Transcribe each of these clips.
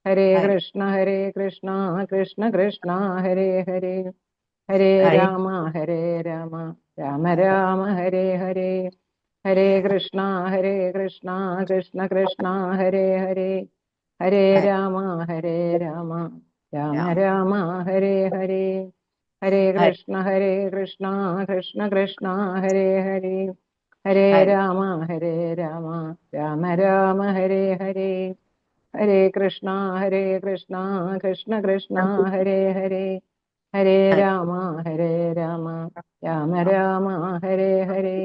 ഹരേ കൃഷ്ണ കൃഷ്ണ കൃഷ്ണ ഹരേ ഹരേ ഹരേ രാമ രാമ രാമ ഹരേ ഹരേ ഹരേ കൃഷ്ണ കൃഷ്ണ കൃഷ്ണ ഹരേ ഹരേ ഹരേ രാമ രാമ രാമ ഹരേ ഹരേ ഹരേ കൃഷ്ണ കൃഷ്ണ കൃഷ്ണ ഹരേ ഹരേ ഹരേ രാമ രാമ രാമ ഹരേ ഹരേ ഹരേ കൃഷ്ണ കൃഷ്ണ കൃഷ്ണ ഹരേ ഹരേ ഹരേ രാമ രാമ രാമ ഹരേ ഹരേ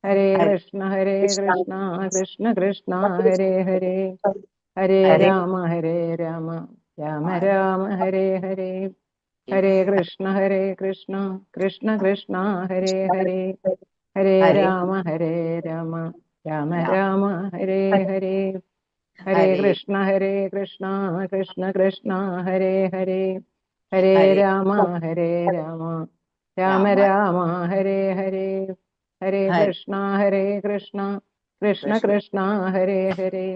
ഹരേ കൃഷ്ണ കൃഷ്ണ കൃഷ്ണ ഹരേ ഹരേ ഹരേ രാമ രാമ രാമ ഹരേ ഹരേ ഹരേ കൃഷ്ണ കൃഷ്ണ കൃഷ്ണ ഹരേ ഹരേ ഹരേ രാമ രാമ രാമ ഹരേ ഹരേ ഹരേ കൃഷ്ണ കൃഷ്ണ കൃഷ്ണ ഹരേ ഹരേ ഹരേ രാമ രാമ രാമ ഹരേ ഹരേ ഹരേ കൃഷ്ണ കൃഷ്ണ കൃഷ്ണ ഹരേ ഹരേ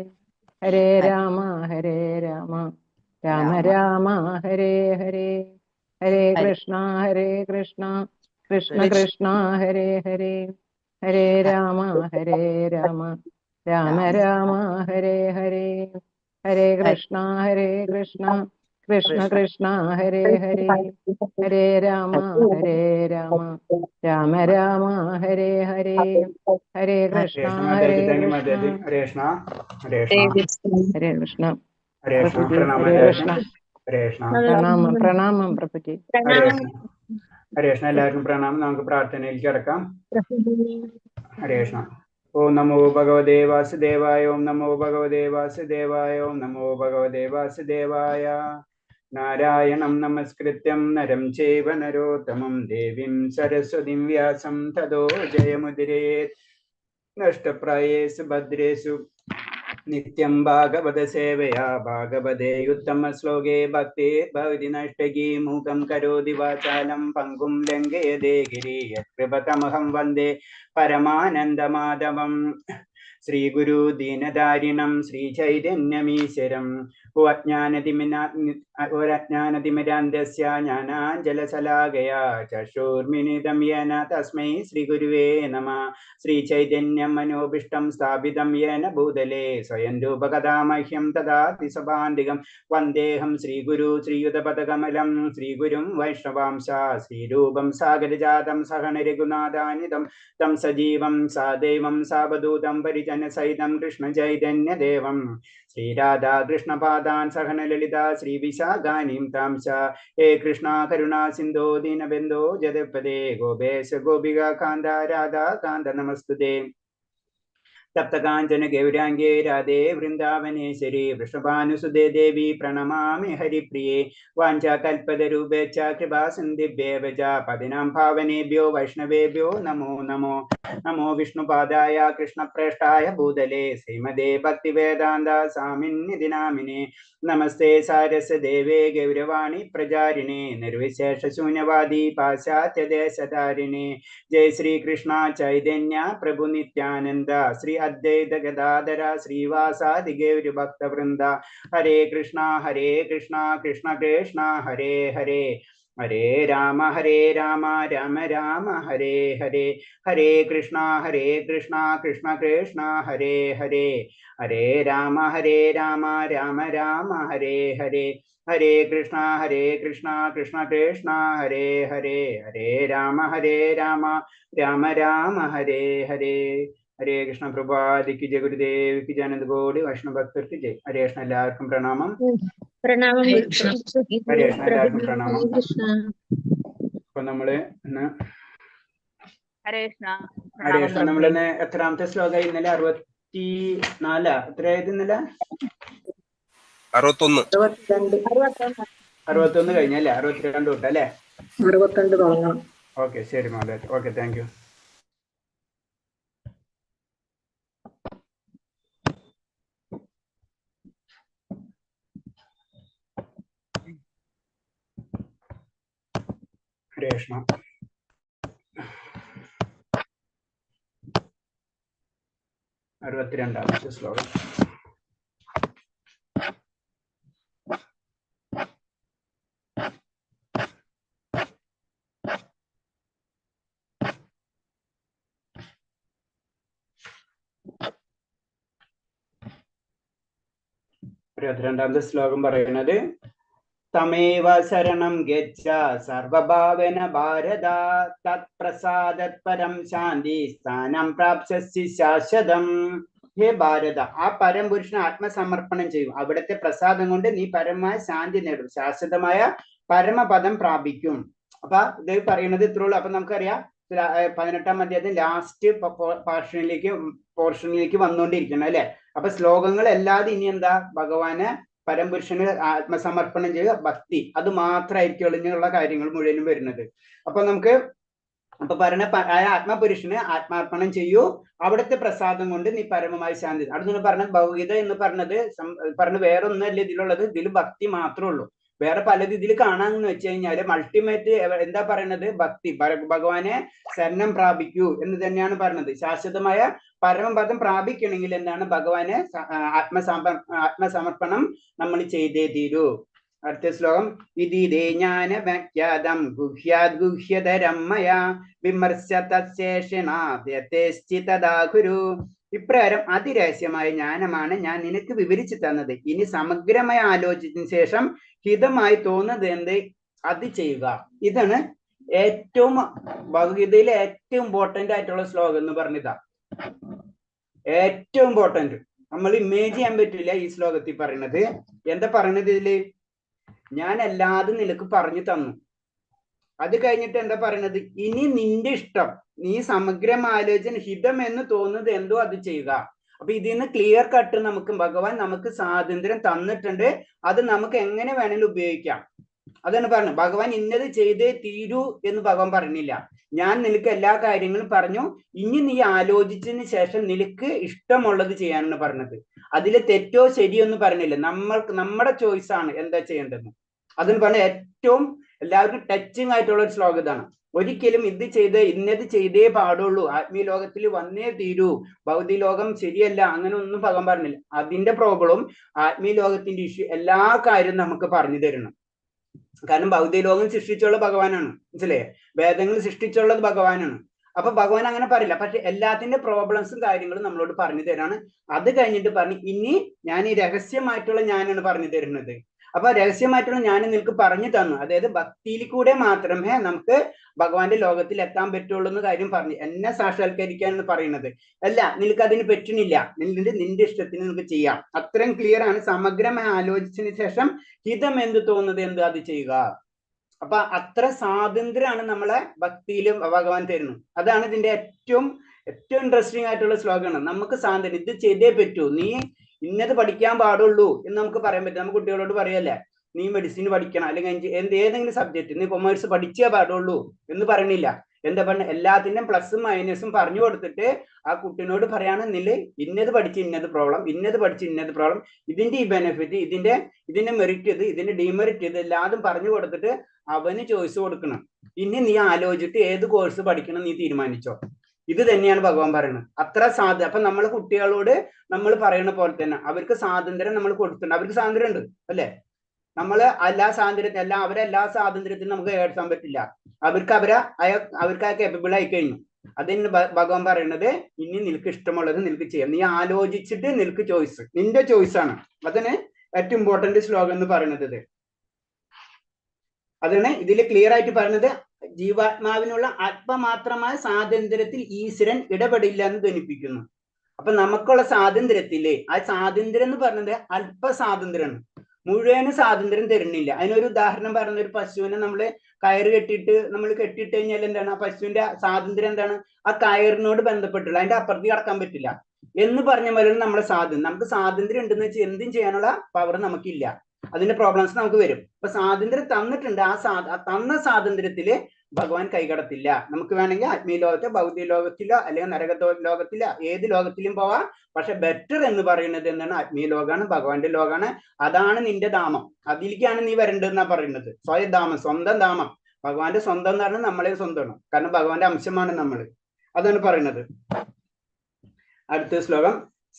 ഹരേ രാമ രാമ രാമ ഹരേ ഹരേ ഹരേ കൃഷ്ണ കൃഷ്ണ കൃഷ്ണ ഹരേ ഹരേ ഹരേ രാമ രാമ രാമ ഹരേ ഹരേ ഹരേ കൃഷ്ണ കൃഷ്ണ കൃഷ്ണ ഹരേ ഹരേ ഹരേ രാമ രാമ രാമ ഹരേ ഹരേ ഹരേ കൃഷ്ണ കൃഷ്ണ ഹരേ കൃഷ്ണ ഹരേ കൃഷ്ണ പ്രണാമം പ്രഭുജി. ഹരേ കൃഷ്ണ. എല്ലാവർക്കും പ്രണാമം. നമുക്ക് പ്രാർത്ഥനയിലേക്ക് കിടക്കാം. ഹരേ കൃഷ്ണ. ഓം നമോ ഭഗവതേ വാസുദേവായ. ഓം നമോ ഭഗവതേ വാസുദേവായ. ഓം നമോ ഭഗവതേ വാസുദേവായ. നാരായണം നമസ്കൃത്യം നരം ചൈവ നരോത്തമം ദേവീം സരസ്വതീം വ്യാസം തതോ ജയമുദിരേത്. നഷ്ടപ്രായേഷു ഭദ്രേഷു നിത്യം ഭാഗവത സേവയാ ഭാഗവതേ ഉത്തമ ശ്ലോകേ ഭക്തി ഭവതി നഷ്ടകീ മൂകം കരോതി വാചാലം പങ്കും ലംഘയതേ ഗിരിയത്കൃപതമഹം വന്ദേ പരമാനന്ദമാധവം. ശ്രീ ഗുരു ദീനദാരിണം ശ്രീ ചൈതന്യമീശ്വരം. അജ്ഞാനതിമിരാന്തസ്യ ജ്ഞാനാഞ്ജലശലാകയാ ചക്ഷുർമിലിതം യേന തസ്മൈ ശ്രീ ഗുരുവേ നമഃ. ശ്രീ ചൈതന്യം മനോഭീഷ്ടം സ്ഥാപിതം യേന ഭൂതലേ സ്വയം രൂപകഥാ മഹ്യം ദദാതി സ്വഭാന്തികം. വന്ദേഹം ശ്രീഗുരു ശ്രീയുതപദകമലം ശ്രീഗുരും വൈഷ്ണവാംശ ശ്രീരൂപം സാഗരജാതം സഹന രഘുനാഥാനിതം തം സജീവം സാദൈവം സാവധൂതം പരിജനസഹിതം കൃഷ്ണ ചൈതന്യദേവം ശ്രീരാധാ കൃഷ്ണപാദാൻ സഹന ലളിതാ ശ്രീവിശാഖാനീം താംശ. ഹേ കൃഷ്ണ കരുണാ സിന്ധോ ദീനബന്ധോ ജഗത്പദേ ഗോപേശ ഗോപികാ കാന്ത രാധാ കാന്ത നമസ്തുതേ. തപ്തകാഞ്ചന ഗൗരാംഗേ രാധേ വൃന്ദാവനേശ്വരി വൃഷഭാനുസുതേ ദേവി പ്രണമാമി ഹരിപ്രിയേ. വാഞ്ചാകൽപതരൂപേച്ഛ കൃപാസിന്ധിഭ്യേവ ച പതിനാം ഭാവനേഭ്യോ വൈഷ്ണവേഭ്യോ നമോ നമോ. നമോ വിഷ്ണുപാദായ കൃഷ്ണപ്രേഷ്ഠായ ഭൂതലേ ശ്രീമതേ ഭക്തിവേദാന്ത സ്വാമിന്നിധി നാമിനേ. നമസ്തേ സാരസ്വദേവേ ഗൗരവാണി പ്രചാരിണേ നിർവിശേഷശൂന്യവാദി പാശ്ചാത്യദേശധാരിണേ. ജയ ശ്രീ കൃഷ്ണ ചൈതന്യ പ്രഭു നിത്യാനന്ദ ശ്രീ അദ്വൈത ഗദാധര ശ്രീവാസാദി ഗൗരി ഭക്തവൃന്ദ. ഹരേ കൃഷ്ണ കൃഷ്ണ കൃഷ്ണ ഹരേ ഹരേ. ഹരേ രാമ രാമ രാമ ഹരേ ഹരേ. ഹരേ കൃഷ്ണ കൃഷ്ണ കൃഷ്ണ ഹരേ ഹരേ. ഹരേ രാമ രാമ രാമ ഹരേ ഹരേ. ഹരേ കൃഷ്ണ കൃഷ്ണ കൃഷ്ണ ഹരേ ഹരേ. ഹരേ രാമ രാമ ഹരേ ഹരേ. ഹരേ കൃഷ്ണ. പ്രഭാതിക്ക് ജയ ഗുരുദേവിക്ക് ജനന്ത് കോടി വൈഷ്ണവ ഭക്തർക്ക് ജയ്. ഹരേ കൃഷ്ണ. എല്ലാവർക്കും പ്രണാമം. ഹരേ കൃഷ്ണ. എല്ലാവർക്കും പ്രണാമം. അപ്പൊ നമ്മള് ഇന്ന് ഹരേ കൃഷ്ണ നമ്മളിന്ന് എത്രാമത്തെ ശ്ലോകം? ഇന്നലെ 64. എത്രയായത് ഇന്നലെ? 61 കഴിഞ്ഞല്ലേ? 62 തൊട്ട് അല്ലേ? 62 തുടങ്ങണം. ഓക്കെ, ശരി Madhav. Okay, thank you. Hare Krishna. 62ാമത്തെ ശ്ലോകം. 62ാമത്തെ ശ്ലോകം പറയുന്നത് തമേവ ശരണം ഗച്ഛ സർവഭാവന ഭാരത തത് പ്രസാദത് പരം ശാന്തി സ്ഥാനം പ്രാപ്സ്യസി ശാശ്വതം. ഹേ ഭാരത, ആ പരംപുരുഷന് ആത്മസമർപ്പണം ചെയ്യും, അവിടുത്തെ പ്രസാദം കൊണ്ട് നീ പരമമായ ശാന്തി നേടും, ശാശ്വതമായ പരമപദം പ്രാപിക്കും. അപ്പൊ ഇത് പറയുന്നത് ഇത്രയുള്ളൂ. അപ്പൊ നമുക്കറിയാം 18ാം അധ്യായത്തിൽ ലാസ്റ്റ് പോർഷനിലേക്ക് വന്നുകൊണ്ടിരിക്കണം അല്ലെ. അപ്പൊ ശ്ലോകങ്ങൾ അല്ലാതെ ഇനി എന്താ, ഭഗവാന് പരംപുരുഷന് ആത്മസമർപ്പണം ചെയ്യുക, ഭക്തി, അത് മാത്രമായിരിക്കും ഒളിഞ്ഞുള്ള കാര്യങ്ങൾ മുഴുവനും വരുന്നത്. അപ്പൊ പറഞ്ഞ ആത്മപുരുഷന് ആത്മാർപ്പണം ചെയ്യൂ, അവിടുത്തെ പ്രസാദം കൊണ്ട് നീ പരമമായി ശാന്തി. അടുത്ത് പറഞ്ഞ ഭൗഗീത എന്ന് പറഞ്ഞ വേറെ ഒന്നല്ല ഇതിലുള്ളത്, ഇതിൽ ഭക്തി മാത്രമേ ഉള്ളൂ. വേറെ പലത് ഇതിൽ കാണാന്ന് വെച്ച് കഴിഞ്ഞാല് അൾട്ടിമേറ്റ് എന്താ പറയുന്നത്, ഭക്തി, ഭഗവാനെ ശരണം പ്രാപിക്കൂ എന്ന് തന്നെയാണ് പറഞ്ഞത്. ശാശ്വതമായ പരമപദം പ്രാപിക്കണമെങ്കിൽ എന്താണ്, ഭഗവാനെ ആത്മസമർപ്പണം നമ്മൾ ചെയ്തേ തീരൂ. അടുത്ത ശ്ലോകം വിദിതേ ജ്ഞാന വ്യാഖ്യാതം ഗുഹ്യാദ് ഗുഹ്യതരം മയാ വിമർശ്യ തത്ശേഷണാദ്യതേശ്ചിതദാകുരു. ഇപ്രകാരം അതിരഹസ്യമായ ജ്ഞാനമാണ് ഞാൻ നിനക്ക് വിവരിച്ചു തന്നത്. ഇനി സമഗ്രമായി ആലോചിച്ചതിന് ശേഷം ഹിതമായി തോന്നുന്നത് എന്ത്, അത് ചെയ്യുക. ഇതാണ് ഏറ്റവും ഭഗവത്ഗീതയിലെ ഏറ്റവും ഇമ്പോർട്ടന്റ് ആയിട്ടുള്ള ശ്ലോകം എന്ന് പറഞ്ഞതാ. ഏറ്റവും ഇമ്പോർട്ടന്റ്, നമ്മൾ ഇമേജ് ചെയ്യാൻ പറ്റില്ല ഈ ശ്ലോകത്തിൽ പറയുന്നത്. എന്താ പറയുന്നത് ഇതില്, ഞാൻ എല്ലാതും നിനക്ക് പറഞ്ഞു തന്നു. അത് കഴിഞ്ഞിട്ട് എന്താ പറയുന്നത്, ഇനി നിന്റെ ഇഷ്ടം, നീ സമഗ്രം ആലോചന ഹിതം എന്ന് തോന്നുന്നത് എന്തോ അത് ചെയ്യുക. അപ്പൊ ഇതിന്ന് ക്ലിയർ കട്ട് ഭഗവാൻ നമുക്ക് സ്വാതന്ത്ര്യം തന്നിട്ടുണ്ട്, അത് നമുക്ക് എങ്ങനെ വേണമെങ്കിലും ഉപയോഗിക്കാം. അതാണ് പറഞ്ഞു. ഭഗവാൻ ഇന്നത് ചെയ്തേ തീരൂ എന്ന് ഭഗവാൻ പറഞ്ഞില്ല. ഞാൻ നിനക്ക് എല്ലാ കാര്യങ്ങളും പറഞ്ഞു, ഇനി നീ ആലോചിച്ചതിന് ശേഷം നിനക്ക് ഇഷ്ടമുള്ളത് ചെയ്യാനാണ് പറഞ്ഞത്. അതിൽ തെറ്റോ ശരിയോ എന്ന് പറഞ്ഞില്ല. നമ്മുടെ ചോയ്സ് ആണ് എന്താ ചെയ്യേണ്ടതെന്ന്. അതിന് പറഞ്ഞ ഏറ്റവും എല്ലാവർക്കും ടച്ചിങ് ആയിട്ടുള്ള ഒരു ശ്ലോകം ഇതാണ്. ഒരിക്കലും ഇന്നത് ചെയ്തേ പാടുള്ളൂ, ആത്മീയ ലോകത്തിൽ വന്നേ തീരൂ, ഭൗതിക ലോകം ശരിയല്ല, അങ്ങനെ ഒന്നും ഭഗവാൻ പറഞ്ഞില്ല. അതിന്റെ പ്രോബ്ലം ആത്മീയ ലോകത്തിന്റെ ഇഷ്യൂ എല്ലാ കാര്യവും നമുക്ക് പറഞ്ഞു തരണം. കാരണം ഭൗതിക ലോകം സൃഷ്ടിച്ചുള്ള ഭഗവാനാണ്, മനസ്സിലായേ, വേദങ്ങൾ സൃഷ്ടിച്ചുള്ളത് ഭഗവാനാണ്. അപ്പൊ ഭഗവാൻ അങ്ങനെ പറയില്ല, പക്ഷെ എല്ലാത്തിന്റെ പ്രോബ്ലംസും കാര്യങ്ങളും നമ്മളോട് പറഞ്ഞു തരാണ്. അത് കഴിഞ്ഞിട്ട് പറഞ്ഞു, ഇനി ഞാൻ ഈ രഹസ്യമായിട്ടുള്ള ഞാനാണ് പറഞ്ഞു തരുന്നത്. അപ്പൊ രഹസ്യമായിട്ടുള്ള ഞാൻ നിനക്ക് പറഞ്ഞു തന്നു, അതായത് ഭക്തിയിൽ കൂടെ മാത്രമേ നമുക്ക് ഭഗവാന്റെ ലോകത്തിൽ എത്താൻ പറ്റുള്ളൂ എന്ന് കാര്യം പറഞ്ഞു. എന്നെ സാക്ഷാത്കരിക്കാൻ എന്ന് പറയുന്നത് അല്ല, നിനക്ക് അതിന് പറ്റണില്ല, നിന്റെ ഇഷ്ടത്തിന് നിനക്ക് ചെയ്യാം. അത്രയും ക്ലിയർ ആണ്. സമഗ്രമായി ആലോചിച്ചതിന് ശേഷം ഹിതം എന്ത് തോന്നുന്നത് എന്ത് അത് ചെയ്യുക. അപ്പൊ അത്ര സ്വാതന്ത്ര്യമാണ് നമ്മളെ ഭക്തിയിലും ഭഗവാൻ തരുന്നു. അതാണ് ഇതിന്റെ ഏറ്റവും ഇൻട്രസ്റ്റിംഗ് ആയിട്ടുള്ള ശ്ലോകമാണ്. നമുക്ക് സ്വാതന്ത്ര്യം, ഇത് ചെയ്തേ പറ്റൂ, നീ ഇന്നത് പഠിക്കാൻ പാടുള്ളൂ എന്ന് നമുക്ക് പറയാൻ പറ്റും. നമുക്ക് കുട്ടികളോട് പറയല്ലേ, നീ മെഡിസിൻ പഠിക്കണം, അല്ലെങ്കിൽ ഏതെങ്കിലും സബ്ജക്ട് നീ കൊമേഴ്സ് പഠിച്ചേ പാടുള്ളൂ എന്ന് പറയണില്ല. എന്താ പറഞ്ഞ, എല്ലാത്തിന്റെയും പ്ലസും മൈനസും പറഞ്ഞു കൊടുത്തിട്ട് ആ കുട്ടീനോട് പറയാണ്, നില് ഇന്നത് പഠിച്ച് ഇന്നത് പ്രോബ്ലം, ഇന്നത് പഠിച്ച് ഇന്നത് പ്രോബ്ലം, ഇതിന്റെ ഈ ബെനിഫിറ്റ്, ഇതിന്റെ മെറിറ്റ് ഇത്, ഇതിന്റെ ഡിമെറിറ്റ് ഇത് എല്ലാതും പറഞ്ഞു കൊടുത്തിട്ട് അവന് ചോയ്സ് കൊടുക്കണം. ഇനി നീ ആലോചിച്ചിട്ട് ഏത് കോഴ്സ് പഠിക്കണം നീ തീരുമാനിച്ചോ. ഇത് തന്നെയാണ് ഭഗവാൻ പറയുന്നത്. അത്ര അപ്പൊ നമ്മൾ കുട്ടികളോട് നമ്മൾ പറയുന്ന പോലെ തന്നെ അവർക്ക് സ്വാതന്ത്ര്യം നമ്മൾ കൊടുത്തിട്ടുണ്ട്. അവർക്ക് സ്വാതന്ത്ര്യം ഉണ്ട് അല്ലെ. അവരെല്ലാ സ്വാതന്ത്ര്യത്തിനും നമുക്ക് ഏർത്താൻ പറ്റില്ല. അവർക്ക് ആ കേപ്പബിൾ ആയി കഴിഞ്ഞു. അതിന് ഭഗവാൻ പറയുന്നത്, ഇനി നിനക്ക് ഇഷ്ടമുള്ളത് നിനക്ക് ചെയ്യാം, നീ ആലോചിച്ചിട്ട് നിനക്ക് ചോയ്സ്, നിന്റെ ചോയ്സ് ആണ്. അതിന് ഏറ്റവും ഇമ്പോർട്ടന്റ് ശ്ലോകം എന്ന് പറയുന്നത്. അതാണ് ഇതിൽ ക്ലിയർ ആയിട്ട് പറയുന്നത്. ജീവാത്മാവിനുള്ള അല്പമാത്രമായ സ്വാതന്ത്ര്യത്തിൽ ഈശ്വരൻ ഇടപെടില്ല എന്ന് ധ്വനിപ്പിക്കുന്നു. അപ്പൊ നമുക്കുള്ള സ്വാതന്ത്ര്യത്തില് ആ സ്വാതന്ത്ര്യം എന്ന് പറഞ്ഞത് അല്പ സ്വാതന്ത്ര്യമാണ്, മുഴുവനും സ്വാതന്ത്ര്യം തരുന്നില്ല. അതിനൊരു ഉദാഹരണം പറയുന്ന, ഒരു പശുവിനെ നമ്മൾ കയറ് കെട്ടിയിട്ട് കഴിഞ്ഞാൽ എന്താണ്, ആ പശുവിന്റെ സ്വാതന്ത്ര്യം എന്താണ്, ആ കയറിനോട് ബന്ധപ്പെട്ടുള്ള, അതിന്റെ അപ്പുറത്ത് കടക്കാൻ പറ്റില്ല എന്ന് പറഞ്ഞ പോലെ നമ്മുടെ സ്വാതന്ത്ര്യം. നമുക്ക് സ്വാതന്ത്ര്യം ഉണ്ടെന്ന് വെച്ചാൽ എന്തും ചെയ്യാനുള്ള പവർ നമുക്കില്ല, അതിന്റെ പ്രോബ്ലംസ് നമുക്ക് വരും. അപ്പൊ സ്വാതന്ത്ര്യം തന്നിട്ടുണ്ട്, ആ തന്ന സ്വാതന്ത്ര്യത്തില് ഭഗവാൻ കൈകടത്തില്ല. നമുക്ക് വേണമെങ്കിൽ ആത്മീയ ലോകത്ത്, ഭൗതിക ലോകത്തിലോ അല്ലെങ്കിൽ നരക ലോകത്തിലോ ഏത് ലോകത്തിലും പോവാം. പക്ഷെ ബെറ്റർ എന്ന് പറയുന്നത് എന്താണ്, ആത്മീയ ലോകമാണ്, ഭഗവാന്റെ ലോകമാണ്. അതാണ് നിന്റെ ധാമം, അതിലേക്കാണ് നീ വരേണ്ടതെന്നാ പറയുന്നത്. സ്വയധാമം, സ്വന്തം ധാമം. ഭഗവാന്റെ സ്വന്തം എന്ന് പറഞ്ഞാൽ നമ്മളെ സ്വന്തമാണ്, കാരണം ഭഗവാന്റെ അംശമാണ് നമ്മൾ. അതാണ് പറയുന്നത്. അടുത്ത ശ്ലോകം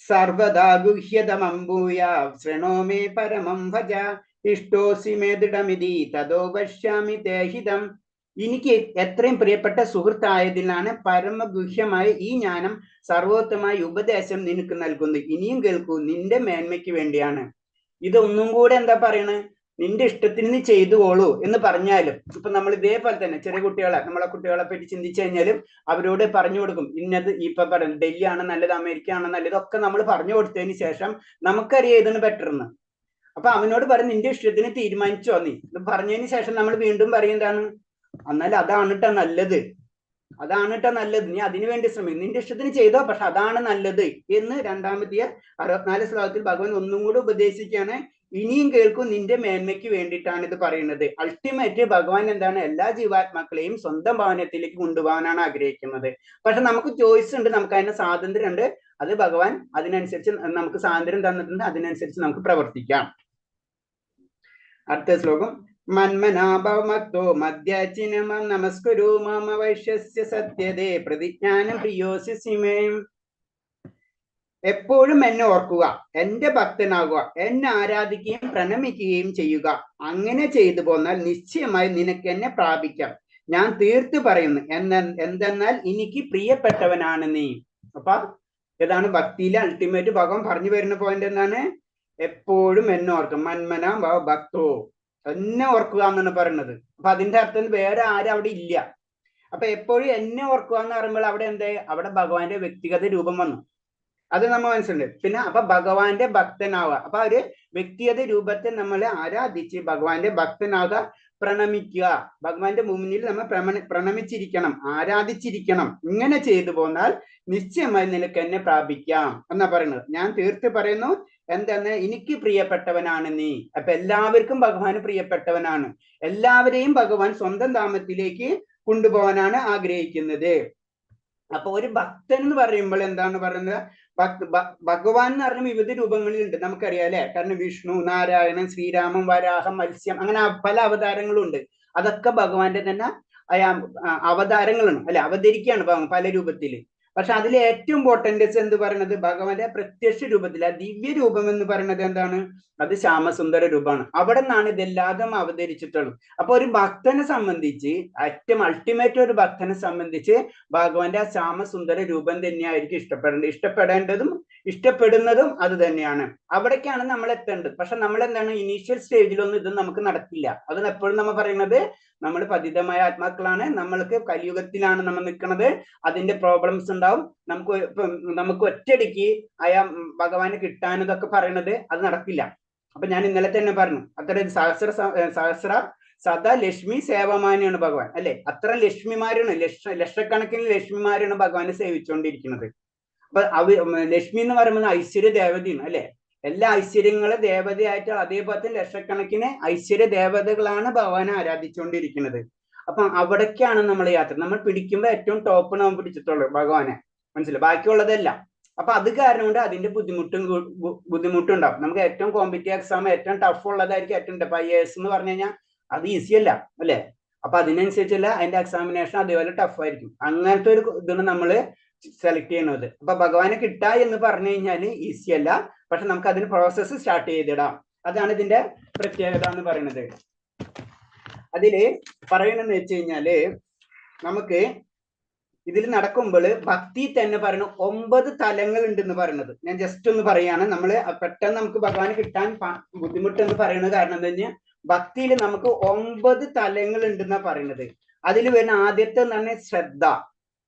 സർവദാ ഗുഹ്യതമംബൂയ ശൃണോമേ പരമം ഭജ ഇഷ്ടോസി മേ ദൃഢമിതി തതോ പശ്യാമി തേഹിതം. എനിക്ക് എത്രയും പ്രിയപ്പെട്ട സുഹൃത്തായതിനാണ് പരമഗുഹ്യമായ ഈ ജ്ഞാനം സർവോത്തമായ ഉപദേശം നിനക്ക് നൽകുന്നത്. ഇനിയും കേൾക്കൂ, നിന്റെ മേന്മയ്ക്ക് വേണ്ടിയാണ്. ഇതൊന്നും കൂടെ എന്താ പറയണേ, നിന്റെ ഇഷ്ടത്തിന് നീ ചെയ്തുകൊള്ളൂ എന്ന് പറഞ്ഞാലും, ഇപ്പൊ നമ്മൾ ഇതേപോലെ തന്നെ ചെറിയ കുട്ടികളെ, നമ്മളെ കുട്ടികളെ പറ്റി ചിന്തിച്ചു കഴിഞ്ഞാലും അവരോട് പറഞ്ഞു കൊടുക്കും, ഇന്നത് ഇപ്പൊ പറയുന്നത് ഡൽഹി ആണ് നല്ലത്, അമേരിക്ക ആണ് നല്ലത്, ഒക്കെ നമ്മൾ പറഞ്ഞു കൊടുത്തതിന് ശേഷം നമുക്കറിയാം ഇതാണ് ബെറ്റർ എന്ന്. അപ്പൊ അവനോട് പറയും നിന്റെ ഇഷ്ടത്തിന് തീരുമാനിച്ചോ നീ, ഇത് പറഞ്ഞതിന് ശേഷം നമ്മൾ വീണ്ടും പറയും എന്താണ്, എന്നാൽ അതാണ് ട്ടോ നല്ലത്, അതാണ് ട്ടോ നല്ലത്, നീ അതിനു വേണ്ടി ശ്രമിക്കും, നിന്റെ ഇഷ്ടത്തിന് ചെയ്തോ, പക്ഷെ അതാണ് നല്ലത് എന്ന് രണ്ടാമത്തെ 64 ശ്ലോകത്തിൽ ഭഗവാൻ ഒന്നും കൂടി ഉപദേശിക്കുകയാണ്. ഇനിയും കേൾക്കും, നിന്റെ മേന്മയ്ക്ക് വേണ്ടിയിട്ടാണ് ഇത് പറയുന്നത്. അൾട്ടിമേറ്റ് ഭഗവാൻ എന്താണ്, എല്ലാ ജീവാത്മാക്കളെയും സ്വന്തം ഭവനത്തിലേക്ക് കൊണ്ടുപോകാനാണ് ആഗ്രഹിക്കുന്നത്. പക്ഷെ നമുക്ക് ചോയ്സ് ഉണ്ട്, നമുക്ക് അതിന് സ്വാതന്ത്ര്യം ഉണ്ട്. അത് ഭഗവാൻ അതിനനുസരിച്ച് നമുക്ക് സ്വാതന്ത്ര്യം തന്നിട്ടുണ്ട്, അതിനനുസരിച്ച് നമുക്ക് പ്രവർത്തിക്കാം. അടുത്ത ശ്ലോകം, മന്മനാഭവമക്തോ മദ്യാചിനമം നമസ്കുരു മമ വൈശ്യസ്യ സത്യതേ പ്രതിജ്ഞാനം പ്രിയോസി സിമേം. എപ്പോഴും എന്നെ ഓർക്കുക, എന്റെ ഭക്തനാകുക, എന്നെ ആരാധിക്കുകയും പ്രണമിക്കുകയും ചെയ്യുക. അങ്ങനെ ചെയ്തു പോന്നാൽ നിശ്ചയമായി നിനക്ക് എന്നെ പ്രാപിക്കാം. ഞാൻ തീർത്തു പറയുന്നു, എന്തെന്നാൽ എനിക്ക് പ്രിയപ്പെട്ടവനാണ് നീ. അപ്പൊ ഏതാണ് ഭക്തിയിലെ അൾട്ടിമേറ്റ് ഭഗവാൻ പറഞ്ഞു വരുന്ന പോയിന്റ് എന്താണ്, എപ്പോഴും എന്നെ ഓർക്കും, മന്മന ഭക്തോ, എന്നെ ഓർക്കുക എന്നാണ് പറയുന്നത്. അപ്പൊ അതിന്റെ അർത്ഥം വേറെ ആരും അവിടെ ഇല്ല. അപ്പൊ എപ്പോഴും എന്നെ ഓർക്കുക എന്ന് പറയുമ്പോൾ അവിടെ എന്താ, അവിടെ ഭഗവാന്റെ വ്യക്തിഗത രൂപം വന്നു, അത് നമ്മൾ മനസ്സിലുണ്ട്. പിന്നെ അപ്പൊ ഭഗവാന്റെ ഭക്തനാവുക, അപ്പൊ ഒരു വ്യക്തിഗത രൂപത്തെ നമ്മളെ ആരാധിച്ച് ഭഗവാന്റെ ഭക്തനാവുക, പ്രണമിക്കുക, ഭഗവാന്റെ മുന്നിൽ നമ്മൾ പ്രണമിച്ചിരിക്കണം, ആരാധിച്ചിരിക്കണം. ഇങ്ങനെ ചെയ്തു പോന്നാൽ നിശ്ചയമായി നിനക്ക് എന്നെ പ്രാപിക്കാം എന്നാ പറയുന്നത്. ഞാൻ തീർത്ത് പറയുന്നു, എന്തെന്ന്, എനിക്ക് പ്രിയപ്പെട്ടവനാണ് നീ. അപ്പൊ എല്ലാവർക്കും ഭഗവാന് പ്രിയപ്പെട്ടവനാണ്, എല്ലാവരെയും ഭഗവാൻ സ്വന്തം ധാമത്തിലേക്ക് കൊണ്ടുപോകാനാണ് ആഗ്രഹിക്കുന്നത്. അപ്പൊ ഒരു ഭക്തൻ എന്ന് പറയുമ്പോൾ എന്താണ് പറയുന്നത്, ഭഗവാൻ എന്ന് പറഞ്ഞ വിവിധ രൂപങ്ങളിലുണ്ട്, നമുക്കറിയാം അല്ലെ. കാരണം വിഷ്ണു, നാരായണൻ, ശ്രീരാമൻ, വരാഹം, മത്സ്യം, അങ്ങനെ പല അവതാരങ്ങളും ഉണ്ട്. അതൊക്കെ ഭഗവാന്റെ തന്നെ അവതാരങ്ങളാണ് അല്ലെ, അവതരിക്കുകയാണ് പല രൂപത്തിൽ. പക്ഷെ അതിൽ ഏറ്റവും ഇമ്പോർട്ടൻസ് എന്ന് പറയുന്നത് ഭഗവാന്റെ പ്രത്യക്ഷ രൂപത്തിൽ, ആ ദിവ്യ രൂപം എന്ന് പറയുന്നത് എന്താണ്, അത് ശ്യാമസുന്ദര രൂപമാണ്. അവിടെ നിന്നാണ് ഇതെല്ലാതും അവതരിച്ചിട്ടുള്ളത്. അപ്പൊ ഒരു ഭക്തനെ സംബന്ധിച്ച്, ഏറ്റവും അൾട്ടിമേറ്റ് ഒരു ഭക്തനെ സംബന്ധിച്ച് ഭഗവാന്റെ ആ ശ്യാമസുന്ദര രൂപം തന്നെയായിരിക്കും ഇഷ്ടപ്പെടേണ്ടതും ഇഷ്ടപ്പെടുന്നതും അത് തന്നെയാണ്. അവിടേക്കാണ് നമ്മൾ എത്തേണ്ടത്. പക്ഷെ നമ്മൾ എന്താണ്, ഇനീഷ്യൽ സ്റ്റേജിലൊന്നും ഇത് നമുക്ക് നടക്കില്ല. അതിന് എപ്പോഴും നമ്മൾ പറയുന്നത്, നമ്മൾ പതിതമായ ആത്മാക്കളാണ്, നമ്മൾക്ക് കലിയുഗത്തിലാണ് നമ്മൾ നിൽക്കുന്നത്, അതിന്റെ പ്രോബ്ലംസ് ഉണ്ടാവും. നമുക്ക് ഒറ്റയടിക്ക് ഭഗവാന് കിട്ടാനതൊക്കെ പറയണത് അത് നടക്കില്ല. അപ്പൊ ഞാൻ ഇന്നലെ തന്നെ പറഞ്ഞു, അത്ര സഹസ്ര സദാ ലക്ഷ്മി സേവമാനിയാണ് ഭഗവാൻ അല്ലെ. അത്ര ലക്ഷ്മിമാരാണ്, ലക്ഷക്കണക്കിന് ലക്ഷ്മിമാരാണ് ഭഗവാനെ സേവിച്ചുകൊണ്ടിരിക്കുന്നത്. അപ്പൊ ലക്ഷ്മി എന്ന് പറയുന്നത് ഐശ്വര്യ ദേവതയാണ് അല്ലെ. എല്ലാ ഐശ്വര്യങ്ങളും ദേവതയായിട്ട്, അതേപോലെ തന്നെ ലക്ഷക്കണക്കിന് ഐശ്വര്യ ദേവതകളാണ് ഭഗവാനെ ആരാധിച്ചുകൊണ്ടിരിക്കുന്നത്. അപ്പൊ അവിടേക്കാണ് നമ്മൾ യാത്ര. നമ്മൾ പിടിക്കുമ്പോൾ ഏറ്റവും ടോപ്പ് നമ്മൾ പിടിച്ചിട്ടുള്ളൂ ഭഗവാനെ, മനസ്സിലായി, ബാക്കിയുള്ളതല്ല. അപ്പൊ അത് കാരണം കൊണ്ട് അതിന്റെ ബുദ്ധിമുട്ടും ഉണ്ടാവും. നമുക്ക് ഏറ്റവും കോമ്പറ്റീവ് എക്സാം ഏറ്റവും ടഫ് ഉള്ളതായിരിക്കും, ഏറ്റവും ടഫ്. IAS എന്ന് പറഞ്ഞു കഴിഞ്ഞാൽ അത് ഈസി അല്ല അല്ലെ. അപ്പൊ അതിനനുസരിച്ചുള്ള അതിന്റെ എക്സാമിനേഷൻ അതേപോലെ ടഫ് ആയിരിക്കും. അങ്ങനത്തെ ഒരു ഇതാണ് നമ്മള് സെലക്ട് ചെയ്യുന്നത്. അപ്പൊ ഭഗവാനെ കിട്ടാ എന്ന് പറഞ്ഞു കഴിഞ്ഞാൽ ഈസി അല്ല, പക്ഷെ നമുക്ക് അതിന് പ്രോസസ്സ് സ്റ്റാർട്ട് ചെയ്തിടാം. അതാണ് ഇതിന്റെ പ്രത്യേകത എന്ന് പറയുന്നത്. അതില് പറയണെന്ന് വെച്ച് കഴിഞ്ഞാല്, നമുക്ക് ഇതിൽ നടക്കുമ്പോൾ ഭക്തി തന്നെ പറയുന്ന 9 തലങ്ങൾ ഉണ്ടെന്ന് പറയുന്നത് ഞാൻ ജസ്റ്റ് ഒന്ന് പറയാണ്. നമ്മള് പെട്ടെന്ന് നമുക്ക് ഭഗവാനെ കിട്ടാൻ ബുദ്ധിമുട്ടെന്ന് പറയുന്നത് കാരണം എന്താ കഴിഞ്ഞാൽ, ഭക്തിയിൽ നമുക്ക് 9 തലങ്ങൾ ഉണ്ടെന്നാ പറയുന്നത്. അതിൽ വരുന്ന ആദ്യത്തെ തന്നെ ശ്രദ്ധ.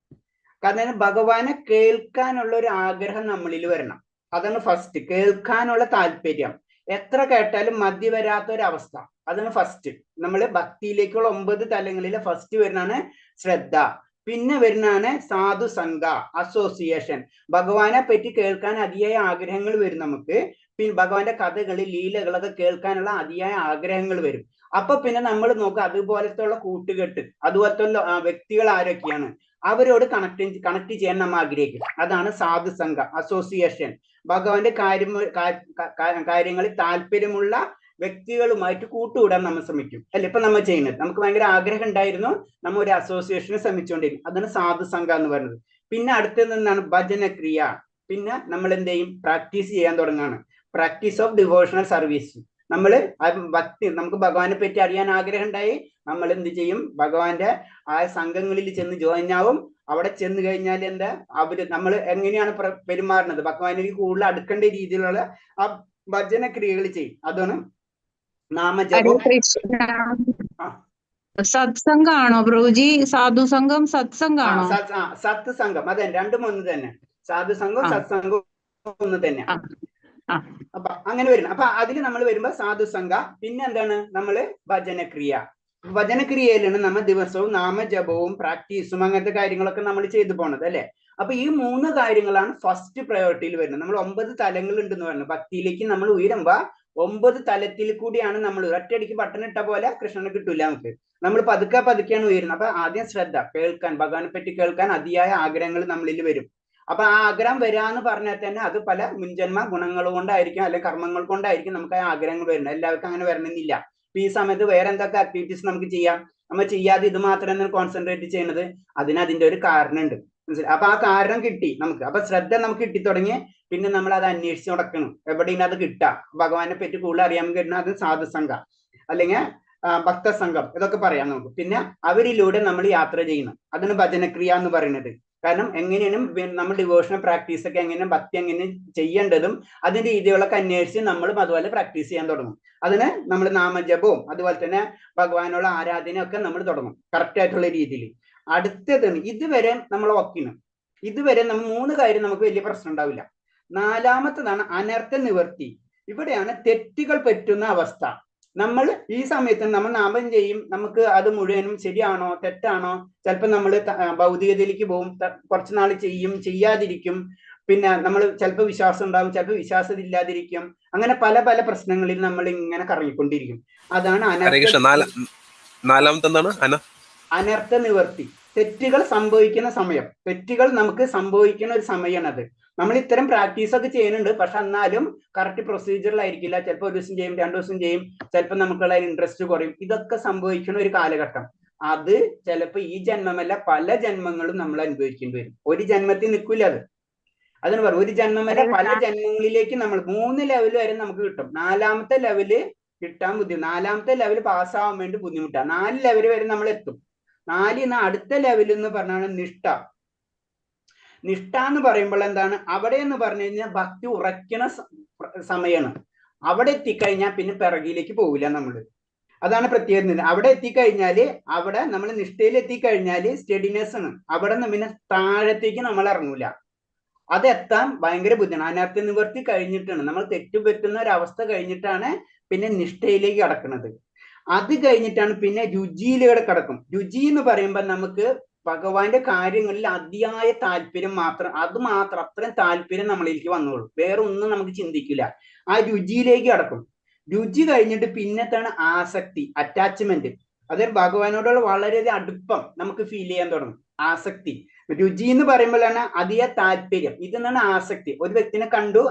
കാരണം ഭഗവാനെ കേൾക്കാനുള്ള ഒരു ആഗ്രഹം നമ്മളിൽ വരണം. അതാണ് ഫസ്റ്റ്. കേൾക്കാനുള്ള താല്പര്യം. എത്ര കേട്ടാലും മതി വരാത്ത ഒരു അവസ്ഥ, അതാണ് ഫസ്റ്റ്. നമ്മള് ഭക്തിയിലേക്കുള്ള 9 തലങ്ങളിലെ ഫസ്റ്റ് വരുന്നതാണ് ശ്രദ്ധ. പിന്നെ വരുന്നതാണ് സാധുസംഘ, അസോസിയേഷൻ. ഭഗവാനെ പറ്റി കേൾക്കാൻ അതിയായ ആഗ്രഹങ്ങൾ വരും നമുക്ക്. പിന്നെ ഭഗവാന്റെ കഥകൾ, ലീലകളൊക്കെ കേൾക്കാനുള്ള അതിയായ ആഗ്രഹങ്ങൾ വരും. അപ്പൊ പിന്നെ നമ്മൾ നോക്കുക, അതുപോലത്തെ കൂട്ടുകെട്ട്, അതുപോലത്തെ വ്യക്തികൾ ആരൊക്കെയാണ്, അവരോട് കണക്ട് ചെയ്യാൻ നമ്മൾ ആഗ്രഹിക്കും. അതാണ് സാധുസംഘ, അസോസിയേഷൻ. ഭഗവാന്റെ കാര്യങ്ങളിൽ താല്പര്യമുള്ള വ്യക്തികളുമായിട്ട് കൂട്ടുകൂടാൻ നമ്മൾ ശ്രമിക്കും അല്ലെ. ഇപ്പൊ നമ്മൾ ചെയ്യുന്നത്, നമുക്ക് ഭയങ്കര ആഗ്രഹം ഉണ്ടായിരുന്നു, നമ്മൾ ഒരു അസോസിയേഷനെ ശ്രമിച്ചുകൊണ്ടിരിക്കും. അതാണ് സാധുസംഘ എന്ന് പറയുന്നത്. പിന്നെ അടുത്തത് നിന്നാണ് ഭജനക്രിയ. പിന്നെ നമ്മൾ എന്ത് ചെയ്യും, പ്രാക്ടീസ് ചെയ്യാൻ തുടങ്ങാണ്. Practice of devotional service. നമ്മള് ഭക്തി, നമുക്ക് ഭഗവാനെ പറ്റി അറിയാൻ ആഗ്രഹം ഉണ്ടായി, നമ്മൾ എന്ത് ചെയ്യും, ഭഗവാന്റെ ആ സംഘങ്ങളിൽ ചെന്ന് ജോയിൻ ആവും. അവിടെ ചെന്ന് കഴിഞ്ഞാൽ എന്താ, നമ്മൾ എങ്ങനെയാണ് പെരുമാറുന്നത്, ഭഗവാനിലേക്ക് കൂടുതൽ അടുക്കേണ്ട രീതിയിലുള്ള ആ ഭജന ക്രിയകൾ ചെയ്യും. അതാണ് ഹരേ നാമജപം. കൃഷ്ണ. ആ സത്സംഗാണോ പ്രഭുജി? സാധുസംഘം സത്സംഗാണോ? സത്ത് സംഘം, അതെ, രണ്ടും ഒന്ന് തന്നെ. സാധുസംഘവും ആ സത്സംഗവും ഒന്ന് തന്നെ. ആ ആ അപ്പൊ അങ്ങനെ വരുന്നു. അപ്പൊ അതിൽ നമ്മൾ വരുമ്പോ സാധുസംഘ, പിന്നെ എന്താണ് നമ്മള് ഭജനക്രിയ. ഭജനക്രിയയിലാണ് നമ്മൾ ദിവസവും നാമജപവും പ്രാക്ടീസും അങ്ങനത്തെ കാര്യങ്ങളൊക്കെ നമ്മൾ ചെയ്തു പോണത് അല്ലെ. അപ്പൊ ഈ 3 കാര്യങ്ങളാണ് ഫസ്റ്റ് പ്രയോറിറ്റിയിൽ വരുന്നത്. നമ്മൾ 9 തലങ്ങൾ ഉണ്ടെന്ന് പറഞ്ഞു. ഭക്തിയിലേക്ക് നമ്മൾ ഉയരുമ്പോ 9 തലത്തിൽ കൂടിയാണ് നമ്മൾ. ഒറ്റയടിക്ക് ബട്ടൺ ഇട്ട പോലെ കൃഷ്ണനെ കിട്ടൂല നമുക്ക്. നമ്മൾ പതുക്കെ പതുക്കെയാണ് ഉയരുന്നത്. അപ്പൊ ആദ്യം ശ്രദ്ധ, കേൾക്കാൻ, ഭഗവാനെ പറ്റി കേൾക്കാൻ അതിയായ ആഗ്രഹങ്ങൾ നമ്മളിൽ വരും. അപ്പൊ ആ ആഗ്രഹം വരാന്ന് പറഞ്ഞാൽ തന്നെ അത് പല മുൻജന്മ ഗുണങ്ങൾ കൊണ്ടായിരിക്കും, അല്ലെങ്കിൽ കർമ്മങ്ങൾ കൊണ്ടായിരിക്കും നമുക്ക് ആ ആഗ്രഹങ്ങൾ വരുന്നത്. എല്ലാവർക്കും അങ്ങനെ വരണമെന്നില്ല. അപ്പൊ ഈ സമയത്ത് വേറെ എന്തൊക്കെ ആക്ടിവിറ്റീസ് നമുക്ക് ചെയ്യാം? നമ്മൾ ചെയ്യാതെ ഇത് മാത്രം കോൺസെൻട്രേറ്റ് ചെയ്യുന്നത്, അതിന്റെ ഒരു കാരണമുണ്ട്. മനസ്സിലായി? അപ്പൊ ആ കാരണം കിട്ടി നമുക്ക്. അപ്പൊ ശ്രദ്ധ നമുക്ക് കിട്ടി തുടങ്ങി. പിന്നെ നമ്മൾ അത് അന്വേഷിച്ച് നടക്കണം, എവിടെയാണ് അത് കിട്ടുക. ഭഗവാനെ പറ്റി കൂടുതൽ അറിയാൻ കിട്ടുന്ന അത് സാധുസംഘ അല്ലെങ്കിൽ ഭക്തസംഘം, ഇതൊക്കെ പറയാം നമുക്ക്. പിന്നെ അവരിലൂടെ നമ്മൾ യാത്ര ചെയ്യണം. അതാണ് ഭജനക്രിയ എന്ന് പറയുന്നത്. കാരണം എങ്ങനെയാണ് നമ്മൾ ഡിവോഷണൽ പ്രാക്ടീസ് ഒക്കെ എങ്ങനെ, ഭക്തി എങ്ങനെ ചെയ്യേണ്ടതും അതിന്റെ രീതികളൊക്കെ അന്വേഷിച്ച് നമ്മളും അതുപോലെ പ്രാക്ടീസ് ചെയ്യാൻ തുടങ്ങും. അതിന് നമ്മൾ നാമജപവും അതുപോലെ തന്നെ ഭഗവാനുള്ള ആരാധനയൊക്കെ നമ്മൾ തുടങ്ങും കറക്റ്റ് ആയിട്ടുള്ള രീതിയിൽ. അടുത്തതാണ് ഇതുവരെ നമ്മൾ ഓക്കിനും. ഇതുവരെ നമ്മൾ 3 കാര്യം നമുക്ക് വലിയ പ്രശ്നം ഉണ്ടാവില്ല. 4മത്തതാണ് അനർത്ഥ നിവർത്തി. ഇവിടെയാണ് തെറ്റുകൾ പറ്റുന്ന അവസ്ഥ. നമ്മൾ ഈ സമയത്ത് നമ്മൾ നാമം ചെയ്യും, നമുക്ക് അത് മുഴുവനും ശരിയാണോ തെറ്റാണോ, ചിലപ്പോൾ നമ്മൾ ഭൗതികതയിലേക്ക് പോകും, കുറച്ച് നാൾ ചെയ്യും, ചെയ്യാതിരിക്കും, പിന്നെ നമ്മൾ ചിലപ്പോൾ വിശ്വാസം ഉണ്ടാവും, ചിലപ്പോൾ വിശ്വാസം ഇല്ലാതിരിക്കും. അങ്ങനെ പല പല പ്രശ്നങ്ങളിൽ നമ്മൾ ഇങ്ങനെ കറങ്ങിക്കൊണ്ടിരിക്കും. അതാണ് അനർത്ഥ നിവർത്തി. തെറ്റുകൾ സംഭവിക്കുന്ന സമയം, തെറ്റുകൾ നമുക്ക് സംഭവിക്കുന്ന ഒരു സമയമാണ് അത്. നമ്മൾ ഇത്തരം പ്രാക്ടീസ് ഒക്കെ ചെയ്യുന്നുണ്ട്, പക്ഷെ എന്നാലും കറക്റ്റ് പ്രൊസീജിയറിലായിരിക്കില്ല. ചിലപ്പോൾ 1 ദിവസം ചെയ്യും, 2 ദിവസം ചെയ്യും, ചിലപ്പോൾ നമുക്കുള്ള ഇൻട്രസ്റ്റ് കുറയും. ഇതൊക്കെ സംഭവിക്കുന്ന ഒരു കാലഘട്ടം. അത് ചിലപ്പോൾ ഈ ജന്മമല്ല, പല ജന്മങ്ങളും നമ്മൾ അനുഭവിക്കേണ്ടി വരും. ഒരു ജന്മത്തിൽ നിൽക്കില്ല അത്. അതിന് പറയും ഒരു ജന്മമല്ല, പല ജന്മങ്ങളിലേക്ക് നമ്മൾ 3 ലെവൽ വരെ നമുക്ക് കിട്ടും. 4മത്തെ ലെവല് കിട്ടാൻ ബുദ്ധിമുട്ട്. 4മത്തെ ലെവൽ പാസ്സാവാൻ വേണ്ടി ബുദ്ധിമുട്ടാണ്. 4 ലെവൽ വരെ നമ്മൾ എത്തും. 4 അടുത്ത ലെവൽ എന്ന് പറഞ്ഞാണ് നിഷ്ഠ. നിഷ്ഠ എന്ന് പറയുമ്പോൾ എന്താണ്? അവിടെ എന്ന് പറഞ്ഞു കഴിഞ്ഞാൽ ഭക്തി ഉറയ്ക്കണ സമയമാണ്. അവിടെ എത്തിക്കഴിഞ്ഞാൽ പിന്നെ പിറകിലേക്ക് പോവില്ല നമ്മൾ. അതാണ് പ്രത്യേകത. അവിടെ എത്തിക്കഴിഞ്ഞാല്, അവിടെ നമ്മൾ നിഷ്ഠയിൽ എത്തിക്കഴിഞ്ഞാല് സ്റ്റഡിനെസ് ആണ്. അവിടെ നിന്ന് പിന്നെ താഴത്തേക്ക് നമ്മൾ ഇറങ്ങൂല. അതെത്താൻ ഭയങ്കര ബുദ്ധിമുട്ടാണ്. അനർത്ഥ നിവർത്തി കഴിഞ്ഞിട്ടാണ്, നമ്മൾ തെറ്റുപറ്റുന്ന ഒരവസ്ഥ കഴിഞ്ഞിട്ടാണ് പിന്നെ നിഷ്ഠയിലേക്ക് കടക്കുന്നത്. അത് കഴിഞ്ഞിട്ടാണ് പിന്നെ രുചിയിലൂടെ കിടക്കും. രുചി എന്ന് പറയുമ്പോൾ നമുക്ക് ഭഗവാന്റെ കാര്യങ്ങളിൽ അതിയായ താല്പര്യം മാത്രം, അത് മാത്രം, അത്രയും താല്പര്യം നമ്മളിലേക്ക് വന്നോളൂ. വേറെ ഒന്നും നമുക്ക് ചിന്തിക്കില്ല. ആ രുചിയിലേക്ക് കടക്കും. രുചി കഴിഞ്ഞിട്ട് പിന്നത്താണ് ആസക്തി, അറ്റാച്ച്മെന്റ്. അതായത് ഭഗവാനോടുള്ള വളരെയധികം അടുപ്പം നമുക്ക് ഫീൽ ചെയ്യാൻ തുടങ്ങും. ആസക്തി. രുചി എന്ന് പറയുമ്പോഴാണ് അതിയ താല്പര്യം. ഇതെന്നാണ് ആസക്തി. ഒരു വ്യക്തിനെ കണ്ടു,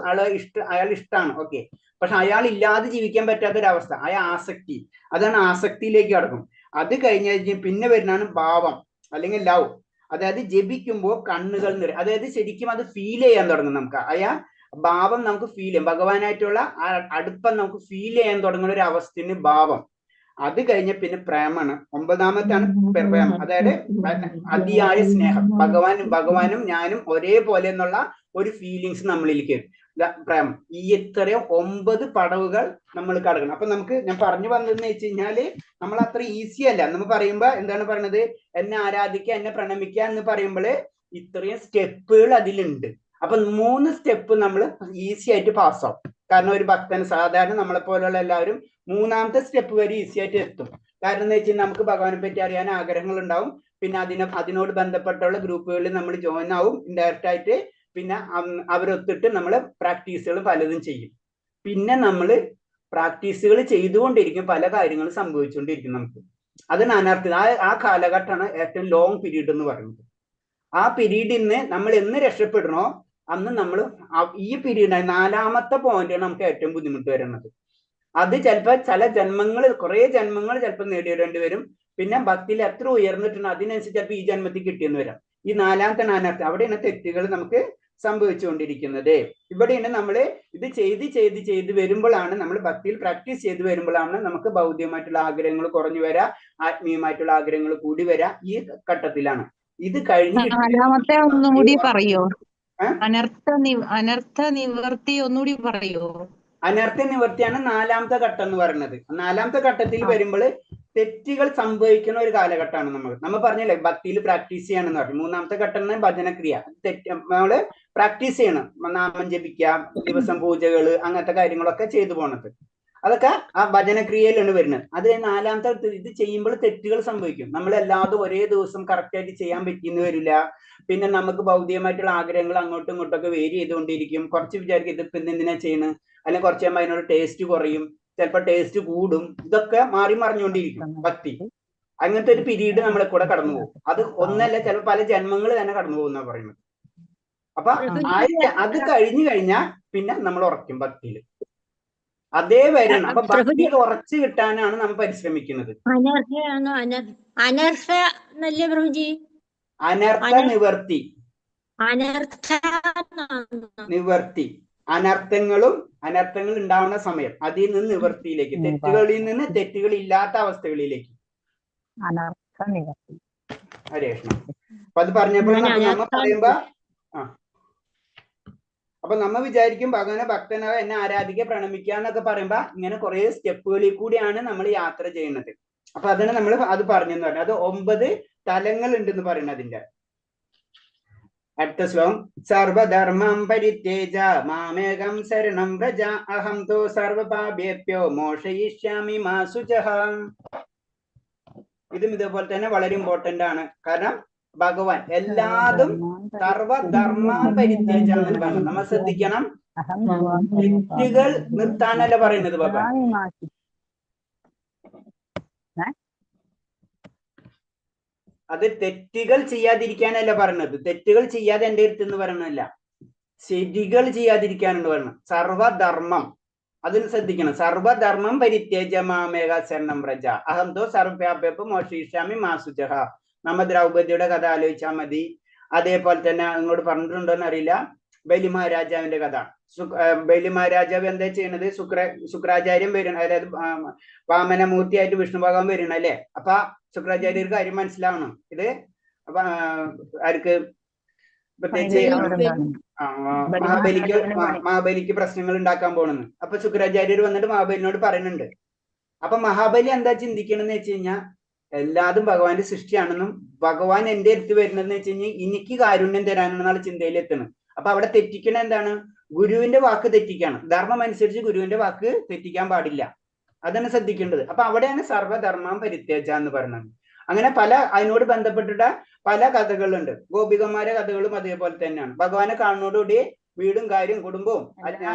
അയാൾ ഇഷ്ടമാണ്, ഓക്കെ, പക്ഷെ അയാൾ ഇല്ലാതെ ജീവിക്കാൻ പറ്റാത്തൊരവസ്ഥ, ആസക്തി. അതാണ് ആസക്തിയിലേക്ക് കടക്കും. അത് കഴിഞ്ഞ് പിന്നെ വരുന്നതാണ് ഭാവം അല്ലെങ്കിൽ ലവ്. അതായത് ജപിക്കുമ്പോൾ കണ്ണുകൾ നിറയും. അതായത് ശരിക്കും അത് ഫീൽ ചെയ്യാൻ തുടങ്ങും നമുക്ക്. ഭാവം നമുക്ക് ഫീൽ ചെയ്യും. ഭഗവാനായിട്ടുള്ള അടുപ്പം നമുക്ക് ഫീൽ ചെയ്യാൻ തുടങ്ങുന്ന ഒരു അവസ്ഥന് ഭാവം. അത് കഴിഞ്ഞ പിന്നെ പ്രേമാണ്. 9മത്താണ് പ്രേമം. അതായത് അതിയായ സ്നേഹം. ഭഗവാനും ഞാനും ഒരേപോലെ എന്നുള്ള ഒരു ഫീലിങ്സ് നമ്മളിലേക്ക് പ്രേമം. ഈ ഇത്രയും 9 പടവുകൾ നമ്മൾ കടക്കണം. അപ്പൊ നമുക്ക്, ഞാൻ പറഞ്ഞു വന്നതെന്ന് വെച്ച് കഴിഞ്ഞാല്, നമ്മൾ അത്ര ഈസി അല്ല. നമ്മൾ പറയുമ്പോ എന്താണ് പറയുന്നത്? എന്നെ ആരാധിക്കുക, എന്നെ പ്രണമിക്കുക എന്ന് പറയുമ്പോൾ ഇത്രയും സ്റ്റെപ്പുകൾ അതിലുണ്ട്. അപ്പൊ 3 സ്റ്റെപ്പ് നമ്മൾ ഈസി ആയിട്ട് പാസ്സാവും. കാരണം ഒരു ഭക്തൻ, സാധാരണ നമ്മളെ പോലുള്ള എല്ലാവരും 3മത്തെ സ്റ്റെപ്പ് വരെ ഈസി ആയിട്ട് എത്തും. കാരണം എന്ന് വെച്ചാൽ നമുക്ക് ഭഗവാനെ പറ്റി അറിയാൻ ആഗ്രഹങ്ങൾ ഉണ്ടാവും. പിന്നെ അതിനോട് ബന്ധപ്പെട്ടുള്ള ഗ്രൂപ്പുകളിൽ നമ്മൾ ജോയിൻ ആവും ഇൻഡയറക്റ്റ് ആയിട്ട്. പിന്നെ അവരൊത്തിട്ട് നമ്മൾ പ്രാക്ടീസുകൾ പലതും ചെയ്യും. പിന്നെ നമ്മൾ പ്രാക്ടീസുകൾ ചെയ്തുകൊണ്ടിരിക്കും, പല കാര്യങ്ങളും സംഭവിച്ചുകൊണ്ടിരിക്കും നമുക്ക്. അതാണ് അനർത്ഥം. ആ കാലഘട്ടമാണ് ഏറ്റവും ലോങ് പീരീഡ് എന്ന് പറയുന്നത്. ആ പീരീഡിൽ നിന്ന് നമ്മൾ എന്ന് രക്ഷപ്പെടണോ അന്ന് നമ്മൾ ഈ പീരീഡ് 4മത്തെ പോയിന്റാണ് നമുക്ക് ഏറ്റവും ബുദ്ധിമുട്ട് വരുന്നത്. അത് ചിലപ്പോൾ ചില ജന്മങ്ങൾ, കുറെ ജന്മങ്ങൾ ചിലപ്പോൾ നേടിയിടേണ്ടി വരും. പിന്നെ ഭക്തിയിൽ എത്ര ഉയർന്നിട്ടുണ്ട് അതിനനുസരിച്ച് ചിലപ്പോൾ ഈ ജന്മത്തിൽ കിട്ടിയെന്ന് വരാം. ഈ 4മത്തെ അനർത്ഥം, അവിടെയാണ് തെറ്റുകൾ നമുക്ക് സംഭവിച്ചുകൊണ്ടിരിക്കുന്നത്. ഇവിടെയാണ് നമ്മൾ ഇത് ചെയ്ത് വരുമ്പോഴാണ്, നമ്മൾ ഭക്തിയിൽ പ്രാക്ടീസ് ചെയ്ത് വരുമ്പോഴാണ് നമുക്ക് ഭൗതികമായിട്ടുള്ള ആഗ്രഹങ്ങൾ കുറഞ്ഞു വരാ, ആത്മീയമായിട്ടുള്ള ആഗ്രഹങ്ങൾ കൂടി വരാ. ഈ ഘട്ടത്തിലാണ് ഇത് കഴിഞ്ഞ്. 4മത്തെ ഒന്നുകൂടി പറയോ? അനർത്ഥ നിവർത്തി ഒന്നുകൂടി പറയോ? അനർത്ഥ നിവൃത്തിയാണ് നാലാമത്തെ ഘട്ടം എന്ന് പറയുന്നത്. നാലാമത്തെ ഘട്ടത്തിൽ വരുമ്പോൾ തെറ്റുകൾ സംഭവിക്കുന്ന ഒരു കാലഘട്ടമാണ് നമ്മൾ പറഞ്ഞില്ലേ ഭക്തിയിൽ പ്രാക്ടീസ് ചെയ്യണമെന്ന് പറഞ്ഞു. മൂന്നാമത്തെ ഘട്ടം ഭജനക്രിയ. നമ്മള് പ്രാക്ടീസ് ചെയ്യണം, നാമം ജപിക്കുക, ദിവസം പൂജകള്, അങ്ങനത്തെ കാര്യങ്ങളൊക്കെ ചെയ്തു പോണത്. അതൊക്കെ ആ ഭജനക്രിയയിലാണ് വരുന്നത്. അത് നാലാമത്തെ ഇത് ചെയ്യുമ്പോൾ തെറ്റുകൾ സംഭവിക്കും. നമ്മളെല്ലാതും ഒരേ ദിവസം കറക്റ്റ് ആയിട്ട് ചെയ്യാൻ പറ്റിയെന്ന് വരില്ല. പിന്നെ നമുക്ക് ഭൗതികമായിട്ടുള്ള ആഗ്രഹങ്ങൾ അങ്ങോട്ടും ഇങ്ങോട്ടൊക്കെ വേരി ചെയ്തുകൊണ്ടിരിക്കും. കുറച്ച് വിചാരിക്കും ഇതിപ്പോ എന്തിനാ ചെയ്യണം, അല്ലെങ്കിൽ കുറച്ച് കഴിയുമ്പോൾ അതിനോട് ടേസ്റ്റ് കുറയും, ചിലപ്പോൾ ടേസ്റ്റ് കൂടും. ഇതൊക്കെ മാറി മറിഞ്ഞുകൊണ്ടിരിക്കും ഭക്തി. അങ്ങനത്തെ ഒരു പീരീഡ് നമ്മളെ കൂടെ കടന്നു പോകും. അത് ഒന്നല്ല, ചിലപ്പോൾ പല ജന്മങ്ങൾ തന്നെ കടന്നു പോകുന്ന പറയുന്നത്. അപ്പൊ അത് കഴിഞ്ഞു കഴിഞ്ഞാൽ പിന്നെ നമ്മൾ ഉറക്കും ഭക്തിയിൽ. അതേ വരണം. അപ്പൊ ഭക്തിയിൽ ഉറച്ചു കിട്ടാനാണ് നമ്മൾ പരിശ്രമിക്കുന്നത്. അനർത്ഥ നിവർത്തി. നിവർത്തി അനർത്ഥങ്ങൾ ഉണ്ടാവുന്ന സമയം, അതിൽ നിന്ന് നിവർത്തിയിലേക്ക്, തെറ്റുകളിൽ നിന്ന് തെറ്റുകൾ ഇല്ലാത്ത അവസ്ഥകളിലേക്ക്. ഹരേ കൃഷ്ണ. അപ്പൊ അത് പറഞ്ഞപ്പോഴാണ് നമ്മ പറയുമ്പോ അപ്പൊ നമ്മ വിചാരിക്കും ഭഗവാനെ ഭക്തനായ എന്നെ ആരാധിക്കുക പ്രണമിക്കുക എന്നൊക്കെ പറയുമ്പോ ഇങ്ങനെ കുറെ സ്റ്റെപ്പുകളിൽ കൂടിയാണ് നമ്മൾ യാത്ര ചെയ്യുന്നത്. അപ്പൊ അതാണ് നമ്മൾ അത് പറഞ്ഞെന്ന് പറഞ്ഞത്. അത് 9 തലങ്ങൾ ഉണ്ടെന്ന് പറയുന്നത്. അതിന്റെ അടുത്ത ശ്ലോകം സർവധർമ്മം പരിത്യേജ മാമേകം ശരണം വ്രജ അഹം തോ സർവപാപേഭ്യോ മോക്ഷയിഷ്യാമി മാ ശുചഃ. ഇതും ഇതേപോലെ തന്നെ വളരെ ഇമ്പോർട്ടന്റ് ആണ്. കാരണം ഭഗവാൻ എല്ലാതും സർവധർമ്മം പരിത്യേജാന്ന് പറഞ്ഞു. നമ്മൾ ശ്രദ്ധിക്കണം, തെറ്റുകൾ നിർത്താനല്ല പറയുന്നത് ഭഗവാൻ. അത് തെറ്റുകൾ ചെയ്യാതിരിക്കാനല്ല പറഞ്ഞത്. തെറ്റുകൾ ചെയ്യാതെ എന്റെ അടുത്ത് എന്ന് പറയണല്ല, ശരികൾ ചെയ്യാതിരിക്കാനുണ്ട് പറയണം. സർവധർമ്മം, അതിന് ശ്രദ്ധിക്കണം. സർവധർമ്മം പരിത്യേജ മാമേക ശരണം വ്രജ അഹം തോ സർവ്യാപ്യപ്പ മോക്ഷിഷ്യാമി മാ ശുചഃ. നമ്മ ദ്രൗപദിയുടെ കഥ ആലോചിച്ചാൽ മതി. അതേപോലെ തന്നെ അങ്ങോട്ട് പറഞ്ഞിട്ടുണ്ടോന്ന് അറിയില്ല, ബലിമഹാരാജാവിന്റെ കഥ. ബലിമഹാരാജാവ് എന്താ ചെയ്യണത്, ശുക്രാചാര്യം വരണം, അതായത് വാമനമൂർത്തിയായിട്ട് വിഷ്ണു ഭഗവാൻ വരണം അല്ലെ. അപ്പൊ ശുക്രാചാര്യർ കാര്യം മനസ്സിലാവണം. ഇത് ആർക്ക് പ്രത്യേകിച്ച് മഹാബലിക്ക് പ്രശ്നങ്ങൾ ഉണ്ടാക്കാൻ പോണെന്ന്. അപ്പൊ ശുക്രാചാര്യർ വന്നിട്ട് മഹാബലിനോട് പറയുന്നുണ്ട്. അപ്പൊ മഹാബലി എന്താ ചിന്തിക്കണമെന്ന് വെച്ച് കഴിഞ്ഞാൽ എല്ലാതും ഭഗവാന്റെ സൃഷ്ടിയാണെന്നും ഭഗവാൻ എന്റെ അടുത്ത് വരുന്നതെന്ന് വെച്ച് കഴിഞ്ഞാൽ എനിക്ക് കാരുണ്യം തരാനെന്നാണ് ചിന്തയിൽ എത്തുന്നത്. അപ്പൊ അവിടെ തെറ്റിക്കണ എന്താണ്, ഗുരുവിന്റെ വാക്ക് തെറ്റിക്കാണ്. ധർമ്മം അനുസരിച്ച് ഗുരുവിന്റെ വാക്ക് തെറ്റിക്കാൻ പാടില്ല. അതാണ് ശ്രദ്ധിക്കേണ്ടത്. അപ്പൊ അവിടെയാണ് സർവധർമ്മം പരിത്യേജ എന്ന് പറയുന്നത്. അങ്ങനെ പല അതിനോട് ബന്ധപ്പെട്ടിട്ട് പല കഥകളുണ്ട്. ഗോപികന്മാരെ കഥകളും അതേപോലെ തന്നെയാണ്. ഭഗവാനെ കാണുന്നതോടുകൂടി വീടും കാര്യം കുടുംബവും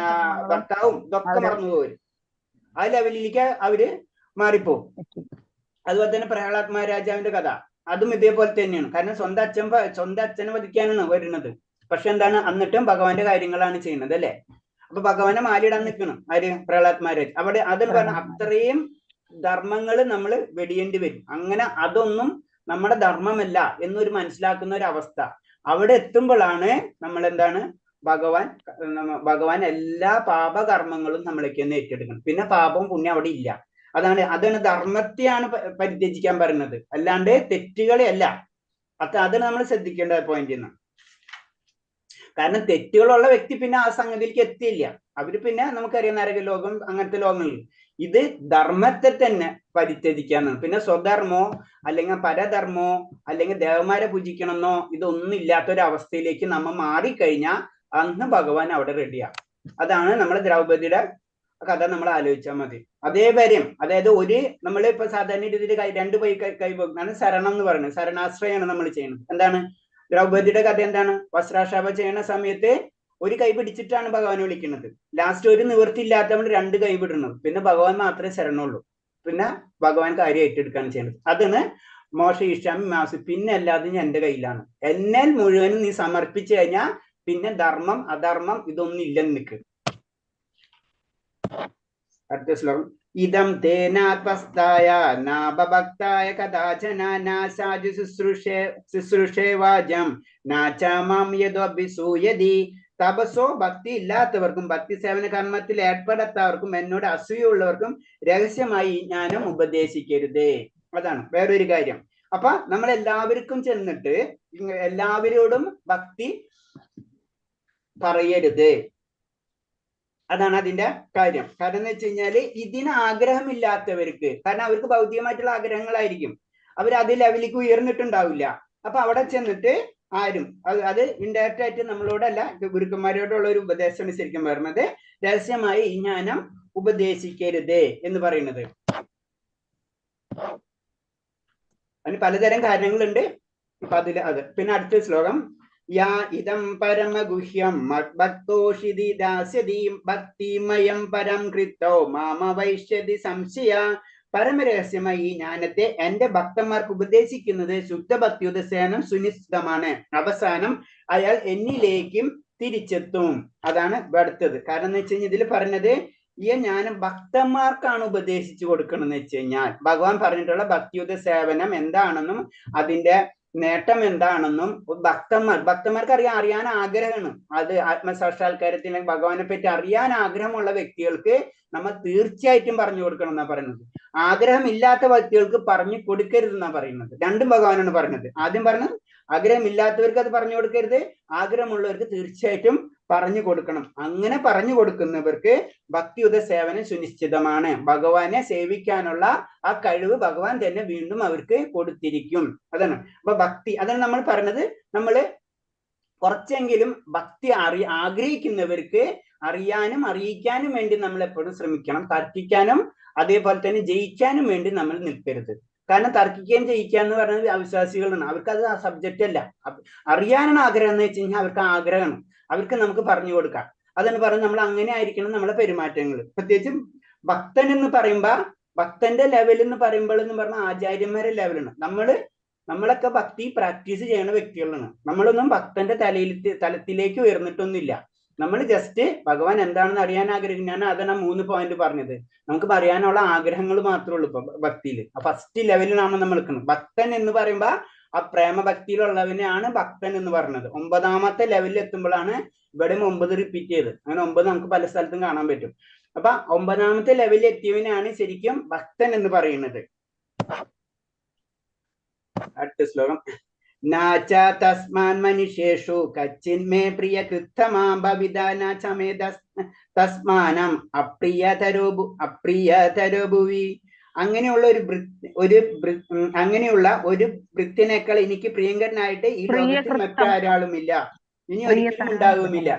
ഭർത്താവും ഇതൊക്കെ മറന്നുപോകും. ആ ലെവലിലേക്ക് അവര് മാറിപ്പോവും. അതുപോലെ തന്നെ പ്രഹ്ലാദ് മഹാരാജാവിന്റെ കഥ, അതും ഇതേപോലെ തന്നെയാണ്. കാരണം സ്വന്തം അച്ഛനെ വധിക്കാനാണ് വരുന്നത്. പക്ഷെ എന്താണ്, എന്നിട്ടും ഭഗവാന്റെ കാര്യങ്ങളാണ് ചെയ്യുന്നത് അല്ലെ. അപ്പൊ ഭഗവാനെ മാലിടാൻ നിൽക്കണം ആര്, പ്രഹ്ലാദ് മഹാരാജ്. അവിടെ അതിൽ പറഞ്ഞ അത്രയും ധർമ്മങ്ങൾ നമ്മൾ വെടിയേണ്ടി വരും. അങ്ങനെ അതൊന്നും നമ്മുടെ ധർമ്മമല്ല എന്നൊരു മനസ്സിലാക്കുന്ന ഒരു അവസ്ഥ അവിടെ എത്തുമ്പോഴാണ് നമ്മൾ എന്താണ്, ഭഗവാൻ എല്ലാ പാപകർമ്മങ്ങളും നമ്മളേക്ക് തന്നെ ഏറ്റെടുക്കണം. പിന്നെ പാപവും പുണ്യം അവിടെ ഇല്ല. അതാണ് ധർമ്മത്തെയാണ് പരിത്യജിക്കാൻ പറയുന്നത്, അല്ലാണ്ട് തെറ്റുകളെ അല്ല. അതാണ് നമ്മൾ ശ്രദ്ധിക്കേണ്ട പോയിന്റ് എന്ന്. കാരണം തെറ്റുകളുള്ള വ്യക്തി പിന്നെ ആ സംഗതിയിലേക്ക് എത്തിയില്ല. അവര് പിന്നെ നമുക്കറിയാം നരക ലോകം അങ്ങനത്തെ ലോകങ്ങളിൽ. ഇത് ധർമ്മത്തെ തന്നെ പരിത്യജിക്കാന്നാണ്. പിന്നെ സ്വധർമ്മോ അല്ലെങ്കിൽ പരധർമ്മോ അല്ലെങ്കിൽ ദേവന്മാരെ പൂജിക്കണമെന്നോ ഇതൊന്നും ഇല്ലാത്തൊരവസ്ഥയിലേക്ക് നമ്മൾ മാറിക്കഴിഞ്ഞാൽ അന്ന് ഭഗവാൻ അവിടെ റെഡിയാണ്. അതാണ് നമ്മുടെ ദ്രൗപദിയുടെ കഥ നമ്മൾ ആലോചിച്ചാൽ മതി. അതേ കാര്യം, അതായത് നമ്മളിപ്പോ സാധാരണ രീതിയിൽ 2 കൈ പോകുന്നതാണ് ശരണം എന്ന് പറയുന്നത്. ശരണാശ്രയമാണ് നമ്മൾ ചെയ്യുന്നത്. എന്താണ് ദ്രൗപദിയുടെ കഥ എന്താണ്, വസ്ത്രാക്ഷേപ ചെയ്യുന്ന സമയത്ത് ഒരു കൈ പിടിച്ചിട്ടാണ് ഭഗവാൻ വിളിക്കുന്നത്. ലാസ്റ്റ് ഒരു നിവൃത്തി ഇല്ലാത്തവണ് 2 കൈ വിടുന്നത്. പിന്നെ ഭഗവാൻ മാത്രമേ ശരണുള്ളൂ. പിന്നെ ഭഗവാൻ കാര്യം ഏറ്റെടുക്കുകയാണ് ചെയ്യുന്നത്. അതാണ് മോക്ഷയിഷ്യാമി മാസി. പിന്നെ അല്ലാതെ ഞാൻ എന്റെ കയ്യിലാണ്, എന്നെ മുഴുവനും നീ സമർപ്പിച്ചു കഴിഞ്ഞാൽ പിന്നെ ധർമ്മം അധർമ്മം ഇതൊന്നും ഇല്ലെന്ന് നിൽക്ക്. അടുത്ത ശ്ലോകം ഇതം തേനാത്മസ്ഥായ നാഭക്തായ കഥാചന നാസാജു ശുശ്രൂഷേ വാചം നാചാമാം യദോഭിസൂയതി. തപസ്സോ ഭക്തി ഇല്ലാത്തവർക്കും ഭക്തി സേവന കർമ്മത്തിൽ ഏർപ്പെടാത്തവർക്കും എന്നോട് അസൂയുള്ളവർക്കും രഹസ്യമായി ജ്ഞാനം ഉപദേശിക്കരുതേ. അതാണ് വേറൊരു കാര്യം. അപ്പൊ നമ്മൾ എല്ലാവർക്കും ചെന്നിട്ട് എല്ലാവരോടും ഭക്തി പറയരുത്. അതാണ് അതിന്റെ കാര്യം. കാരണം എന്ന് വെച്ച് കഴിഞ്ഞാല് ഇതിന് ആഗ്രഹമില്ലാത്തവർക്ക്, കാരണം അവർക്ക് ഭൗതികമായിട്ടുള്ള ആഗ്രഹങ്ങളായിരിക്കും, അവർ അത് ലെവലിലേക്ക് ഉയർന്നിട്ടുണ്ടാവില്ല. അപ്പൊ അവിടെ ചെന്നിട്ട് ആരും അത് ഇൻഡയറക്റ്റ് ആയിട്ട് നമ്മളോടല്ല, ഗുരുക്കന്മാരോടുള്ള ഒരു ഉപദേശമാണ് ശരിക്കും പറയുന്നത്. രഹസ്യമായി ഈ ജ്ഞാനം ഉപദേശിക്കരുത് എന്ന് പറയുന്നത്. അതിന് പലതരം കാര്യങ്ങളുണ്ട്. അപ്പൊ അതില് അത് പിന്നെ അടുത്ത ശ്ലോകം, യാ ഇദം പരമഗുഹ്യം മദ്ഭക്തോഷിതി ദാസ്യതീം ഭക്തിമയം പരം കൃത്തോ മാമ വൈശ്യതി സംശയ. പരമരഹസ്യമായി ഈ ജ്ഞാനത്തെ എന്റെ ഭക്തന്മാർക്ക് ഉപദേശിക്കുന്നത് ശുദ്ധ ഭക്തിയുപദേശനം സുനിശ്ചിതമാണ്. അവസാനം അയാൾ എന്നിലേക്കും തിരിച്ചെത്തും. അതാണ് അടുത്തത്. കാരണം എന്ന് വെച്ച് കഴിഞ്ഞാൽ ഇതിൽ പറഞ്ഞത് ഈ ജ്ഞാനം ഭക്തന്മാർക്കാണ് ഉപദേശിച്ചു കൊടുക്കണമെന്ന് വെച്ച് കഴിഞ്ഞാൽ, ഭഗവാൻ പറഞ്ഞിട്ടുള്ള ഭക്തിയുത സേവനം എന്താണെന്നും അതിന്റെ നേട്ടം എന്താണെന്നും ഭക്തന്മാർക്ക് അറിയാൻ ആഗ്രഹമാണ്. അത് ആത്മസാക്ഷാത്കാരത്തിന് ഭഗവാനെ പറ്റി അറിയാൻ ആഗ്രഹമുള്ള വ്യക്തികൾക്ക് നമ്മൾ തീർച്ചയായിട്ടും പറഞ്ഞു കൊടുക്കണം എന്നാ പറയുന്നത്. ആഗ്രഹമില്ലാത്ത വ്യക്തികൾക്ക് പറഞ്ഞു കൊടുക്കരുത് എന്നാ പറയുന്നത്. രണ്ടും ഭഗവാനാണ് പറയുന്നത്. ആദ്യം പറഞ്ഞത് ആഗ്രഹമില്ലാത്തവർക്ക് അത് പറഞ്ഞു കൊടുക്കരുത്, ആഗ്രഹമുള്ളവർക്ക് തീർച്ചയായിട്ടും പറഞ്ഞു കൊടുക്കണം. അങ്ങനെ പറഞ്ഞു കൊടുക്കുന്നവർക്ക് ഭക്തിയുത സേവനം സുനിശ്ചിതമാണ്. ഭഗവാനെ സേവിക്കാനുള്ള ആ കഴിവ് ഭഗവാൻ തന്നെ വീണ്ടും അവർക്ക് കൊടുത്തിരിക്കും. അതാണ് അപ്പൊ ഭക്തി. അതാണ് നമ്മൾ പറഞ്ഞത്. നമ്മള് കുറച്ചെങ്കിലും ഭക്തി ആഗ്രഹിക്കുന്നവർക്ക് അറിയാനും അറിയിക്കാനും വേണ്ടി നമ്മൾ എപ്പോഴും ശ്രമിക്കണം. തർക്കിക്കാനും അതേപോലെ തന്നെ ജയിക്കാനും വേണ്ടി നമ്മൾ നിൽക്കരുത്. കാരണം തർക്കിക്കുകയും ജയിക്കുക എന്ന് പറയുന്നത് അവിശ്വാസികളാണ്. അവർക്ക് അത് ആ സബ്ജക്റ്റ് അല്ല. അറിയാനാണ് ആഗ്രഹം എന്ന് വെച്ച് കഴിഞ്ഞാൽ അവർക്ക് ആഗ്രഹമാണ്, അവർക്ക് നമുക്ക് പറഞ്ഞു കൊടുക്കാം. അതെന്ന് പറഞ്ഞ് നമ്മൾ അങ്ങനെ ആയിരിക്കണം നമ്മളെ പെരുമാറ്റങ്ങൾ. പ്രത്യേകിച്ചും ഭക്തൻ എന്ന് പറയുമ്പോ, ഭക്തന്റെ ലെവൽ എന്ന് പറയുമ്പോൾ എന്ന് പറഞ്ഞാൽ ആചാര്യന്മാരുടെ ലെവലാണ്. നമ്മളൊക്കെ ഭക്തി പ്രാക്ടീസ് ചെയ്യുന്ന വ്യക്തികളാണ്. നമ്മളൊന്നും ഭക്തന്റെ തലത്തിലേക്ക് ഉയർന്നിട്ടൊന്നുമില്ല. നമ്മൾ ജസ്റ്റ് ഭഗവാൻ എന്താണെന്ന് അറിയാൻ ആഗ്രഹിക്കുന്നതാണ്. അതാണ് 3 പോയിന്റ് പറഞ്ഞത്. നമുക്ക് അറിയാനുള്ള ആഗ്രഹങ്ങൾ മാത്രമേ ഉള്ളൂ ഇപ്പൊ ഭക്തിയിൽ. ഫസ്റ്റ് ലെവലിലാണ് നമ്മൾ നിൽക്കുന്നത്. ഭക്തൻ എന്ന് പറയുമ്പോ ആ പ്രേമഭക്തിയിലുള്ളവനെയാണ് ഭക്തൻ എന്ന് പറഞ്ഞത്. 9ാമത്തെ ലെവലിൽ എത്തുമ്പോഴാണ് ഇവിടെ 9 റിപ്പീറ്റ് ചെയ്ത്. അങ്ങനെ 9 നമുക്ക് പല സ്ഥലത്തും കാണാൻ പറ്റും. അപ്പൊ 9ാമത്തെ ലെവലിൽ എത്തിയവനാണ് ശരിക്കും ഭക്തൻ എന്ന് പറയുന്നത്. അടുത്ത ശ്ലോകം, നാച തസ്മാൻ മനുഷ്യേഷു കച്ചിന്മേ പ്രിയ കൃത്തമാ ഭവിതാ നാച മേ തസ്മാനം അപ്രിയതരോ ഭുവി. അങ്ങനെയുള്ള ഒരു ഭൃത്യനേക്കാൾ എനിക്ക് പ്രിയങ്കരനായിട്ട് ഈ ലോകത്തിൽ മറ്റാരാളുമില്ല, ഇനി ഒരിക്കലും ഉണ്ടാകുമില്ല.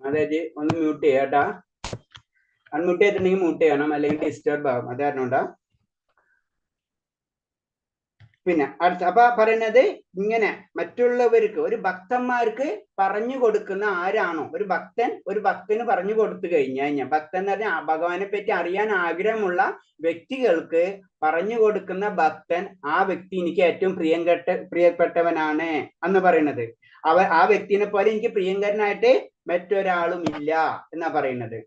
അതായത് ഒന്ന് മ്യൂട്ട് ചെയ്യാട്ടാ. അൺമ്യൂട്ട് ചെയ്തിട്ടുണ്ടെങ്കിൽ മ്യൂട്ട് ചെയ്യണം, അല്ലെങ്കിൽ ഡിസ്റ്റർബ് ആകും. അതാരണോണ്ടാ. പിന്നെ അടുത്ത അപ്പൊ പറയുന്നത് ഇങ്ങനെ മറ്റുള്ളവർക്ക്, ഒരു ഭക്തന്മാർക്ക് പറഞ്ഞു കൊടുക്കുന്ന ആരാണോ ഒരു ഭക്തന് പറഞ്ഞു കൊടുത്തു കഴിഞ്ഞാൽ, ഭക്തൻ എന്ന് പറഞ്ഞാൽ ഭഗവാനെ പറ്റി അറിയാൻ ആഗ്രഹമുള്ള വ്യക്തികൾക്ക് പറഞ്ഞു കൊടുക്കുന്ന ഭക്തൻ, ആ വ്യക്തി എനിക്ക് ഏറ്റവും പ്രിയപ്പെട്ടവനാണ് എന്ന് പറയുന്നത്. ആ വ്യക്തിനെ പോലെ എനിക്ക് പ്രിയങ്കരനായിട്ട് മറ്റൊരാളും ഇല്ല എന്നാ പറയുന്നത്.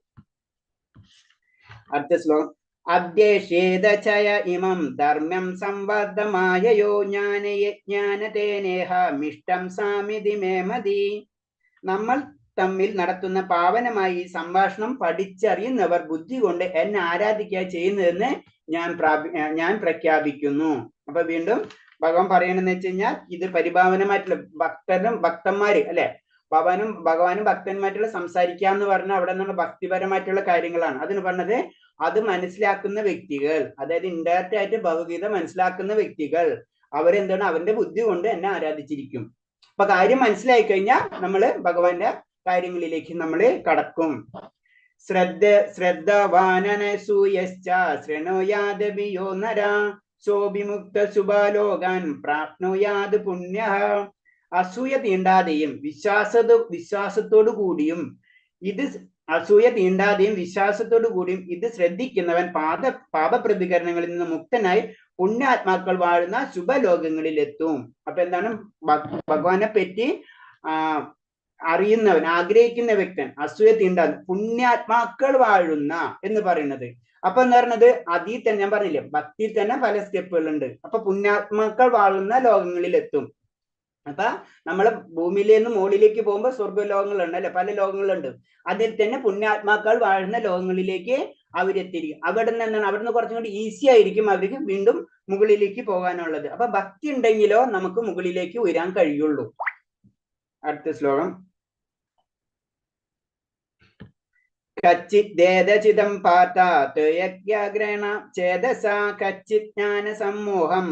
അടുത്ത ശ്ലോകം, അദ്യേഷേദചയ ഇമം ധർമ്മ്യം സംവർദ്ധമായയോ ജ്ഞാനതേനേഹ മിഷ്ടം സാമിതി മേമതി. നമ്മൾ തമ്മിൽ നടത്തുന്ന പാവനമായി സംഭാഷണം പഠിച്ചറിയുന്നവർ ബുദ്ധി കൊണ്ട് എന്നെ ആരാധിക്കുക ചെയ്യുന്നതെന്ന് ഞാൻ പ്രഖ്യാപിക്കുന്നു. അപ്പൊ വീണ്ടും ഭഗവാൻ പറയണെന്ന് വെച്ച് കഴിഞ്ഞാൽ, ഇത് പരിഭാവനമായിട്ടുള്ള ഭക്തന്മാര് അല്ലെ, ഭഗവാനും ഭക്തന്മായിട്ടുള്ള സംസാരിക്കാന്ന് പറഞ്ഞാൽ അവിടെ നിന്നുള്ള ഭക്തിപരമായിട്ടുള്ള കാര്യങ്ങളാണ്. അതിന് പറഞ്ഞത് അത് മനസ്സിലാക്കുന്ന വ്യക്തികൾ, അതായത് ഇൻഡയറക്റ്റ് ആയിട്ട് ഭഗവത്ഗീത മനസ്സിലാക്കുന്ന വ്യക്തികൾ, അവരെന്താണ് അവന്റെ ബുദ്ധി കൊണ്ട് എന്നെ ആരാധിച്ചിരിക്കും. അപ്പൊ കാര്യം മനസ്സിലായി കഴിഞ്ഞാൽ നമ്മള് ഭഗവാന്റെ കാര്യങ്ങളിലേക്ക് നമ്മള് കടക്കും. ശ്രദ്ധവാനനസൂയശ്ച ശൃണോയാദവിയോ നര ശോഭിമുക്ത ശുഭാലോകാൻ പ്രാപ്നുയാത് പുണ്യഃ. അസൂയ തീണ്ടാതെയും വിശ്വാസത്തോടു കൂടിയും ഇത് ശ്രദ്ധിക്കുന്നവൻ പാപപ്രതികരണങ്ങളിൽ നിന്ന് മുക്തനായി പുണ്യാത്മാക്കൾ വാഴുന്ന ശുഭലോകങ്ങളിൽ എത്തും. അപ്പൊ എന്താണ് ഭഗവാനെ പറ്റി അറിയുന്നവൻ, ആഗ്രഹിക്കുന്ന വ്യക്തൻ അസൂയ തീണ്ടാതെ പുണ്യാത്മാക്കൾ വാഴുന്ന എന്ന് പറയുന്നത്. അപ്പൊ എന്താ പറയുന്നത്, അതിൽ തന്നെ ഞാൻ പറഞ്ഞില്ലേ ഭക്തിയിൽ തന്നെ പല സ്റ്റെപ്പുകളുണ്ട്. അപ്പൊ പുണ്യാത്മാക്കൾ വാഴുന്ന ലോകങ്ങളിൽ എത്തും. അപ്പൊ നമ്മള് ഭൂമിയിൽ നിന്ന് മുകളിലേക്ക് പോകുമ്പോൾ സ്വർഗ്ഗലോകങ്ങളുണ്ട് അല്ലെ, പല ലോകങ്ങളുണ്ട്. അതിൽ തന്നെ പുണ്യാത്മാക്കൾ വാഴുന്ന ലോകങ്ങളിലേക്ക് അവരെത്തിയിരിക്കും. അവിടെ നിന്ന് എന്താണ്, അവിടുന്ന് കുറച്ചും കൂടി ഈസി ആയിരിക്കും അവർക്ക് വീണ്ടും മുകളിലേക്ക് പോകാനുള്ളത്. അപ്പൊ ഭക്തി ഉണ്ടെങ്കിലോ നമുക്ക് മുകളിലേക്ക് ഉയരാൻ കഴിയുള്ളൂ. അടുത്ത ശ്ലോകം. കച്ചിദ്ദേതചിതം പാതാത് യജ്ഞാഗ്രഹണ ചേതസ കച്ചിത് ജ്ഞാന സമ്മോഹം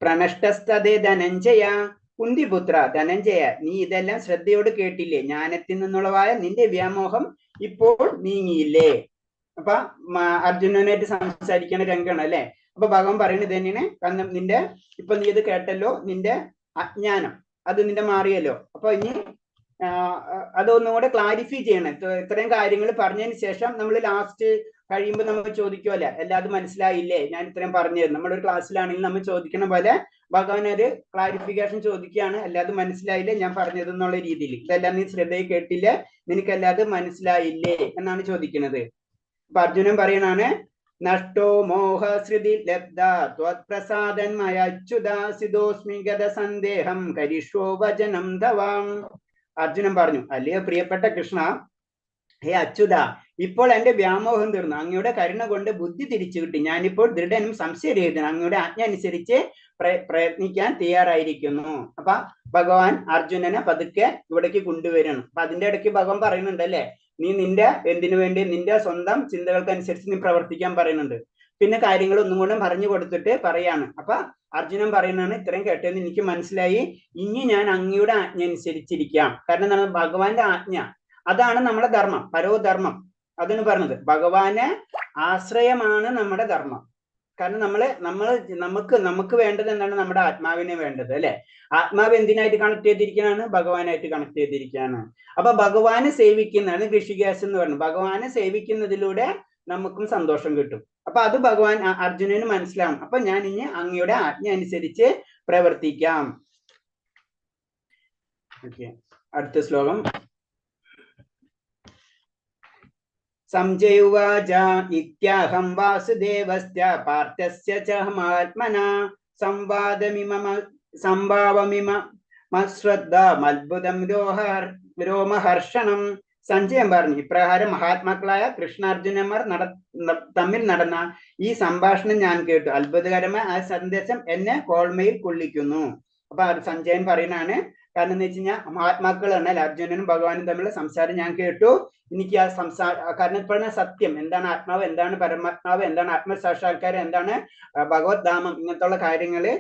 പ്രണഷ്ടസ്തദേ ധനഞ്ജയ. കുന്തിപുത്ര ധനഞ്ജയ, നീ ഇതെല്ലാം ശ്രദ്ധയോട് കേട്ടില്ലേ? ജ്ഞാനത്തിൽ നിന്നുള്ളവായ നിന്റെ വ്യാമോഹം ഇപ്പോൾ നീങ്ങിയില്ലേ? അപ്പൊ അർജുനനായിട്ട് സംസാരിക്കുന്ന രംഗമാണ് അല്ലെ. അപ്പൊ ഭഗവാൻ പറയുന്നത് തന്നെയാണ്, കാരണം നിന്റെ ഇപ്പൊ നീ ഇത് കേട്ടല്ലോ, നിന്റെ അജ്ഞാനം അത് നിന്റെ മാറിയല്ലോ. അപ്പൊ ഇനി അതൊന്നും കൂടെ ക്ലാരിഫൈ ചെയ്യണം. ഇത്രയും കാര്യങ്ങൾ പറഞ്ഞതിന് ശേഷം നമ്മൾ ലാസ്റ്റ് കഴിയുമ്പോൾ നമ്മൾ ചോദിക്കുമല്ലേ, എല്ലാതും മനസ്സിലായില്ലേ, ഞാൻ ഇത്രയും പറഞ്ഞു തരും. നമ്മളൊരു ക്ലാസ്സിലാണെങ്കിൽ നമ്മൾ ചോദിക്കണ പോലെ ഭഗവാൻ ഒരു ക്ലാരിഫിക്കേഷൻ ചോദിക്കുകയാണ്, എല്ലാതും മനസ്സിലായില്ലേ ഞാൻ പറഞ്ഞതെന്നുള്ള രീതിയിൽ. ഇതെല്ലാം നീ ശ്രദ്ധയിൽ കേട്ടില്ല, നിനക്കല്ലാതെ മനസ്സിലായില്ലേ എന്നാണ് ചോദിക്കുന്നത്. അപ്പൊ അർജുനൻ പറയണാണ്, നഷ്ടോ മോഹശ്രുതി ലബ്ധ ത്വത്പ്രസാദന്മയച്യുതാസിതോസ്മി ഗത സന്ദേഹം കരിഷ്വോ വചനം തവാം. അർജുനൻ പറഞ്ഞു, അല്ലയോ പ്രിയപ്പെട്ട കൃഷ്ണ, ഹേ അച്യുത, ഇപ്പോൾ എന്റെ വ്യാമോഹം തീർന്നു, അങ്ങയുടെ കരുണ കൊണ്ട് ബുദ്ധി തിരിച്ചു കിട്ടി. ഞാനിപ്പോൾ ദൃഢനും സംശയരഹിതനും അങ്ങയുടെ ആജ്ഞ അനുസരിച്ച് പ്രയത്നിക്കാൻ തയ്യാറായിരിക്കുന്നു. അപ്പൊ ഭഗവാൻ അർജുനനെ പതുക്കെ ഇവിടേക്ക് കൊണ്ടുവരണം. അപ്പൊ അതിന്റെ ഇടയ്ക്ക് ഭഗവാൻ പറയുന്നുണ്ടല്ലേ, നീ നിന്റെ എന്തിനു വേണ്ടി നിന്റെ സ്വന്തം ചിന്തകൾക്കനുസരിച്ച് നീ പ്രവർത്തിക്കാൻ പറയുന്നുണ്ട്. പിന്നെ കാര്യങ്ങൾ ഒന്നും കൂടെ പറഞ്ഞു കൊടുത്തിട്ട് പറയാണ്. അപ്പൊ അർജുനൻ പറയുന്നതാണ്, ഇത്രയും കേട്ടതെന്ന് എനിക്ക് മനസ്സിലായി, ഇനി ഞാൻ അങ്ങയുടെ ആജ്ഞ അനുസരിച്ചിരിക്കാം. കാരണം എന്താണ്, ഭഗവാന്റെ ആജ്ഞ അതാണ് നമ്മുടെ ധർമ്മം, പരോധർമ്മം. അതാണ് പറഞ്ഞത്, ഭഗവാന് ആശ്രയമാണ് നമ്മുടെ ധർമ്മം. കാരണം നമുക്ക് വേണ്ടത് എന്താണ്, നമ്മുടെ ആത്മാവിനെ വേണ്ടത് അല്ലെ. ആത്മാവ് എന്തിനായിട്ട് കണക്ട് ചെയ്തിരിക്കുകയാണ്? ഭഗവാനായിട്ട് കണക്ട് ചെയ്തിരിക്കുകയാണ്. അപ്പൊ ഭഗവാനെ സേവിക്കുന്നതാണ് ഋഷികേശ് എന്ന് പറയുന്നത്. ഭഗവാനെ സേവിക്കുന്നതിലൂടെ നമുക്കും സന്തോഷം കിട്ടും. അപ്പൊ അത് ഭഗവാൻ അർജുനന് മനസ്സിലാവും. അപ്പൊ ഞാൻ ഇനി അങ്ങയുടെ ആജ്ഞ അനുസരിച്ച് പ്രവർത്തിക്കാം. അടുത്ത ശ്ലോകം. സംജയുവാച ഇത്യാഹം വാസുദേവസ്യ പാർത്ഥസ്യ ച മഹാത്മനാ സംഭാവമിമശ്രദ്ധമദ്ഭുതം രോമഹർഷണം. സഞ്ജയൻ പറഞ്ഞു, ഇപ്രകാരം മഹാത്മാക്കളായ കൃഷ്ണാർജുനന്മാർ തമ്മിൽ നടന്ന ഈ സംഭാഷണം ഞാൻ കേട്ടു. അത്ഭുതകരമായ ആ സന്ദേശം എന്നെ കോൾമയിൽ കൊള്ളിക്കുന്നു. അപ്പൊ സഞ്ജയൻ പറയുന്നതാണ്, കാരണം എന്ന് വെച്ച് കഴിഞ്ഞാൽ മഹാത്മാക്കൾ എന്നാൽ അർജുനനും ഭഗവാനും തമ്മിലുള്ള സംസാരം ഞാൻ കേട്ടു. എനിക്ക് ആ കാരണം ഇപ്പോഴാണ് സത്യം എന്താണ് ആത്മാവ്, എന്താണ് പരമാത്മാവ്, എന്താണ് ആത്മസാക്ഷാത്കാരം, എന്താണ് ഭഗവത് ധാമം, ഇങ്ങനത്തുള്ള കാര്യങ്ങള്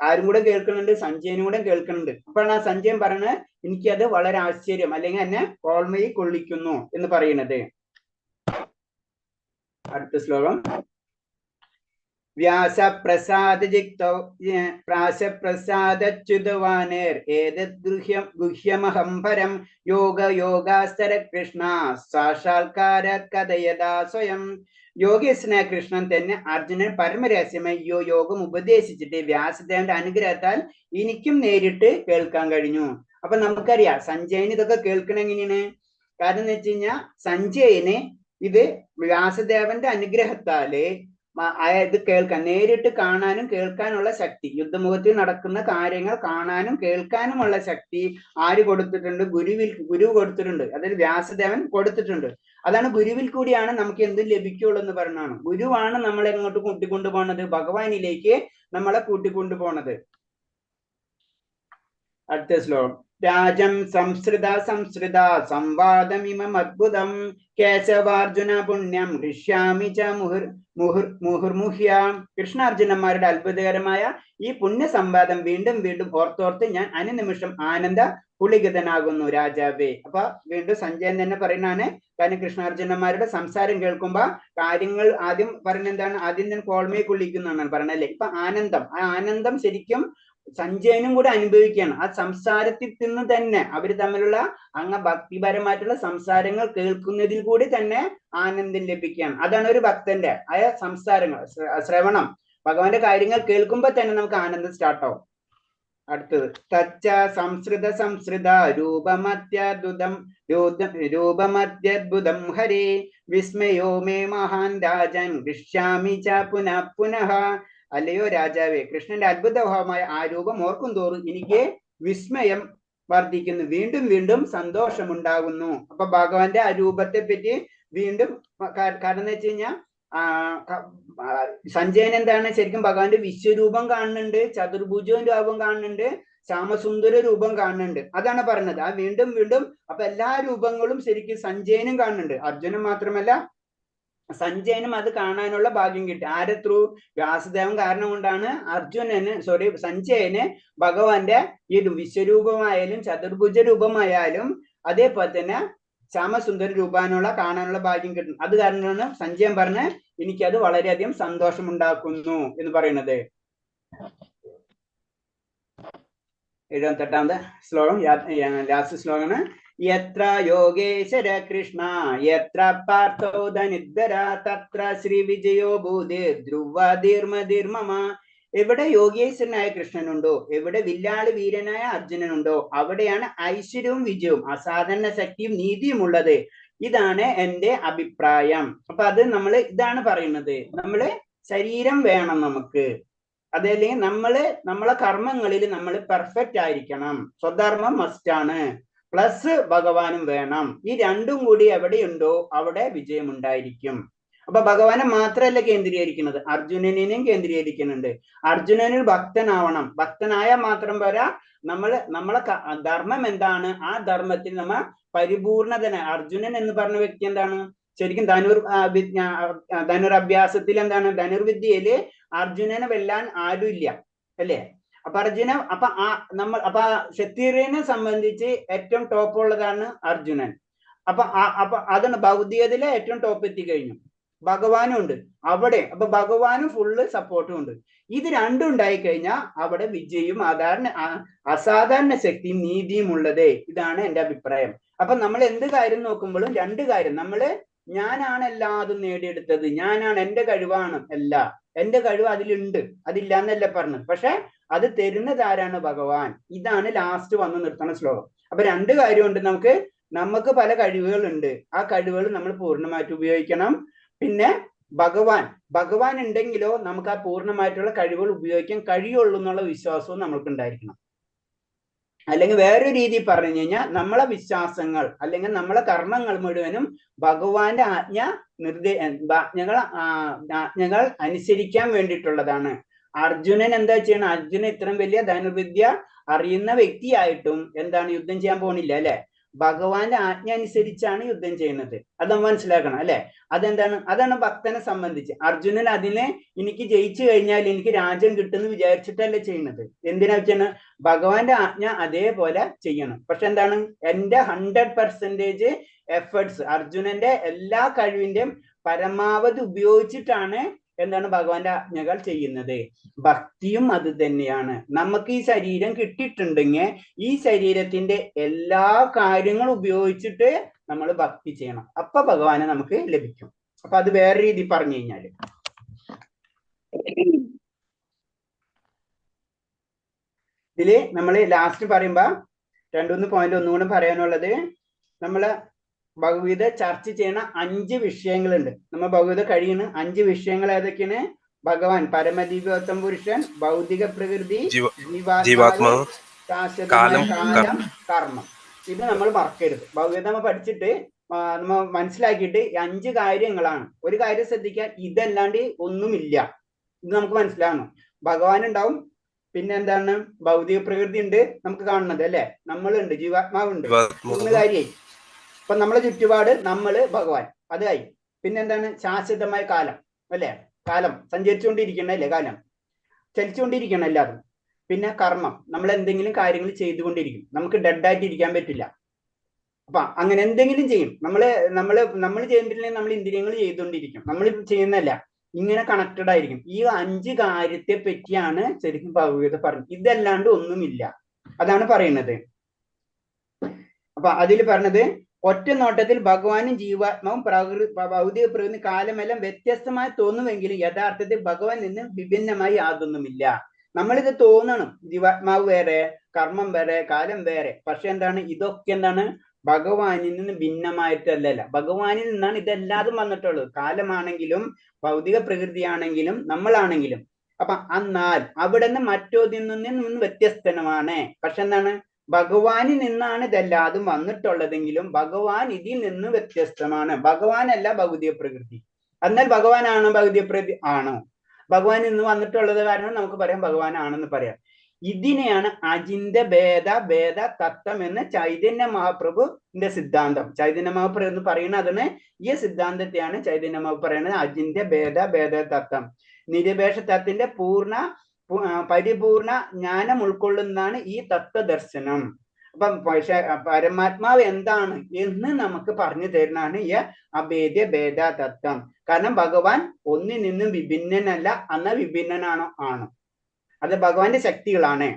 ആരും കൂടെ കേൾക്കുന്നുണ്ട്, സഞ്ജയനും കൂടെ കേൾക്കുന്നുണ്ട്. അപ്പോഴാണ് ആ സഞ്ജയൻ പറയുന്നത്, എനിക്കത് വളരെ ആശ്ചര്യം അല്ലെങ്കിൽ എന്നെ ഓൾമയിൽ കൊള്ളിക്കുന്നു എന്ന് പറയുന്നത്. അടുത്ത ശ്ലോകം. വ്യാസപ്രസാദച്യുതവാനേർ ഏതദ്ഗുഹ്യമഹം പരം യോഗാസ്തര കൃഷ്ണ സാക്ഷാത്കാര കഥയതാ സ്വയം. യോഗേശ്വരനായ കൃഷ്ണൻ തന്നെ അർജുനൻ പരമരഹസ്യമായി യോഗം ഉപദേശിച്ചിട്ട് വ്യാസദേവന്റെ അനുഗ്രഹത്താൽ എനിക്കും നേരിട്ട് കേൾക്കാൻ കഴിഞ്ഞു. അപ്പൊ നമുക്കറിയാം സഞ്ജയന് ഇതൊക്കെ കേൾക്കണം എങ്ങനെയാണ്? കാരണം എന്ന് വെച്ച് കഴിഞ്ഞാൽ സഞ്ജയന് ഇത് വ്യാസദേവന്റെ അനുഗ്രഹത്താല് ഇത് കേൾക്കാൻ, നേരിട്ട് കാണാനും കേൾക്കാനുള്ള ശക്തി, യുദ്ധമുഖത്തിൽ നടക്കുന്ന കാര്യങ്ങൾ കാണാനും കേൾക്കാനുമുള്ള ശക്തി ആര് കൊടുത്തിട്ടുണ്ട്? ഗുരു കൊടുത്തിട്ടുണ്ട്. അതായത് വ്യാസദേവൻ കൊടുത്തിട്ടുണ്ട്. അതാണ് ഗുരുവിൽ കൂടിയാണ് നമുക്ക് എന്തും ലഭിക്കുള്ളൂ എന്ന് പറഞ്ഞാണ്. ഗുരുവാണ് നമ്മളെ എങ്ങോട്ട് കൂട്ടിക്കൊണ്ടു പോണത്? ഭഗവാനിലേക്ക് നമ്മളെ കൂട്ടിക്കൊണ്ടു പോണത്. അടുത്ത ശ്ലോകം. രാജം സംസ്കൃത സംവാദമിമം അദ്ഭുതം കേശവാർജുന പുണ്യം ഹൃഷ്യാമി ച മുഹുർമുഹ്യാം. കൃഷ്ണാർജുനന്മാരുടെ അത്ഭുതകരമായ ഈ പുണ്യ സംവാദം വീണ്ടും വീണ്ടും ഓർത്തോർത്ത് ഞാൻ അനുനിമിഷം ആനന്ദ പുളിഗതനാകുന്നു രാജാവേ. അപ്പൊ വീണ്ടും സഞ്ജയൻ തന്നെ പറയുന്നതാണ്, കാരണം കൃഷ്ണാർജുനന്മാരുടെ സംസാരം കേൾക്കുമ്പോ കാര്യങ്ങൾ ആദ്യം പറയുന്നത് എന്താണ്? ആദ്യം ഞാൻ കോൾമയെ കൊള്ളിക്കുന്നതാണ് പറയണല്ലേ. ഇപ്പൊ ആനന്ദം, ആ ആനന്ദം ശരിക്കും സഞ്ജയനും കൂടെ അനുഭവിക്കുകയാണ്. ആ സംസാരത്തിൽ നിന്ന് തന്നെ അവര് തമ്മിലുള്ള ഭക്തിപരമായിട്ടുള്ള സംസാരങ്ങൾ കേൾക്കുന്നതിൽ കൂടി തന്നെ ആനന്ദം ലഭിക്കുകയാണ്. അതാണ് ഒരു ഭക്തന്റെ ആ സംസാരങ്ങൾ, ശ്രവണം, ഭഗവാന്റെ കാര്യങ്ങൾ കേൾക്കുമ്പോ തന്നെ നമുക്ക് ആനന്ദം സ്റ്റാർട്ടാവും. അടുത്തത്. തച്ച സംസ്കൃത രൂപമത്യദ്ഭുതം ഹരേ വിസ്മയോ മേ മഹാൻ രാജൻ ഗൃഹ്യാമി ച പുനഃ. അല്ലയോ രാജാവേ, കൃഷ്ണന്റെ അത്ഭുതമായ ആ രൂപം ഓർക്കും തോറും എനിക്ക് വിസ്മയം വർദ്ധിക്കുന്നു, വീണ്ടും വീണ്ടും സന്തോഷമുണ്ടാകുന്നു. അപ്പൊ ഭഗവാന്റെ ആ രൂപത്തെ പറ്റി വീണ്ടും കാരണം എന്ന് വെച്ച് കഴിഞ്ഞാൽ സഞ്ജയൻ എന്താണ് ശരിക്കും ഭഗവാന്റെ വിശ്വരൂപം കാണുന്നുണ്ട്, ചതുർഭുജവും രൂപം കാണുന്നുണ്ട്, ശ്യാമസുന്ദര രൂപം കാണുന്നുണ്ട്. അതാണ് പറഞ്ഞത്. ആ വീണ്ടും വീണ്ടും അപ്പൊ എല്ലാ രൂപങ്ങളും ശരിക്കും സഞ്ജയനും കാണുന്നുണ്ട്. അർജുനൻ മാത്രമല്ല സഞ്ജയനും അത് കാണാനുള്ള ഭാഗ്യം കിട്ടി. ആരെ ത്രൂ? വ്യാസദേവൻ കാരണം കൊണ്ടാണ് സഞ്ജയന് ഭഗവാന്റെ ഈ വിശ്വരൂപമായാലും ചതുർഭുജ രൂപമായാലും അതേപോലെ തന്നെ ശ്യാമസുന്ദര രൂപാനുള്ള കാണാനുള്ള ഭാഗ്യം കിട്ടും. അത് കാരണമാണ് സഞ്ജയൻ പറഞ്ഞ് എനിക്കത് വളരെയധികം സന്തോഷമുണ്ടാക്കുന്നു എന്ന് പറയുന്നത്. 78ാമത്തെ ശ്ലോകം, ലാസ്റ്റ് ശ്ലോകമാണ്. യത്ര യോഗേശ്വര കൃഷ്ണ യത്ര പാർത്ഥോ ധനിദ്ധര തത്ര ശ്രീ വിജയോ ഭൂതി ധ്രുവധീർമധീർമമ. എവിടെ യോഗേശ്വരനായ കൃഷ്ണനുണ്ടോ, എവിടെ വില്ലാളി വീരനായ അർജുനനുണ്ടോ, അവിടെയാണ് ഐശ്വര്യവും വിജയവും അസാധാരണ ശക്തിയും നീതിയും ഉള്ളത്. ഇതാണ് എന്റെ അഭിപ്രായം. അപ്പൊ അത് ഇതാണ് പറയുന്നത്. ശരീരം വേണം നമുക്ക്, അതല്ലെങ്കിൽ നമ്മളെ കർമ്മങ്ങളിൽ നമ്മൾ പെർഫെക്റ്റ് ആയിരിക്കണം. സ്വധർമ്മം മസ്റ്റാണ്, പ്ലസ് ഭഗവാനും വേണം. ഈ രണ്ടും കൂടി എവിടെയുണ്ടോ അവിടെ വിജയം ഉണ്ടായിരിക്കും. അപ്പൊ ഭഗവാനെ മാത്രമല്ല കേന്ദ്രീകരിക്കുന്നത്, അർജുനനെയും കേന്ദ്രീകരിക്കുന്നുണ്ട്. അർജുനനൊരു ഭക്തനാവണം. ഭക്തനായാൽ മാത്രം പോരാ, നമ്മളെ ധർമ്മം എന്താണ്, ആ ധർമ്മത്തിൽ നമ്മ പരിപൂർണതന. അർജുനൻ എന്ന് പറഞ്ഞ വ്യക്തി എന്താണ് ശരിക്കും ധനുരഭ്യാസത്തിൽ എന്താണ്, ധനുർവിദ്യയില് അർജുനനെ വെല്ലാൻ ആരുമില്ല അല്ലേ? അപ്പൊ ക്ഷത്രിയനെ സംബന്ധിച്ച് ഏറ്റവും ടോപ്പ് ഉള്ളതാണ് അർജുനൻ. അപ്പൊ അതാണ് ഭൗതികതയിലെ ഏറ്റവും ടോപ്പ് എത്തിക്കഴിഞ്ഞു. ഭഗവാനും ഉണ്ട് അവിടെ. അപ്പൊ ഭഗവാനും ഫുള്ള് സപ്പോർട്ടും ഉണ്ട്. ഇത് രണ്ടും ഉണ്ടായിക്കഴിഞ്ഞാൽ അവിടെ വിജയും അസാധാരണ ശക്തിയും നീതിയും ഉള്ളത്. ഇതാണ് എന്റെ അഭിപ്രായം. അപ്പൊ നമ്മൾ എന്ത് കാര്യം നോക്കുമ്പോഴും രണ്ട് കാര്യം, ഞാനാണ് എല്ലാതും നേടിയെടുത്തത്, ഞാനാണ്, എന്റെ കഴിവാണ് അല്ല, എന്റെ കഴിവ് അതിലുണ്ട്, അതില്ല എന്നല്ല പറഞ്ഞത്. പക്ഷെ അത് തരുന്നത് ആരാണ്? ഭഗവാൻ. ഇതാണ് ലാസ്റ്റ് വന്ന് നിർത്തുന്ന ശ്ലോകം. അപ്പൊ രണ്ട് കാര്യമുണ്ട്. നമുക്ക് പല കഴിവുകളുണ്ട്. ആ കഴിവുകൾ നമ്മൾ പൂർണ്ണമായിട്ട് ഉപയോഗിക്കണം. പിന്നെ ഭഗവാൻ ഉണ്ടെങ്കിലോ നമുക്ക് ആ പൂർണ്ണമായിട്ടുള്ള കഴിവുകൾ ഉപയോഗിക്കാൻ കഴിയുള്ളൂ എന്നുള്ള വിശ്വാസവും നമ്മൾക്ക് ഉണ്ടായിരിക്കണം. അല്ലെങ്കിൽ വേറൊരു രീതി പറഞ്ഞു കഴിഞ്ഞാൽ നമ്മളെ വിശ്വാസങ്ങൾ അല്ലെങ്കിൽ നമ്മളെ കർമ്മങ്ങൾ മുഴുവനും ഭഗവാന്റെ ആജ്ഞകൾ അനുസരിക്കാൻ വേണ്ടിയിട്ടുള്ളതാണ്. അർജുനൻ എന്താ ചെയ്യണം? അർജുനൻ ഇത്രയും വലിയ ധനുർവിദ്യ അറിയുന്ന വ്യക്തിയായിട്ടും എന്താണ് യുദ്ധം ചെയ്യാൻ പോണില്ല അല്ലെ? ഭഗവാന്റെ ആജ്ഞ അനുസരിച്ചാണ് യുദ്ധം ചെയ്യുന്നത്. അത് നമ്മൾ മനസ്സിലാക്കണം അല്ലെ? അതാണ് ഭക്തനെ സംബന്ധിച്ച്. അർജുനൻ എനിക്ക് ജയിച്ചു കഴിഞ്ഞാൽ എനിക്ക് രാജ്യം കിട്ടുമെന്ന് വിചാരിച്ചിട്ടല്ല ചെയ്യുന്നത്. എന്തിനാ വെച്ചാൽ ഭഗവാന്റെ ആജ്ഞ അതേപോലെ ചെയ്യണം. പക്ഷെ എന്താണ്, എന്റെ 100% എഫേർട്സ്, അർജുനന്റെ എല്ലാ കഴിവിന്റെയും പരമാവധി ഉപയോഗിച്ചിട്ടാണ് എന്താണ് ഭഗവാന്റെ ആജ്ഞകൾ ചെയ്യുന്നത്. ഭക്തിയും അത് തന്നെയാണ്. നമുക്ക് ഈ ശരീരം കിട്ടിയിട്ടുണ്ടെങ്കിൽ ഈ ശരീരത്തിന്റെ എല്ലാ കാര്യങ്ങളും ഉപയോഗിച്ചിട്ട് നമ്മൾ ഭക്തി ചെയ്യണം. അപ്പൊ ഭഗവാനെ നമുക്ക് ലഭിക്കും. അപ്പൊ അത് വേറെ രീതി പറഞ്ഞു കഴിഞ്ഞാല് ഇതില് നമ്മൾ ലാസ്റ്റ് പറയുമ്പോ 2-3 പോയിന്റ് ഒന്നുകൂടെ പറയാനുള്ളത്, നമ്മള് ഭഗവത്ഗീത ചർച്ച ചെയ്യണ 5 വിഷയങ്ങളുണ്ട്. നമ്മൾ ഭഗവത്ഗീത കഴിയുന്ന 5 വിഷയങ്ങൾ ഏതൊക്കെയാണ്? ഭഗവാൻ, പരമദിവ്യോത്തം പുരുഷൻ, ഭൗതിക പ്രകൃതി, ജീവാത്മാവ്, ശാശ്വതമായ കാലം, കർമ്മം. ഇത് നമ്മൾ മറക്കരുത്. ഭഗവത്ഗീത നമ്മൾ പഠിച്ചിട്ട് നമ്മൾ മനസ്സിലാക്കിയിട്ട് 5 കാര്യങ്ങളാണ്. ഒരു കാര്യം ശ്രദ്ധിക്കാൻ, ഇതല്ലാണ്ട് ഒന്നുമില്ല. ഇത് നമുക്ക് മനസ്സിലാകണം. ഭഗവാൻ ഉണ്ടാവും, പിന്നെ എന്താണ്, ഭൗതിക പ്രകൃതി ഉണ്ട് നമുക്ക് കാണുന്നത് അല്ലെ, നമ്മളുണ്ട്, ജീവാത്മാവുണ്ട്. 3 കാര്യമായി. അപ്പൊ നമ്മളെ ചുറ്റുപാട്, ഭഗവാൻ, അതായി. പിന്നെന്താണ്? ശാശ്വതമായ കാലം അല്ലെ? കാലം സഞ്ചരിച്ചുകൊണ്ടിരിക്കണം അല്ലേ? കാലം ചലിച്ചുകൊണ്ടിരിക്കണം എല്ലാതും. പിന്നെ കർമ്മം, നമ്മൾ എന്തെങ്കിലും കാര്യങ്ങൾ ചെയ്തുകൊണ്ടിരിക്കും. നമുക്ക് ഡെഡായിട്ട് ഇരിക്കാൻ പറ്റില്ല. അപ്പൊ അങ്ങനെ എന്തെങ്കിലും ചെയ്യും. നമ്മൾ ചെയ്തിട്ടില്ലെങ്കിൽ നമ്മൾ ഇന്ദ്രിയങ്ങൾ ചെയ്തുകൊണ്ടിരിക്കും. നമ്മൾ ചെയ്യുന്നല്ല, ഇങ്ങനെ കണക്റ്റഡ് ആയിരിക്കും. ഈ 5 കാര്യത്തെ പറ്റിയാണ് ശരിക്കും ഭഗവത്ഗീത പറഞ്ഞത്. ഇതല്ലാണ്ട് ഒന്നുമില്ല. അതാണ് പറയുന്നത്. അപ്പൊ അതിൽ പറഞ്ഞത്, ഒറ്റ നോട്ടത്തിൽ ഭഗവാനും ജീവാത്മാവും ഭൗതിക പ്രകൃതി കാലമെല്ലാം വ്യത്യസ്തമായി തോന്നുമെങ്കിലും യഥാർത്ഥത്തിൽ ഭഗവാൻ നിന്ന് വിഭിന്നമായി യാതൊന്നുമില്ല. നമ്മളിത് തോന്നണം, ജീവാത്മാവ് വേറെ, കർമ്മം വേറെ, കാലം വേറെ. പക്ഷെ എന്താണ്, ഇതൊക്കെ എന്താണ്, ഭഗവാനിൽ നിന്ന് ഭിന്നമായിട്ടല്ല. ഭഗവാനിൽ നിന്നാണ് ഇതെല്ലാതും വന്നിട്ടുള്ളത്. കാലമാണെങ്കിലും ഭൗതിക പ്രകൃതിയാണെങ്കിലും നമ്മളാണെങ്കിലും. അപ്പൊ എന്നാൽ അവിടെ നിന്ന് മറ്റൊന്നിൽ നിന്ന് വ്യത്യസ്തമാണ്. പക്ഷെ എന്താണ്, ഭഗവാനിൽ നിന്നാണ് ഇതെല്ലാതും വന്നിട്ടുള്ളതെങ്കിലും ഭഗവാൻ ഇതിൽ നിന്ന് വ്യത്യസ്തമാണ്. ഭഗവാനല്ല ഭൗതിക പ്രകൃതി. എന്നാൽ ഭഗവാനാണോ ഭൗതിക പ്രകൃതി? ആണോ. ഭഗവാൻ ഇന്ന് വന്നിട്ടുള്ളത് കാരണം നമുക്ക് പറയാം ഭഗവാൻ ആണെന്ന് പറയാം. ഇതിനെയാണ് അചിന്ത ഭേദ തത്വം എന്ന് ചൈതന്യ മഹാപ്രഭുവിന്റെ സിദ്ധാന്തം. ചൈതന്യ മഹാപ്രഭു എന്ന് പറയുന്നത് അതിന് ഈ സിദ്ധാന്തത്തെയാണ് ചൈതന്യ മഹാപ്രഭു പറയുന്നത് അചിന്ത ഭേദ തത്വം. നിരപേക്ഷ തത്വത്തിന്റെ പരിപൂർണ ജ്ഞാനം ഉൾക്കൊള്ളുന്നതാണ് ഈ തത്വദർശനം. അപ്പം പരമാത്മാവ് എന്താണ് എന്ന് നമുക്ക് പറഞ്ഞു തരുന്നതാണ് ഈ അഭേദ്യ ഭേദ തത്വം. കാരണം ഭഗവാൻ ഒന്നിൽ നിന്നും വിഭിന്നനല്ല. എന്നാൽ വിഭിന്നനാണോ? ആണ്. അത് ഭഗവാന്റെ ശക്തികളാണ്.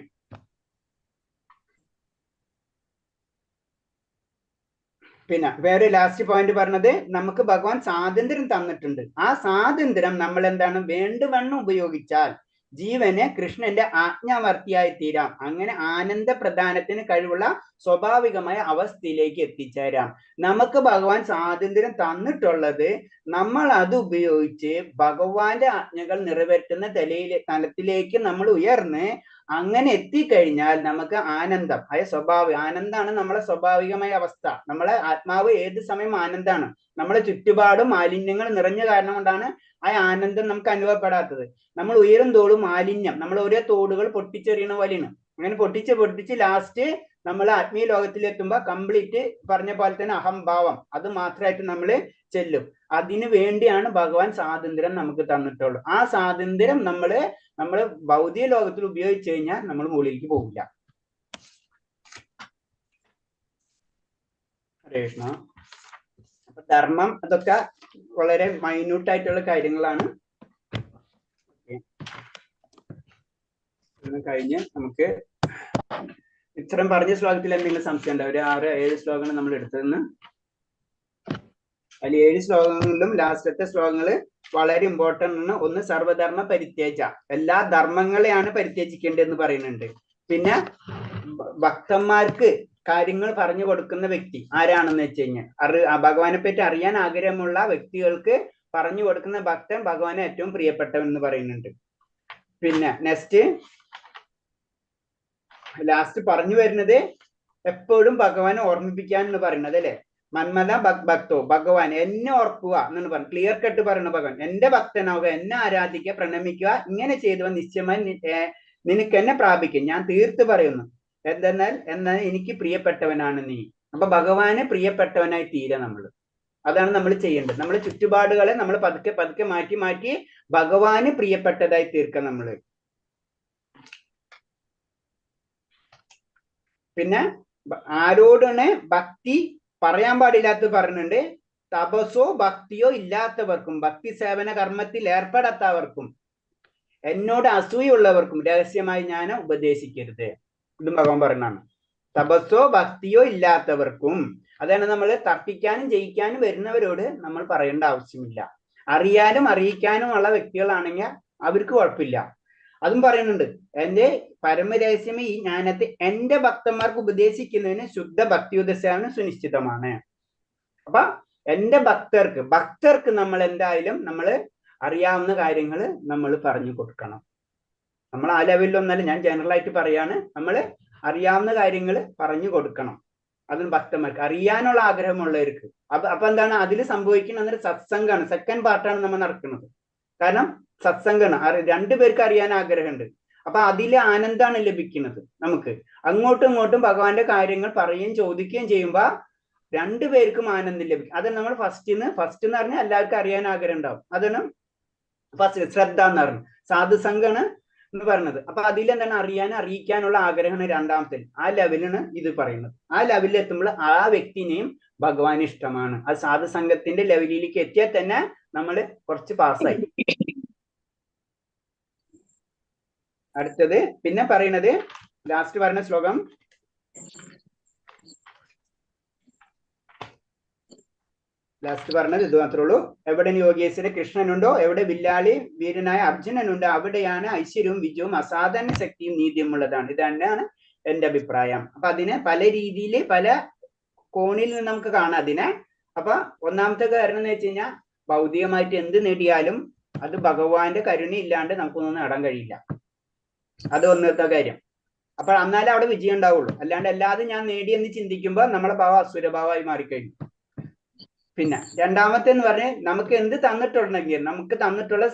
പിന്നെ വേറെ ലാസ്റ്റ് പോയിന്റ് പറഞ്ഞത് നമുക്ക് ഭഗവാൻ സ്വാതന്ത്ര്യം തന്നിട്ടുണ്ട്. ആ സ്വാതന്ത്ര്യം നമ്മൾ എന്താണ് വേണ്ടുവണ്ണം ഉപയോഗിച്ചാൽ ജീവന് കൃഷ്ണന്റെ ആജ്ഞാവർത്തിയായി തീരാം. അങ്ങനെ ആനന്ദ പ്രദാനത്തിന് കഴിവുള്ള സ്വാഭാവികമായ അവസ്ഥയിലേക്ക് എത്തിച്ചേരാം. നമുക്ക് ഭഗവാൻ സ്വാതന്ത്ര്യം തന്നിട്ടുള്ളത് നമ്മൾ അത് ഉപയോഗിച്ച് ഭഗവാന്റെ ആജ്ഞകൾ നിറവേറ്റുന്ന തലത്തിലേക്ക് നമ്മൾ ഉയർന്ന് അങ്ങനെ എത്തിക്കഴിഞ്ഞാൽ നമുക്ക് ആനന്ദം, ആനന്ദമാണ് നമ്മളെ സ്വാഭാവികമായ അവസ്ഥ. നമ്മളെ ആത്മാവ് ഏത് സമയം ആനന്ദമാണ്. നമ്മളെ ചുറ്റുപാടും മാലിന്യങ്ങൾ നിറഞ്ഞ കാരണം കൊണ്ടാണ് ആ ആനന്ദം നമുക്ക് അനുഭവപ്പെടാത്തത്. നമ്മൾ ഉയരും തോറും മാലിന്യം, നമ്മൾ ഓരോ തോടുകൾ പൊട്ടിച്ചെറിയണ പോലെയാണ്. അങ്ങനെ പൊട്ടിച്ച് ലാസ്റ്റ് നമ്മൾ ആത്മീയ ലോകത്തിലെത്തുമ്പോൾ കംപ്ലീറ്റ് പറഞ്ഞ പോലെ തന്നെ അഹംഭാവം അത് മാത്രമായിട്ട് നമ്മൾ ചെല്ലും. അതിനു വേണ്ടിയാണ് ഭഗവാൻ സ്വാതന്ത്ര്യം നമുക്ക് തന്നിട്ടുള്ളൂ. ആ സ്വാതന്ത്ര്യം നമ്മൾ ഭൗതിക ലോകത്തിൽ ഉപയോഗിച്ചു കഴിഞ്ഞാൽ നമ്മൾ മുകളിലേക്ക് പോകില്ല. ഹരേ കൃഷ്ണ. അപ്പൊ ധർമ്മം അതൊക്കെ വളരെ മൈന്യൂട്ട് ആയിട്ടുള്ള കാര്യങ്ങളാണ്. കഴിഞ്ഞ് നമുക്ക് ഇത്രയും പറഞ്ഞ ശ്ലോകത്തിൽ എന്തെങ്കിലും സംശയം ഉണ്ടോ? ഒരു 6-7 ശ്ലോകങ്ങൾ നമ്മൾ എടുത്തതെന്ന്. അതിൽ 7 ശ്ലോകങ്ങളിലും ലാസ്റ്റത്തെ ശ്ലോകങ്ങൾ വളരെ ഇമ്പോർട്ടന്റ് ആണ്. ഒന്ന് സർവധർമ്മ പരിത്യേജ, എല്ലാ ധർമ്മങ്ങളെയാണ് പരിത്യേജിക്കേണ്ടതെന്ന് പറയുന്നുണ്ട്. പിന്നെ ഭക്തന്മാർക്ക് കാര്യങ്ങൾ പറഞ്ഞു കൊടുക്കുന്ന വ്യക്തി ആരാണെന്ന് വെച്ച് കഴിഞ്ഞാൽ ഭഗവാനെ പറ്റി അറിയാൻ ആഗ്രഹമുള്ള വ്യക്തികൾക്ക് പറഞ്ഞു കൊടുക്കുന്ന ഭക്തൻ ഭഗവാനെ ഏറ്റവും പ്രിയപ്പെട്ടവൻ എന്ന് പറയുന്നുണ്ട്. പിന്നെ ലാസ്റ്റ് പറഞ്ഞു വരുന്നത് എപ്പോഴും ഭഗവാനെ ഓർമ്മിപ്പിക്കാൻ എന്ന് പറയുന്നത് അല്ലെ. മന്മഥ ഭക്തോ, ഭഗവാൻ എന്നെ ഓർക്കുക എന്നാണ് പറഞ്ഞു. ക്ലിയർ കട്ട് പറയുന്ന ഭഗവാൻ എന്റെ ഭക്തനാവുക, എന്നെ ആരാധിക്കുക, പ്രണമിക്കുക. ഇങ്ങനെ ചെയ്തവൻ നിശ്ചയമായി നിനക്ക് എന്നെ പ്രാപിക്കും. ഞാൻ തീർത്ത് പറയുന്നു എന്നാൽ എനിക്ക് പ്രിയപ്പെട്ടവനാണ് നീ. അപ്പൊ ഭഗവാന് പ്രിയപ്പെട്ടവനായി തീരെ നമ്മൾ. അതാണ് നമ്മൾ ചെയ്യേണ്ടത്. നമ്മുടെ ചുറ്റുപാടുകളെ നമ്മൾ പതുക്കെ മാറ്റി ഭഗവാന് പ്രിയപ്പെട്ടതായി തീർക്കുക നമ്മള്. പിന്നെ ആരോടാണ് ഭക്തി പറയാൻ പാടില്ലാത്തത് പറയുന്നുണ്ട്. തപസ്സോ ഭക്തിയോ ഇല്ലാത്തവർക്കും ഭക്തി സേവന കർമ്മത്തിൽ ഏർപ്പെടാത്തവർക്കും എന്നോട് അസൂയുള്ളവർക്കും രഹസ്യമായി ഞാൻ ഉപദേശിക്കരുത്. ഇതും ഭഗവാൻ പറഞ്ഞാണ്. തപസ്സോ ഭക്തിയോ ഇല്ലാത്തവർക്കും, അതാണ് നമ്മൾ തർക്കിക്കാനും ജയിക്കാനും വരുന്നവരോട് നമ്മൾ പറയേണ്ട ആവശ്യമില്ല. അറിയാനും അറിയിക്കാനും ഉള്ള വ്യക്തികളാണെങ്കിൽ അവർക്ക് കുഴപ്പമില്ല. അതും പറയുന്നുണ്ട്. എന്റെ പരമരഹസ്യമേ ഈ ജ്ഞാനത്തെ എന്റെ ഭക്തന്മാർക്ക് ഉപദേശിക്കുന്നതിന് ശുദ്ധ ഭക്തിയുദ്ധസേവനം സുനിശ്ചിതമാണ്. അപ്പൊ എന്റെ ഭക്തർക്ക് നമ്മൾ എന്തായാലും നമ്മൾ അറിയാവുന്ന കാര്യങ്ങൾ നമ്മൾ പറഞ്ഞു കൊടുക്കണം. നമ്മൾ ആ ലെവലിലൊന്നല്ല, ഞാൻ ജനറൽ ആയിട്ട് പറയാണ്. നമ്മൾ അറിയാവുന്ന കാര്യങ്ങൾ പറഞ്ഞു കൊടുക്കണം. അതും ഭക്തന്മാർക്ക് അറിയാനുള്ള ആഗ്രഹമുള്ളവർക്ക്. അപ്പൊ എന്താണ് അതിൽ സംഭവിക്കുന്നത്? സത്സംഗമാണ്. സെക്കൻഡ് പാർട്ടാണ് നമ്മൾ നടക്കുന്നത്. കാരണം സത്സംഗമാണ്. 2 പേർക്ക് അറിയാൻ ആഗ്രഹമുണ്ട്. അപ്പൊ അതിലെ ആനന്ദമാണ് ലഭിക്കുന്നത് നമുക്ക്. അങ്ങോട്ടും ഇങ്ങോട്ടും ഭഗവാന്റെ കാര്യങ്ങൾ പറയുകയും ചോദിക്കുകയും ചെയ്യുമ്പോ 2 പേർക്കും ആനന്ദം ലഭിക്കും. അത് നമ്മൾ ഫസ്റ്റ് എന്ന് പറഞ്ഞാൽ എല്ലാവർക്കും അറിയാൻ ആഗ്രഹം ഉണ്ടാവും. അതാണ് ഫസ്റ്റ് ശ്രദ്ധ എന്ന് പറഞ്ഞു. സാധുസംഗാണ് എന്ന് പറയുന്നത്. അപ്പൊ അതിലെന്താണ് അറിയിക്കാനുള്ള ആഗ്രഹമാണ് രണ്ടാമത്തെ. ആ ലെവലിലാണ് ഇത് പറയുന്നത്. ആ ലെവലിൽ എത്തുമ്പോൾ ആ വ്യക്തിനെയും ഭഗവാൻ ഇഷ്ടമാണ്. ആ സാധുസംഗത്തിന്റെ ലെവലിലേക്ക് എത്തിയാൽ തന്നെ നമ്മൾ കുറച്ച് പാസ്സായി. അടുത്തത് പിന്നെ പറയുന്നത് ലാസ്റ്റ് പറയുന്ന ശ്ലോകം ഇത് മാത്രമേ ഉള്ളൂ. എവിടെ യോഗേശ്വര കൃഷ്ണനുണ്ടോ, എവിടെ വില്ലാളി വീരനായ അർജുനനുണ്ടോ, അവിടെയാണ് ഐശ്വര്യവും വിജയവും അസാധാരണ ശക്തിയും നീതിയും ഉള്ളതാണ്. ഇത് തന്നെയാണ് എന്റെ അഭിപ്രായം. അപ്പൊ അതിനെ പല രീതിയിൽ പല കോണിൽ നിന്ന് നമുക്ക് കാണാം അതിനെ. അപ്പൊ ഒന്നാമത്തെ കാരണം എന്ന് വെച്ച് കഴിഞ്ഞാൽ ഭൗതികമായിട്ട് എന്ത് നേടിയാലും അത് ഭഗവാന്റെ കരുണ ഇല്ലാണ്ട് നമുക്കൊന്നും നേടാൻ കഴിയില്ല. അത് ഒന്നത്തെ കാര്യം. അപ്പൊ എന്നാലേ അവിടെ വിജയം ഉണ്ടാവുള്ളൂ. അല്ലാണ്ട് എല്ലാതും ഞാൻ നേടിയെന്ന് ചിന്തിക്കുമ്പോൾ നമ്മളെ ഭാവം അസുരഭാവമായി മാറിക്കഴിഞ്ഞു. പിന്നെ രണ്ടാമത്തെ എന്ന് പറഞ്ഞാൽ നമുക്ക് എന്ത് തന്നിട്ടുണ്ടെങ്കിൽ നമുക്ക് തന്നിട്ടുള്ള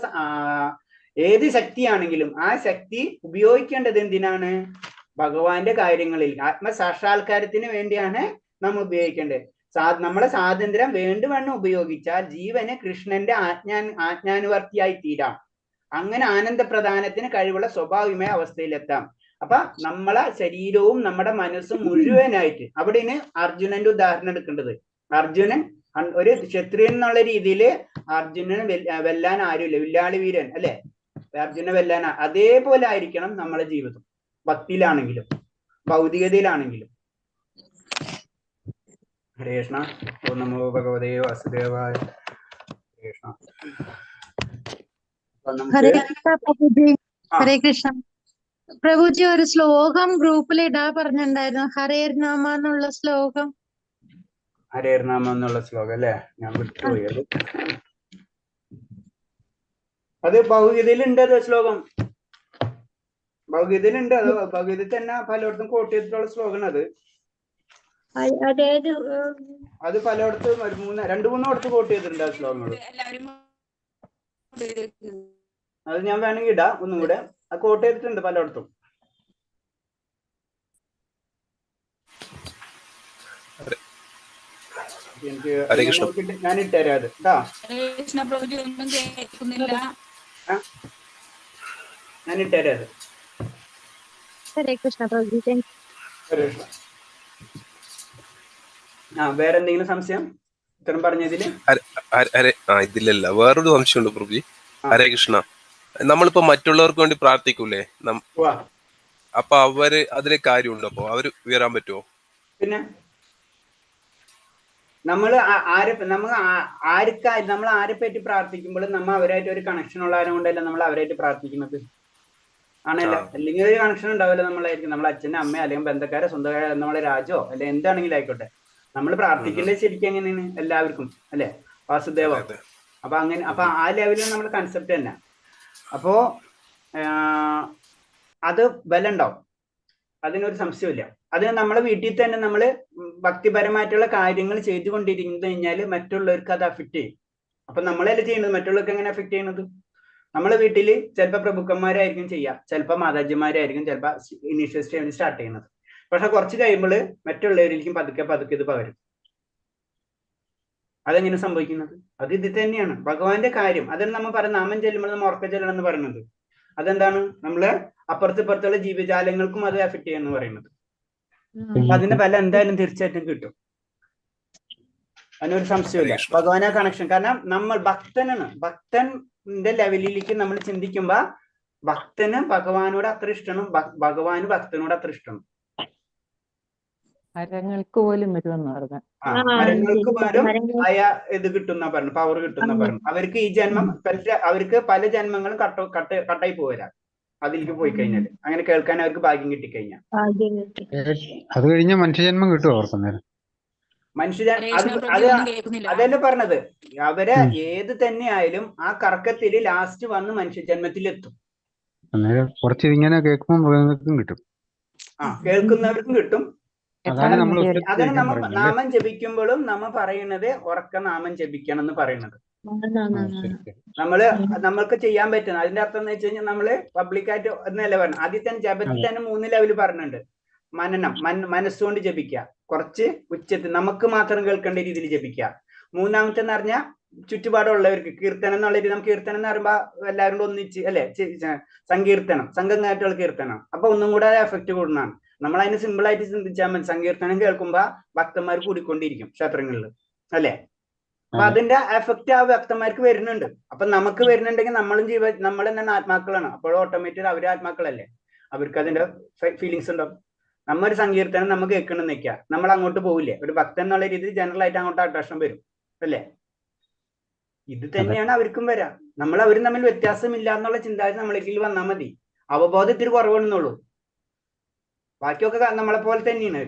ഏത് ശക്തിയാണെങ്കിലും ആ ശക്തി ഉപയോഗിക്കേണ്ടത് എന്തിനാണ്? ഭഗവാന്റെ കാര്യങ്ങളിൽ ആത്മസാക്ഷാത്കാരത്തിന് വേണ്ടിയാണ് നമ്മൾ ഉപയോഗിക്കേണ്ടത്. നമ്മളെ സ്വാതന്ത്ര്യം വേണ്ടുവണ്ണം ഉപയോഗിച്ചാൽ ജീവന് കൃഷ്ണന്റെ ആജ്ഞാനുവർത്തിയായി തീരാം. അങ്ങനെ ആനന്ദപ്രദാനത്തിന് കഴിവുള്ള സ്വാഭാവികമായ അവസ്ഥയിലെത്താം. അപ്പൊ നമ്മളെ ശരീരവും നമ്മുടെ മനസ്സും മുഴുവനായിട്ട് അവിടെയാണ് അർജുനന്റെ ഉദാഹരണം എടുക്കേണ്ടത്. അർജുനൻ ഒരു ക്ഷത്രിയൻ എന്നുള്ള രീതിയിൽ അർജുനന് വെല്ലാൻ ആരുമില്ല, വില്ലാളി വീരൻ അല്ലെ, അർജുന വെല്ലാൻ. അതേപോലെ ആയിരിക്കണം നമ്മളെ ജീവിതം, ഭക്തിയിലാണെങ്കിലും ഭൗതികതയിലാണെങ്കിലും. ഹരേ കൃഷ്ണ. ഓം നമോ ഭഗവതേ വാസുദേവായ. കൃഷ്ണ. ഹരേ കൃഷ്ണ പ്രഭുജി. ഒരു ശ്ലോകം ഗ്രൂപ്പിൽ ഇടാ പറഞ്ഞിട്ടുണ്ടായിരുന്നു, ഹരേർനാമ എന്നുള്ള ശ്ലോകം. ഹരേർനാമ എന്നുള്ള ശ്ലോകം അല്ലെ, ഞാൻ വിട്ടുപോയി. അത് ഭൗഗീതയിലുണ്ട്, അത് ശ്ലോകം ഭൗഗീതയിലുണ്ട്. അത് ഭൗഗീതയിൽ തന്നെ പലയിടത്തും കോട്ട് ചെയ്തിട്ടുള്ള ശ്ലോകമാണ് അത്. അത് പലയിടത്തും രണ്ടു മൂന്നിടത്ത് കോട്ട് ചെയ്തിട്ടുണ്ട് ആ ശ്ലോകങ്ങൾ. അത് ഞാൻ വേണമെങ്കിൽ ഇടാം ഒന്നും കൂടെ. അത് കോട്ട് ചെയ്തിട്ടുണ്ട് പലയിടത്തും. എനിക്ക് ഞാൻ ഇട്ടുതരാം അത് കേട്ടോ. ഞാൻ ഇട്ടുതരാം അത്. ഹരേ കൃഷ്ണ പ്രഭുജി. വേറെ എന്തെങ്കിലും സംശയം ഇത്തരം പറഞ്ഞതില്? ഇതിലല്ല, വേറൊരു സംശയമുണ്ട് പ്രഭുജി. ഹരേ കൃഷ്ണ. നമ്മളിപ്പോ മറ്റുള്ളവർക്ക് വേണ്ടി പ്രാർത്ഥിക്കൂലേ, അപ്പൊ അവര് അതിലെ കാര്യമുണ്ടോ? അപ്പൊ അവര് ഉയരാൻ പറ്റുമോ? പിന്നെ നമ്മൾ ആരെ പറ്റി പ്രാർത്ഥിക്കുമ്പോൾ നമ്മൾ അവരായിട്ട് ഒരു കണക്ഷൻ ഉള്ളവരെ കൊണ്ടല്ല നമ്മൾ അവരായിട്ട് പ്രാർത്ഥിക്കുന്നത് ആണല്ലോ. അല്ലെങ്കിൽ ഒരു കണക്ഷൻ ഉണ്ടാവില്ല നമ്മളായിരിക്കും, നമ്മളെ അച്ഛനും അമ്മയോ അല്ലെങ്കിൽ ബന്ധക്കാരോ സ്വന്തക്കാരോ നമ്മളെ രാജോ അല്ലെ എന്താണെങ്കിലും ആയിക്കോട്ടെ. നമ്മൾ പ്രാർത്ഥിക്കേണ്ടത് ശരിക്കും എങ്ങനെയാണ്? എല്ലാവർക്കും അല്ലെ, വാസുദേവ. അപ്പൊ അങ്ങനെ അപ്പൊ ആ ലെവലിൽ നമ്മുടെ കൺസെപ്റ്റ് തന്നെ. അപ്പോ അത് ബലം ഉണ്ടാവും, അതിനൊരു സംശയമില്ല. അതിന് നമ്മളെ വീട്ടിൽ തന്നെ നമ്മൾ ഭക്തിപരമായിട്ടുള്ള കാര്യങ്ങൾ ചെയ്തുകൊണ്ടിരിക്കുന്നത് കഴിഞ്ഞാല് മറ്റുള്ളവർക്ക് അത് അഫക്റ്റ് ചെയ്യും. അപ്പൊ നമ്മളല്ലേ ചെയ്യുന്നത്, മറ്റുള്ളവർക്ക് എങ്ങനെ അഫക്റ്റ് ചെയ്യുന്നത്? നമ്മളെ വീട്ടിൽ ചിലപ്പോൾ പ്രഭുക്കന്മാരായിരിക്കും ചെയ്യുക, ചിലപ്പോൾ മാതാജിമാരായിരിക്കും ചിലപ്പോൾ ഇനീഷ്യൽ സ്റ്റേജിൽ സ്റ്റാർട്ട് ചെയ്യുന്നത്. പക്ഷെ കുറച്ച് കഴിയുമ്പോൾ മറ്റുള്ളവരിലേക്കും പതുക്കെ പതുക്കെ ഇത് പകരും. അതെങ്ങനെ സംഭവിക്കുന്നത്? അത് ഇത് തന്നെയാണ് ഭഗവാന്റെ കാര്യം. അതാണ് നമ്മൾ പറയുന്നത്, നാമം ചെല്ലുമ്പോൾ നമ്മൾ ഉറക്ക ചെല്ലണം എന്ന് പറയുന്നത്. അതെന്താണ്? നമ്മള് അപ്പുറത്തുള്ള ജീവജാലങ്ങൾക്കും അത് എഫക്ട് ചെയ്യുമെന്ന് പറയുന്നത്. അപ്പൊ അതിന്റെ ഫലം എന്തായാലും തീർച്ചയായിട്ടും കിട്ടും, അതിനൊരു സംശയമില്ല. ഭഗവാനെ കണക്ഷൻ, കാരണം നമ്മൾ ഭക്തനാണ്. ഭക്തന്റെ ലെവലിലേക്ക് നമ്മൾ ചിന്തിക്കുമ്പോ ഭക്തന് ഭഗവാനോട് അത്ര ഇഷ്ടമാണ്, ഭഗവാന് ഭക്തനോട് അത്ര ഇഷ്ടമാണ്. മരങ്ങൾക്ക് പോലും വരുമെന്ന് പറഞ്ഞു. മരങ്ങൾക്ക് പോലും ഇത് കിട്ടുന്ന പറഞ്ഞു, പവർ കിട്ടുന്ന പറഞ്ഞു. അവർക്ക് ഈ ജന്മം അവർക്ക് പല ജന്മങ്ങളും കട്ടായി പോരാ അതിലേക്ക് പോയി കഴിഞ്ഞാൽ, അങ്ങനെ കേൾക്കാൻ അവർക്ക് ഭാഗ്യം കിട്ടിക്കഴിഞ്ഞാൽ. അത് കഴിഞ്ഞ മനുഷ്യജന്മം കിട്ടും അവർക്ക്. അതല്ലേ പറഞ്ഞത്, അവരെ ഏത് തന്നെ ആയാലും ആ കറക്കത്തില് ലാസ്റ്റ് വന്ന് മനുഷ്യജന്മത്തിൽ എത്തും. കുറച്ച് ഇങ്ങനെ കേൾക്കുമ്പോൾ മൃഗങ്ങൾക്കും കിട്ടും, കേൾക്കുന്നവർക്കും കിട്ടും. അതാണ് നമ്മൾ നാമം ജപിക്കുമ്പോഴും നമ്മ പറയുന്നത് ഉറക്ക നാമം ജപിക്കണം എന്ന് പറയുന്നത്. നമ്മൾക്ക് ചെയ്യാൻ പറ്റുന്ന അതിന്റെ അർത്ഥം എന്ന് വെച്ച് കഴിഞ്ഞാൽ നമ്മള് പബ്ലിക്കായിട്ട് എന്നല്ല പറഞ്ഞു. ആദ്യം തന്നെ ജപത്തിൽ തന്നെ 3 ലെവല് പറഞ്ഞിട്ടുണ്ട്. മനനം, മനസ്സുകൊണ്ട് ജപിക്കുക, കുറച്ച് ഉച്ചത്തിൽ നമുക്ക് മാത്രം കേൾക്കേണ്ട രീതിയിൽ ജപിക്കുക. മൂന്നാമത്തെ എന്ന് പറഞ്ഞാൽ ചുറ്റുപാടുള്ളവർക്ക് കീർത്തനം എന്നുള്ള രീതി. നമുക്ക് കീർത്തനം എന്ന് പറയുമ്പോ എല്ലാവരും കൂടെ ഒന്നിച്ച് അല്ലെ, സങ്കീർത്തനം, സംഘമായിട്ടുള്ള കീർത്തനം. അപ്പൊ ഒന്നും കൂടെ എഫക്ട് കൂടുന്നതാണ്. നമ്മൾ അതിന് സിമ്പിൾ ആയിട്ട് ചിന്തിച്ചാൽ മതി. സങ്കീർത്തനം കേൾക്കുമ്പോ ഭക്തന്മാർ കൂടിക്കൊണ്ടിരിക്കും ക്ഷേത്രങ്ങളിൽ അല്ലെ. അപ്പൊ അതിന്റെ എഫക്റ്റ് ആ ഭക്തന്മാർക്ക് വരുന്നുണ്ട്. അപ്പൊ നമുക്ക് വരുന്നുണ്ടെങ്കിൽ നമ്മൾ തന്നെ ആത്മാക്കളാണ്. അപ്പോൾ ഓട്ടോമാറ്റിക് അവര് ആത്മാക്കളല്ലേ, അവർക്ക് അതിന്റെ ഫീലിങ്സ് ഉണ്ടാവും. നമ്മൊരു സങ്കീർത്തനം നമുക്ക് കേൾക്കണം വെക്കുക, നമ്മൾ അങ്ങോട്ട് പോവില്ലേ? ഒരു ഭക്തൻ എന്നുള്ള രീതിയിൽ ജനറൽ ആയിട്ട് അങ്ങോട്ട് അട്രാക്ഷൻ വരും അല്ലേ. ഇത് തന്നെയാണ് അവർക്കും വരാം. അവരും തമ്മിൽ വ്യത്യാസമില്ല എന്നുള്ള ചിന്താഗതി നമ്മളേക്ക് വന്നാൽ മതി. അവബോധം ഇത്തിരി കുറവാണെന്നുള്ളൂ, ബാക്കിയൊക്കെ നമ്മളെ പോലെ തന്നെയാണ്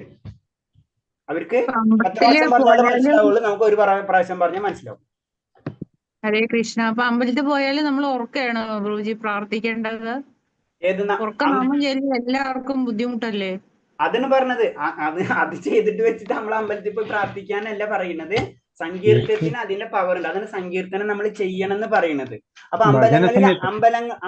അവർക്ക് 10 പ്രാവശ്യം പറഞ്ഞാലും മനസ്സിലാവുള്ളൂ, നമുക്ക് ഒരു പ്രാവശ്യം പറഞ്ഞാൽ മനസ്സിലാവും. ഹരേ കൃഷ്ണ. അപ്പൊ അമ്പലത്തിൽ പോയാലും നമ്മൾ ഉറക്കാണോ പ്രഭുജി പ്രാർത്ഥിക്കേണ്ടത്? ഏത് നാമം ചൊല്ലി എല്ലാവർക്കും ബുദ്ധിമുട്ടല്ലേ? അതാണ് പറഞ്ഞത്. അത് ചെയ്തിട്ട് വെച്ചിട്ട് നമ്മൾ അമ്പലത്തിൽ പോയി പ്രാർത്ഥിക്കാനല്ല പറയുന്നത്. സങ്കീർത്തനത്തിന് അതിന്റെ പവർ ഉണ്ട്. അതാണ് സങ്കീർത്തനം നമ്മൾ ചെയ്യണം എന്ന് പറയുന്നത്. അപ്പൊ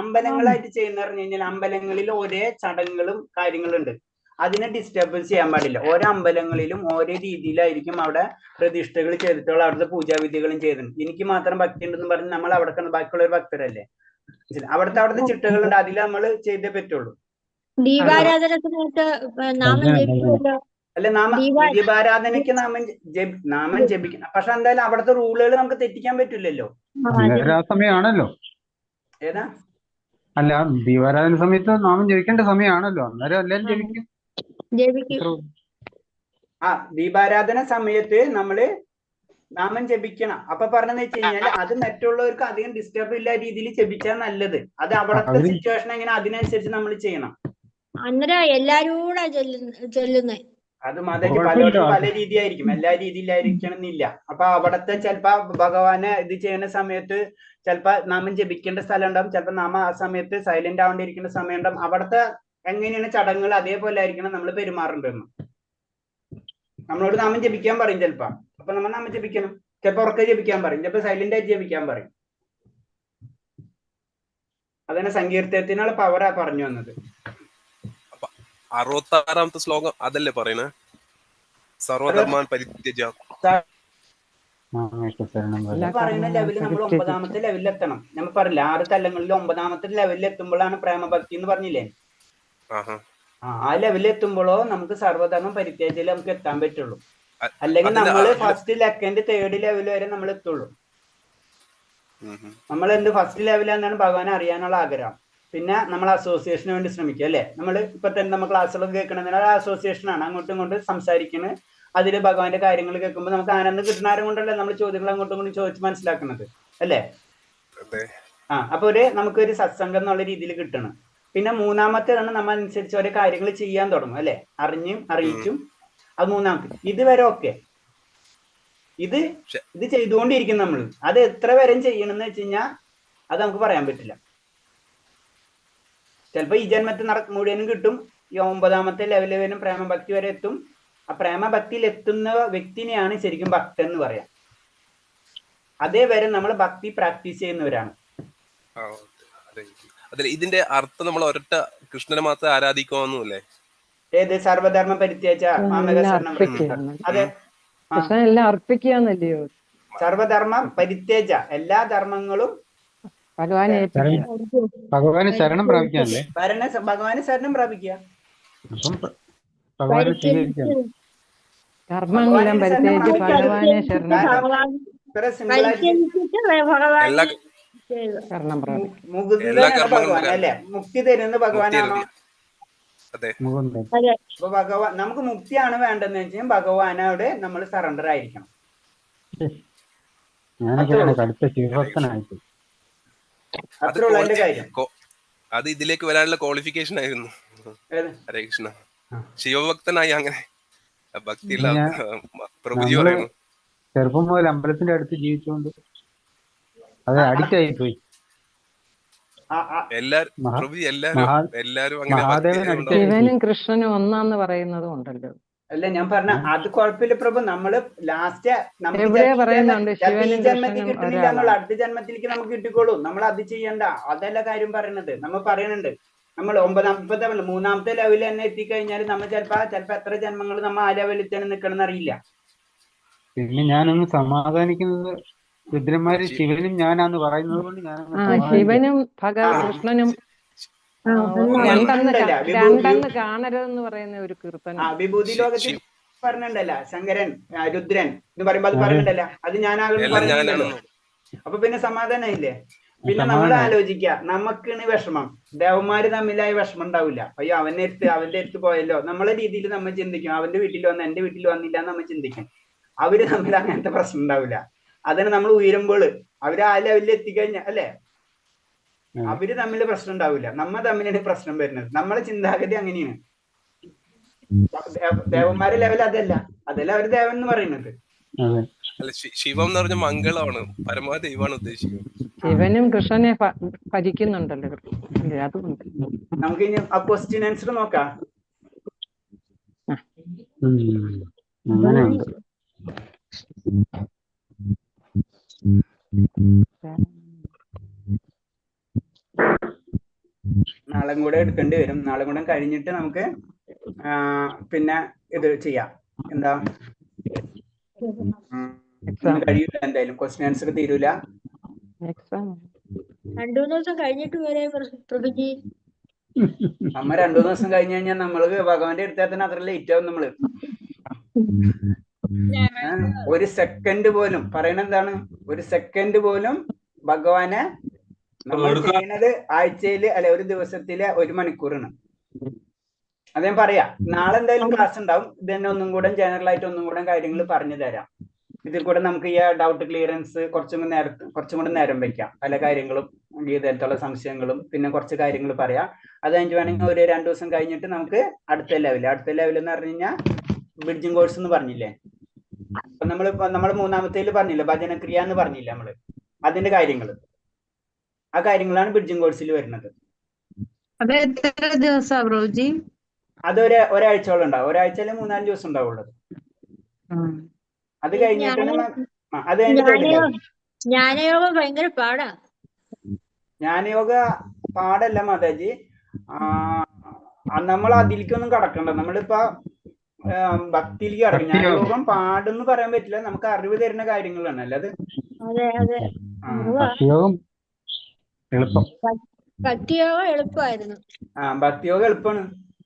അമ്പലങ്ങളായിട്ട് ചെയ്യുന്ന പറഞ്ഞു കഴിഞ്ഞാൽ അമ്പലങ്ങളിൽ ഒരേ ചടങ്ങുകളും കാര്യങ്ങളും ഉണ്ട്. അതിനെ ഡിസ്റ്റർബൻസ് ചെയ്യാൻ പാടില്ല. ഓരോ അമ്പലങ്ങളിലും ഓരോ രീതിയിലായിരിക്കും അവിടെ പ്രതിഷ്ഠകൾ ചെയ്തിട്ടുള്ള അവിടുത്തെ പൂജാവിധികളും ചെയ്തിട്ടുണ്ട്. എനിക്ക് മാത്രം ഭക്തി ഉണ്ടെന്ന് പറഞ്ഞ് നമ്മൾ അവിടെ ബാക്കിയുള്ളവർ ഭക്തരല്ലേ? അവിടുത്തെ ചിട്ടകളുണ്ട്, അതിൽ നമ്മൾ ചെയ്തേ പറ്റുള്ളൂ. ദീപാരാധന സമയത്ത് നാമം ജപിക്കുമല്ലോ. അല്ല, ദീപാരാധനയ്ക്ക് നാമം ജപിക്കണം. പക്ഷെ എന്തായാലും അവിടുത്തെ റൂളുകൾ നമുക്ക് തെറ്റിക്കാൻ പറ്റില്ലല്ലോ. സമയമാണല്ലോ. ഏതാ? അല്ല, ദീപാരാധന സമയത്ത് നാമം ജപിക്കേണ്ട സമയമാണല്ലോ. അന്നേരം എല്ലാരും ജപിക്കും. ദീപാരാധന സമയത്ത് നമ്മള് നാമം ജപിക്കണം. അപ്പൊ പറഞ്ഞെന്ന് വെച്ച് കഴിഞ്ഞാൽ അത് മറ്റുള്ളവർക്ക് അധികം ഡിസ്റ്റർബ് ഇല്ല രീതിയിൽ ജപിച്ചാൽ നല്ലത്. അത് അവിടുത്തെ സിറ്റുവേഷൻ എങ്ങനെ അതിനനുസരിച്ച് നമ്മൾ ചെയ്യണം. അന്നേരം എല്ലാരും കൂടെ ചൊല്ലുന്നേ. അത് പലർക്കും പല രീതിയായിരിക്കും, എല്ലാ രീതിയിലായിരിക്കണം എന്നില്ല. അപ്പൊ അവിടത്തെ ചിലപ്പോ ഭഗവാനെ ഇത് ചെയ്യുന്ന സമയത്ത് ചിലപ്പോ നാമം ജപിക്കേണ്ട സ്ഥലം ഉണ്ടാവും, ചിലപ്പോ നാമം ആ സമയത്ത് സൈലന്റ് ആവേണ്ടിയിരിക്കേണ്ട സമയം ഉണ്ടാവും. അവിടുത്തെ എങ്ങനെയാണ് ചടങ്ങുകൾ അതേപോലെ ആയിരിക്കണം നമ്മൾ പെരുമാറേണ്ടതെന്ന്. നമ്മളോട് നാമം ജപിക്കാൻ പറയും ചിലപ്പോ, അപ്പൊ നമ്മൾ നാമം ജപിക്കണം. ചിലപ്പോ ഉറക്കെ ജപിക്കാൻ പറയും, ചിലപ്പോ സൈലന്റ് ആയിട്ട് ജപിക്കാൻ പറയും. അതന്നെ സങ്കീർത്തനത്തിനുള്ള പവറാ പറഞ്ഞു വന്നത്. 66ാമത്തെ ശ്ലോകം അതല്ലേ പറയുന്നത്? സർവധർമാൻ പരിത്യജ പറയുന്ന ലെവലിൽ നമ്മൾ 9ാമത്തെ ലെവലിൽ എത്തണം. നമ്മൾ പറഞ്ഞില്ല 6 തലങ്ങളിൽ 9ാമത്തെ ലെവലിൽ എത്തുമ്പോഴാണ് പ്രേമഭക്തി എന്ന് പറഞ്ഞില്ലേ? ആ ലെവലിൽ എത്തുമ്പോഴോ നമുക്ക് സർവധർമ്മം പരിത്യജയിൽ നമുക്ക് എത്താൻ പറ്റുള്ളൂ. അല്ലെങ്കിൽ നമ്മൾ ഫസ്റ്റ് സെക്കൻഡ് തേർഡ് ലെവൽ വരെ നമ്മൾ എത്തുള്ളൂ. നമ്മൾ എന്ത് ഫസ്റ്റ് ലെവലാണെന്നാണ് ഭഗവാനെ അറിയാനുള്ള ആഗ്രഹം. പിന്നെ നമ്മൾ അസോസിയേഷന് വേണ്ടി ശ്രമിക്കുക അല്ലെ? നമ്മൾ ഇപ്പൊ തന്നെ നമ്മൾ ക്ലാസ്സുകളൊക്കെ കേൾക്കണമെങ്കിൽ അസോസിയേഷൻ ആണ്, അങ്ങോട്ടും ഇങ്ങോട്ടും സംസാരിക്കുന്നത്. അതിൽ ഭഗവാന്റെ കാര്യങ്ങൾ കേൾക്കുമ്പോൾ നമുക്ക് ആനന്ദം കിട്ടുന്ന കൊണ്ടല്ലേ നമ്മൾ ചോദ്യങ്ങൾ അങ്ങോട്ടും ഇങ്ങോട്ടും ചോദിച്ച് മനസ്സിലാക്കുന്നത് അല്ലേ? അപ്പൊ നമുക്കൊരു സത്സംഗം എന്നുള്ള രീതിയിൽ കിട്ടണം. പിന്നെ മൂന്നാമത്തേതാണ് നമ്മൾ അനുസരിച്ച് ഓരോ കാര്യങ്ങൾ ചെയ്യാൻ തുടങ്ങും അല്ലെ? അറിഞ്ഞും അറിയിച്ചും. അത് മൂന്നാമത്തെ. ഇതുവരെ ഓക്കെ, ഇത് ചെയ്തുകൊണ്ടിരിക്കും നമ്മൾ. അത് എത്ര വരെ ചെയ്യണമെന്ന് വെച്ച് കഴിഞ്ഞാൽ അത് നമുക്ക് പറയാൻ പറ്റില്ല. ചിലപ്പോ ഈ ജന്മത്തിൽ മുഴുവനും കിട്ടും. ഈ 9ാമത്തെ ലെവലിൽ വരും പ്രേമഭക്തി വരെ എത്തും. ആ പ്രേമഭക്തിയിൽ എത്തുന്ന വ്യക്തിനെയാണ് ശരിക്കും ഭക്തൻ എന്ന് പറയാം. അതേവരെ നമ്മൾ ഭക്തി പ്രാക്ടീസ് ചെയ്യുന്നവരാണ്. ഇതിന്റെ അർത്ഥം നമ്മൾ ഒരൊറ്റ കൃഷ്ണനെ മാത്രമേ ആരാധിക്കാവുന്നല്ലേ? ഏത് സർവധർമ്മ പരിത്യാജ അതെ, അർപ്പിക്കുകയോ? സർവധർമ്മം പരിത്യാജ, എല്ലാ ധർമ്മങ്ങളും ഭഗവാന് ശരണം പ്രാപിക്കാനല്ലേ? ഭഗവാന് ശരണം പ്രാപിക്കുക. കർമ്മങ്ങളെല്ലാം പരിത്യാജിച്ച് ഭഗവാനെ ശരണം ഭഗവാൻ അല്ലെ? മുക്തി തരുന്ന ഭഗവാനാണോ? അപ്പൊ ഭഗവാൻ നമുക്ക് മുക്തിയാണ് വേണ്ടതെന്ന് വെച്ചാൽ ഭഗവാനോട് നമ്മൾ സറണ്ടർ ആയിരിക്കണം. അത്രയുള്ള എന്റെ കാര്യം. അത് ഇതിലേക്ക് വരാനുള്ള ക്വാളിഫിക്കേഷൻ ആയിരുന്നു. ഹരേ കൃഷ്ണ. ശിവഭക്തനായി അങ്ങനെ ഭക്തിയുള്ള പ്രഭുജി പറയുന്നു. ചെറുപ്പം മുതൽ അമ്പലത്തിന്റെ അടുത്ത് ജീവിച്ചുകൊണ്ട് അത് അഡിക്റ്റ് ആയി പോയി. ശിവനും കൃഷ്ണനും ഒന്നാന്ന് പറയുന്നതും ഉണ്ടല്ലോ. അല്ല, ഞാൻ പറഞ്ഞ അത് കുഴപ്പമില്ല പ്രഭു. നമ്മള് ലാസ്റ്റ് ഈ ജന്മത്തിൽ കിട്ടുന്നില്ല എന്നുള്ള അടുത്ത ജന്മത്തിലേക്ക് നമുക്ക് കിട്ടിക്കോളും. നമ്മൾ അത് ചെയ്യണ്ട. അതല്ല കാര്യം പറയണത്. നമ്മൾ പറയുന്നുണ്ട് നമ്മൾ 9ാമത്തെ 3ാമത്തെ ലെവലിൽ തന്നെ എത്തിക്കഴിഞ്ഞാൽ നമ്മൾ ചിലപ്പോ എത്ര ജന്മങ്ങൾ നമ്മൾ ആ ലെവലിൽ തന്നെ നിൽക്കണം എന്നറിയില്ല. പിന്നെ ഞാനൊന്ന് സമാധാനിക്കുന്നത് രുദ്രന്മാര് ശിവനും ഞാനാന്ന് പറയുന്നത് കൊണ്ട് ശിവനും കൃഷ്ണനും രണ്ടെന്ന് കാണരുതെന്ന് പറയുന്ന ഒരു കീർത്തനം വിഭൂതി ലോകത്തിൽ പറഞ്ഞിട്ടുണ്ടല്ല. ശങ്കരൻ രുദ്രൻ എന്ന് പറയുമ്പോ അത് പറഞ്ഞിട്ടുണ്ടല്ല, അത് ഞാനാകുന്നു പറഞ്ഞിട്ടുണ്ടല്ലോ. അപ്പൊ പിന്നെ സമാധാനം ഇല്ലേ? പിന്നെ നമ്മൾ ആലോചിക്കുക, നമുക്കാണ് വിഷമം, ദേവന്മാര് തമ്മിലായ വിഷമം ഉണ്ടാവില്ല. അയ്യോ അവന്റെ അടുത്ത് പോയല്ലോ. നമ്മളെ രീതിയിൽ നമ്മൾ ചിന്തിക്കും, അവന്റെ വീട്ടിൽ വന്ന് എന്റെ വീട്ടിൽ വന്നില്ല എന്ന് നമ്മൾ ചിന്തിക്കും. അവര് തമ്മിൽ അങ്ങനത്തെ പ്രശ്നം ഉണ്ടാവില്ല. അതിന് നമ്മൾ ഉയരുമ്പോൾ അവര് ആ ലെവലിൽ എത്തിക്കഴിഞ്ഞാൽ അല്ലെ, അവര് തമ്മിൽ പ്രശ്നം ഉണ്ടാവില്ല. നമ്മ തമ്മിലാണ് പ്രശ്നം വരുന്നത്. നമ്മളെ ചിന്താഗതി അങ്ങനെയാണ്. ദേവന്മാരെ ലെവൽ അതല്ല അവര് ദേവൻ എന്ന് പറയുന്നത്. അല്ല ശിവം എന്ന് പറഞ്ഞ മംഗളമാണ്, പരമാവധി ദൈവമാണ് ഉദ്ദേശിക്കുന്നത്. ശിവനും കൃഷ്ണനെ ഭരിക്കുന്നുണ്ടല്ലോ അല്ലേ, അതുകൊണ്ട്. നമുക്ക് ഇനി ആ ക്വസ്റ്റ്യൻ ആൻസർ നോക്കാം. അങ്ങനെയുണ്ട്. നാളെ കൂടെ എടുക്കേണ്ടി വരും. നാളെ കൂടെ കഴിഞ്ഞിട്ട് നമുക്ക് പിന്നെ ഇത് ചെയ്യാം. എന്താ കഴിയൂല, എന്തായാലും ക്വസ്റ്റ്യൻ ആൻസർ തീരൂല. എക്സാം 2-3 ദിവസം കഴിഞ്ഞിട്ട് വരെ പ്രഭുജി. നമ്മ 2-3 ദിവസം കഴിഞ്ഞ് കഴിഞ്ഞാൽ നമ്മള് ഭഗവാന്റെ അടുത്താൽ തന്നെ അത്ര ലേറ്റ് ആവും. നമ്മള് ഒരു സെക്കൻഡ് പോലും പറയണെന്താണ്, ഒരു സെക്കൻഡ് പോലും ഭഗവാനെ നമ്മൾ ചെയ്യുന്നത് ആഴ്ചയില് അല്ലെ ഒരു ദിവസത്തില് 1 മണിക്കൂറാണ്. അത് ഞാൻ പറയാം. നാളെ എന്തായാലും ക്ലാസ് ഉണ്ടാവും. ഇത് തന്നെ ഒന്നും കൂടെ ജനറൽ ആയിട്ട് ഒന്നും കൂടെ കാര്യങ്ങൾ പറഞ്ഞു തരാം. ഇതിൽ കൂടെ നമുക്ക് ഈ ഡൗട്ട് ക്ലിയറൻസ് കുറച്ചും കൂടെ നേരം വെക്കാം. പല കാര്യങ്ങളും ഗീതയിലുള്ള സംശയങ്ങളും പിന്നെ കുറച്ച് കാര്യങ്ങൾ പറയാം. അത് കഴിഞ്ഞ് വേണമെങ്കിൽ ഒരു 2 ദിവസം കഴിഞ്ഞിട്ട് നമുക്ക് അടുത്ത ലെവൽ എന്ന് പറഞ്ഞു കഴിഞ്ഞാൽ ബ്രിഡ്ജിങ് കോഴ്സ് എന്ന് പറഞ്ഞില്ലേ. അപ്പൊ നമ്മൾ 3-ാമത്തേല് പറഞ്ഞില്ലേ ഭജനക്രിയ എന്ന് പറഞ്ഞില്ലേ നമ്മള്, അതിന്റെ കാര്യങ്ങൾ, ആ കാര്യങ്ങളാണ് ബ്രിഡ്ജിങ് കോഴ്സിൽ വരുന്നത്. അത് എത്ര ദിവസാ പ്രഭുജി? അത് ഒരാഴ്ചയോളം ഉണ്ടാവും. ഒരാഴ്ചയില് 3-4 ദിവസം ഉണ്ടാവുള്ളൂ. അത് കഴിഞ്ഞിട്ട് ജ്ഞാനയോഗം ഭയങ്കര പാടാ. ജ്ഞാനയോഗ പാടല്ല മാതാജി. നമ്മൾ അതിലേക്കൊന്നും കടക്കണ്ട. നമ്മളിപ്പോ ഭക്തിയിലേക്ക് കടക്കും. ജ്ഞാനയോഗം പാടെന്ന് പറയാൻ പറ്റില്ല, നമുക്ക് അറിവ് തരുന്ന കാര്യങ്ങളാണ്. അല്ലാതെ ഭക്തിയോഗം എളുപ്പമായിരുന്നു. ഭക്തിയോഗം എളുപ്പമാണ്.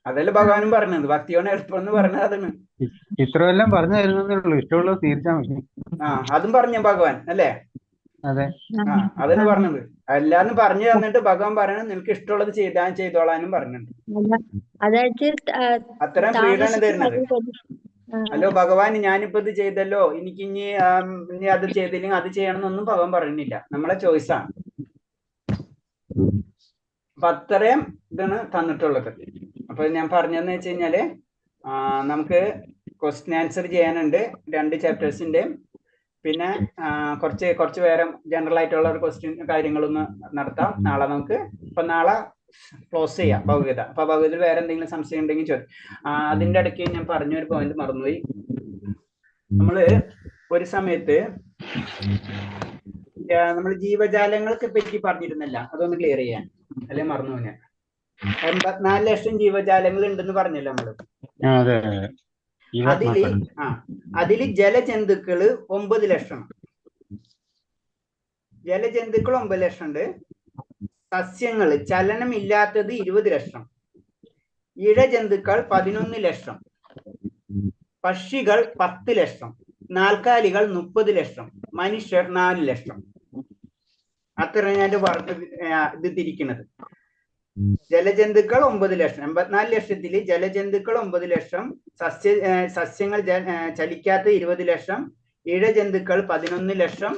അതല്ലേ ഭഗവാനും പറഞ്ഞത്, ഭക്തിയോഗം എളുപ്പം എന്ന് പറഞ്ഞത് അതാണ്. ഇത്രയെല്ലാം പറഞ്ഞു തരുന്നേ ഇഷ്ടമുള്ളത് തീർച്ചാൽ മതി. അതും പറഞ്ഞ ഭഗവാൻ അല്ലേ? അതെ, അതന്നെ പറഞ്ഞത്. എല്ലാരും പറഞ്ഞു തന്നിട്ട് ഭഗവാൻ പറയണത് നിനക്ക് ഇഷ്ടമുള്ളത് ചെയ്തോളാനും പറഞ്ഞിട്ടുണ്ട്. അത്തരം ഫ്രീഡാണ് തരുന്നത്. ഹലോ ഭഗവാൻ, ഞാനിപ്പോ ഇത് ചെയ്തല്ലോ, എനിക്ക് ഇനി അത് ചെയ്തില്ലെങ്കിൽ അത് ചെയ്യണം എന്നൊന്നും ഭഗവാൻ പറയുന്നില്ല. നമ്മളെ ചോയ്സാണ്. അപ്പൊ അത്രയും ഇതാണ് തന്നിട്ടുള്ളത്. അപ്പൊ ഞാൻ പറഞ്ഞതെന്ന് വെച്ച് കഴിഞ്ഞാല് നമുക്ക് ക്വസ്റ്റ്യൻ ആൻസർ ചെയ്യാനുണ്ട് 2 ചാപ്റ്റേഴ്സിന്റെ. പിന്നെ കുറച്ച് വേറെ ജനറൽ ആയിട്ടുള്ള ഒരു ക്വസ്റ്റ്യൻ കാര്യങ്ങളൊന്ന് നടത്താം നാളെ നമുക്ക്. അപ്പൊ നാളെ ക്ലോസ് ചെയ്യാം ഭഗവത. അപ്പൊ ഭഗവതിൽ വേറെ എന്തെങ്കിലും സംശയം ഉണ്ടെങ്കിൽ ചോദിക്കും. അതിന്റെ ഇടയ്ക്ക് ഞാൻ പറഞ്ഞൊരു പോയിന്റ് മറന്നുപോയി. നമ്മള് ഒരു സമയത്ത് നമ്മൾ ജീവജാലങ്ങളെ പറ്റി പറഞ്ഞിരുന്നല്ല, അതൊന്ന് ക്ലിയർ ചെയ്യാൻ അല്ലെ മറന്നു പോയി. 84 ലക്ഷം ജീവജാലങ്ങൾ ഉണ്ടെന്ന് പറഞ്ഞല്ലോ നമ്മള്. അതില് ജലജന്തുക്കള് 9 ലക്ഷം. ജലജന്തുക്കൾ 9 ലക്ഷം ഉണ്ട്. സസ്യങ്ങള് ചലനമില്ലാത്തത് 20 ലക്ഷം. ഇഴജന്തുക്കൾ 11 ലക്ഷം. പക്ഷികൾ 10 ലക്ഷം. നാൽക്കാലികൾ 30 ലക്ഷം. മനുഷ്യർ 4 ലക്ഷം. അത്ര ഞാൻ ഇത് തിരിക്കുന്നത്. ജലജന്തുക്കൾ 9 ലക്ഷം. 84 ലക്ഷത്തില് ജലജന്തുക്കൾ 9 ലക്ഷം. സസ്യങ്ങൾ ചലിക്കാത്ത 20 ലക്ഷം. ഇഴജന്തുക്കൾ 11 ലക്ഷം.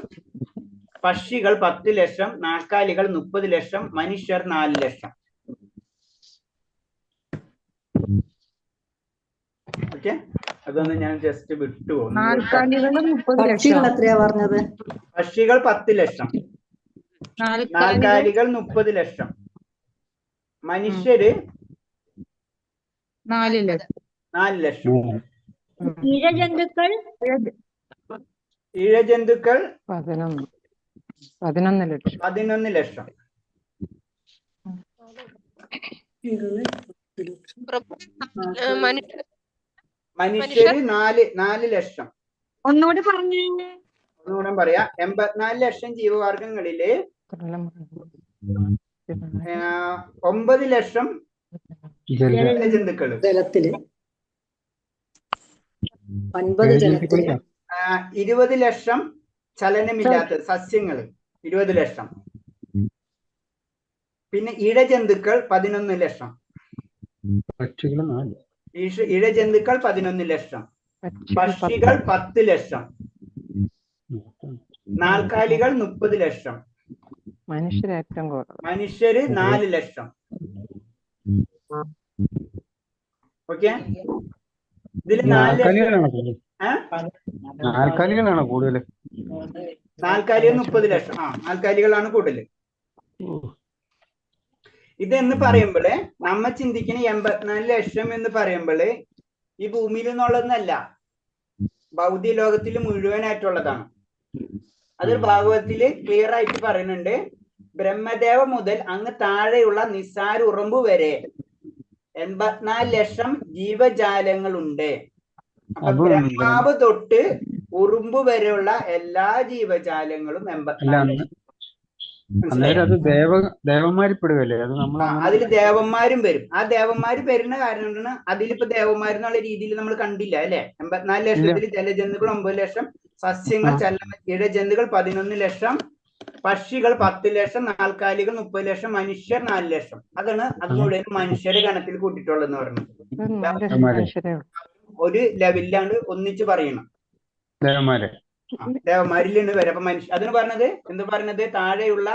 പക്ഷികൾ 10 ലക്ഷം. നാൽക്കാലികൾ 30 ലക്ഷം. മനുഷ്യർ 4 ലക്ഷം. ഓക്കെ, അതൊന്ന് ഞാൻ ജസ്റ്റ് വിട്ടുപോകുന്നു. പക്ഷികൾ 10 ലക്ഷം. നാൽക്കാലികൾ 30 ലക്ഷം. മനുഷ്യര് 4 ലക്ഷം. ഇഴജന്തുക്കൾ 11 ലക്ഷം. മനുഷ്യര് 4 ലക്ഷം. ഒന്നുകൂടി പറയാം. 84 ലക്ഷം ജീവവർഗങ്ങളില് 9 ലക്ഷം ജലജന്തുക്കള്. 20 ലക്ഷം ചലനമില്ലാത്ത സസ്യങ്ങള് 20 ലക്ഷം. പിന്നെ ഇഴജന്തുക്കൾ 11 ലക്ഷം. ഇഴജന്തുക്കൾ 11 ലക്ഷം. പക്ഷികൾ 10 ലക്ഷം. നാൽക്കാലികൾ 30 ലക്ഷം. മനുഷ്യര് 4 ലക്ഷം. ഓക്കെ, ഇതില് 4 ലക്ഷം നാൽക്കാലികളാണോ കൂടുതൽ? നാൽക്കാലികൾ 30 ലക്ഷം. നാൽക്കാലികളാണ് കൂടുതൽ. ഇതെന്ന് പറയുമ്പോള് നമ്മ ചിന്തിക്കുന്ന 84 ലക്ഷം എന്ന് പറയുമ്പോള് ഈ ഭൂമിയിൽ നിന്നുള്ളതെന്നല്ല, ഭൗതിക ലോകത്തിൽ മുഴുവനായിട്ടുള്ളതാണ്. അതൊരു ഭാഗവതത്തില് ക്ലിയർ ആയിട്ട് പറയുന്നുണ്ട്. ബ്രഹ്മദേവ മുതൽ അങ്ങ് താഴെയുള്ള നിസ്സാര ഉറുമ്പ് വരെ 84 ലക്ഷം ജീവജാലങ്ങളുണ്ട്. അപ്പൊ ബ്രഹ്മാവ് തൊട്ട് ഉറുമ്പ് വരെയുള്ള എല്ലാ ജീവജാലങ്ങളും 84 ലക്ഷം. അന്നേരം അത് ദേവന്മാരിൽ പെടുകയല്ലേ? അത് നമ്മൾ അതിൽ ദേവന്മാരും വരും. ആ ദേവന്മാര് വരുന്ന കാരണം കൊണ്ടാണ് അതിലിപ്പോ ദേവന്മാരെന്നുള്ള രീതിയിൽ നമ്മൾ കണ്ടില്ല അല്ലെ. 84 ലക്ഷത്തിൽ ജലജന്തുക്കൾ 9 ലക്ഷം, സസ്യങ്ങൾ ഇഴജന്തുക്കൾ 11 ലക്ഷം, പക്ഷികൾ 10 ലക്ഷം, നാൽക്കാലികൾ 30 ലക്ഷം, മനുഷ്യർ 4 ലക്ഷം. അതാണ് അത് മുഴുവൻ മനുഷ്യരെ ഗണത്തിൽ കൂട്ടിയിട്ടുള്ളതെന്ന് പറയുന്നത്. ഒരു ലെവലിലാണ് ഒന്നിച്ച് പറയണം ദേവന്മാരിലാണ് വരെ. അപ്പൊ മനുഷ്യ അതിന് പറഞ്ഞത് എന്ത് പറഞ്ഞത്? താഴെയുള്ള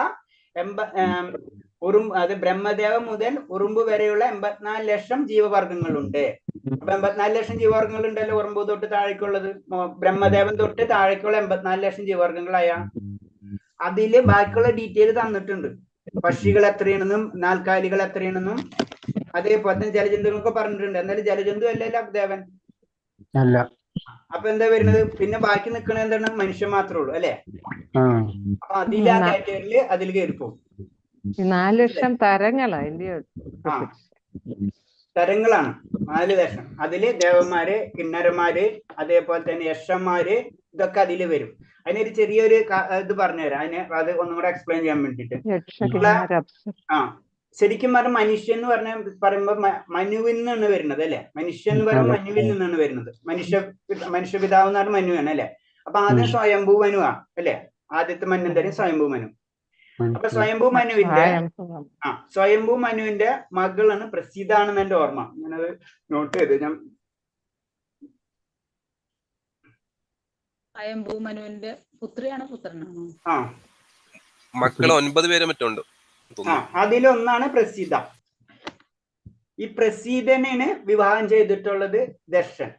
അത് ബ്രഹ്മദേവ മുതൽ ഉറുമ്പ് വരെയുള്ള 84 ലക്ഷം ജീവവർഗങ്ങളുണ്ട്. അപ്പൊ 84 ലക്ഷം ജീവവർഗങ്ങൾ ഉണ്ടല്ലോ ഉറുമ്പ് തൊട്ട് താഴേക്കുള്ളത്. ബ്രഹ്മദേവൻ തൊട്ട് താഴേക്കുള്ള 84 ലക്ഷം ജീവവർഗങ്ങളായ അതില് ബാക്കിയുള്ള ഡീറ്റെയിൽ തന്നിട്ടുണ്ട്. പക്ഷികൾ എത്രയാണെന്നും നാൽക്കാലികൾ എത്രയാണെന്നും അതേപോലെ തന്നെ ജലജന്തുക്കളൊക്കെ പറഞ്ഞിട്ടുണ്ട്. എന്നാലും ജലജന്തു അല്ലല്ലോ ദേവൻ അല്ല. അപ്പൊ എന്താ വരുന്നത്? പിന്നെ ബാക്കി നിൽക്കണ എന്താണ്? മനുഷ്യൻ മാത്രമേ ഉള്ളൂ അല്ലെ. അപ്പൊ അതിൽ ആ കാറ്റഗറിയില് അതിൽ കയറിപ്പോ 4 ലക്ഷം തരങ്ങളാ തരങ്ങളാണ് 4 ലക്ഷം. അതില് ദേവന്മാര്, കിന്നരന്മാര്, അതേപോലെ തന്നെ യക്ഷന്മാര്, ഇതൊക്കെ അതില് വരും. അതിനൊരു ചെറിയൊരു ഇത് പറഞ്ഞുതരാം. അത് ഒന്നും കൂടെ എക്സ്പ്ലെയിൻ ചെയ്യാൻ വേണ്ടിട്ട്. ശരിക്കും പറഞ്ഞ മനുഷ്യൻ എന്ന് പറയുമ്പോ മനുവിൽ നിന്നാണ് വരുന്നത് അല്ലെ. മനുഷ്യൻ എന്ന് പറയുമ്പോൾ മനുവിൽ നിന്നാണ് വരുന്നത്. മനുഷ്യപിതാവ് എന്ന് പറഞ്ഞ മനുവാണ് അല്ലെ. അപ്പൊ ആദ്യം സ്വയംഭൂ മനുവാ അല്ലെ. ആദ്യത്തെ മന്വന്തരം സ്വയംഭൂ മനു. അപ്പൊ സ്വയംഭൂ മനുവിന്റെ മകളാണ് പ്രസീതാണെന്ന് എന്റെ ഓർമ്മ. ഞാനത് നോട്ട് ചെയ്ത് സ്വയംഭൂ മനുവിന്റെ പുത്രിയാണോ പുത്രനാണോ? മക്കള് 9 പേരെ മറ്റുണ്ട്. അതിലൊന്നാണ് പ്രസീത. ഈ പ്രസീതനെയാണ് വിവാഹം ചെയ്തിട്ടുള്ളത് ദർശൻ.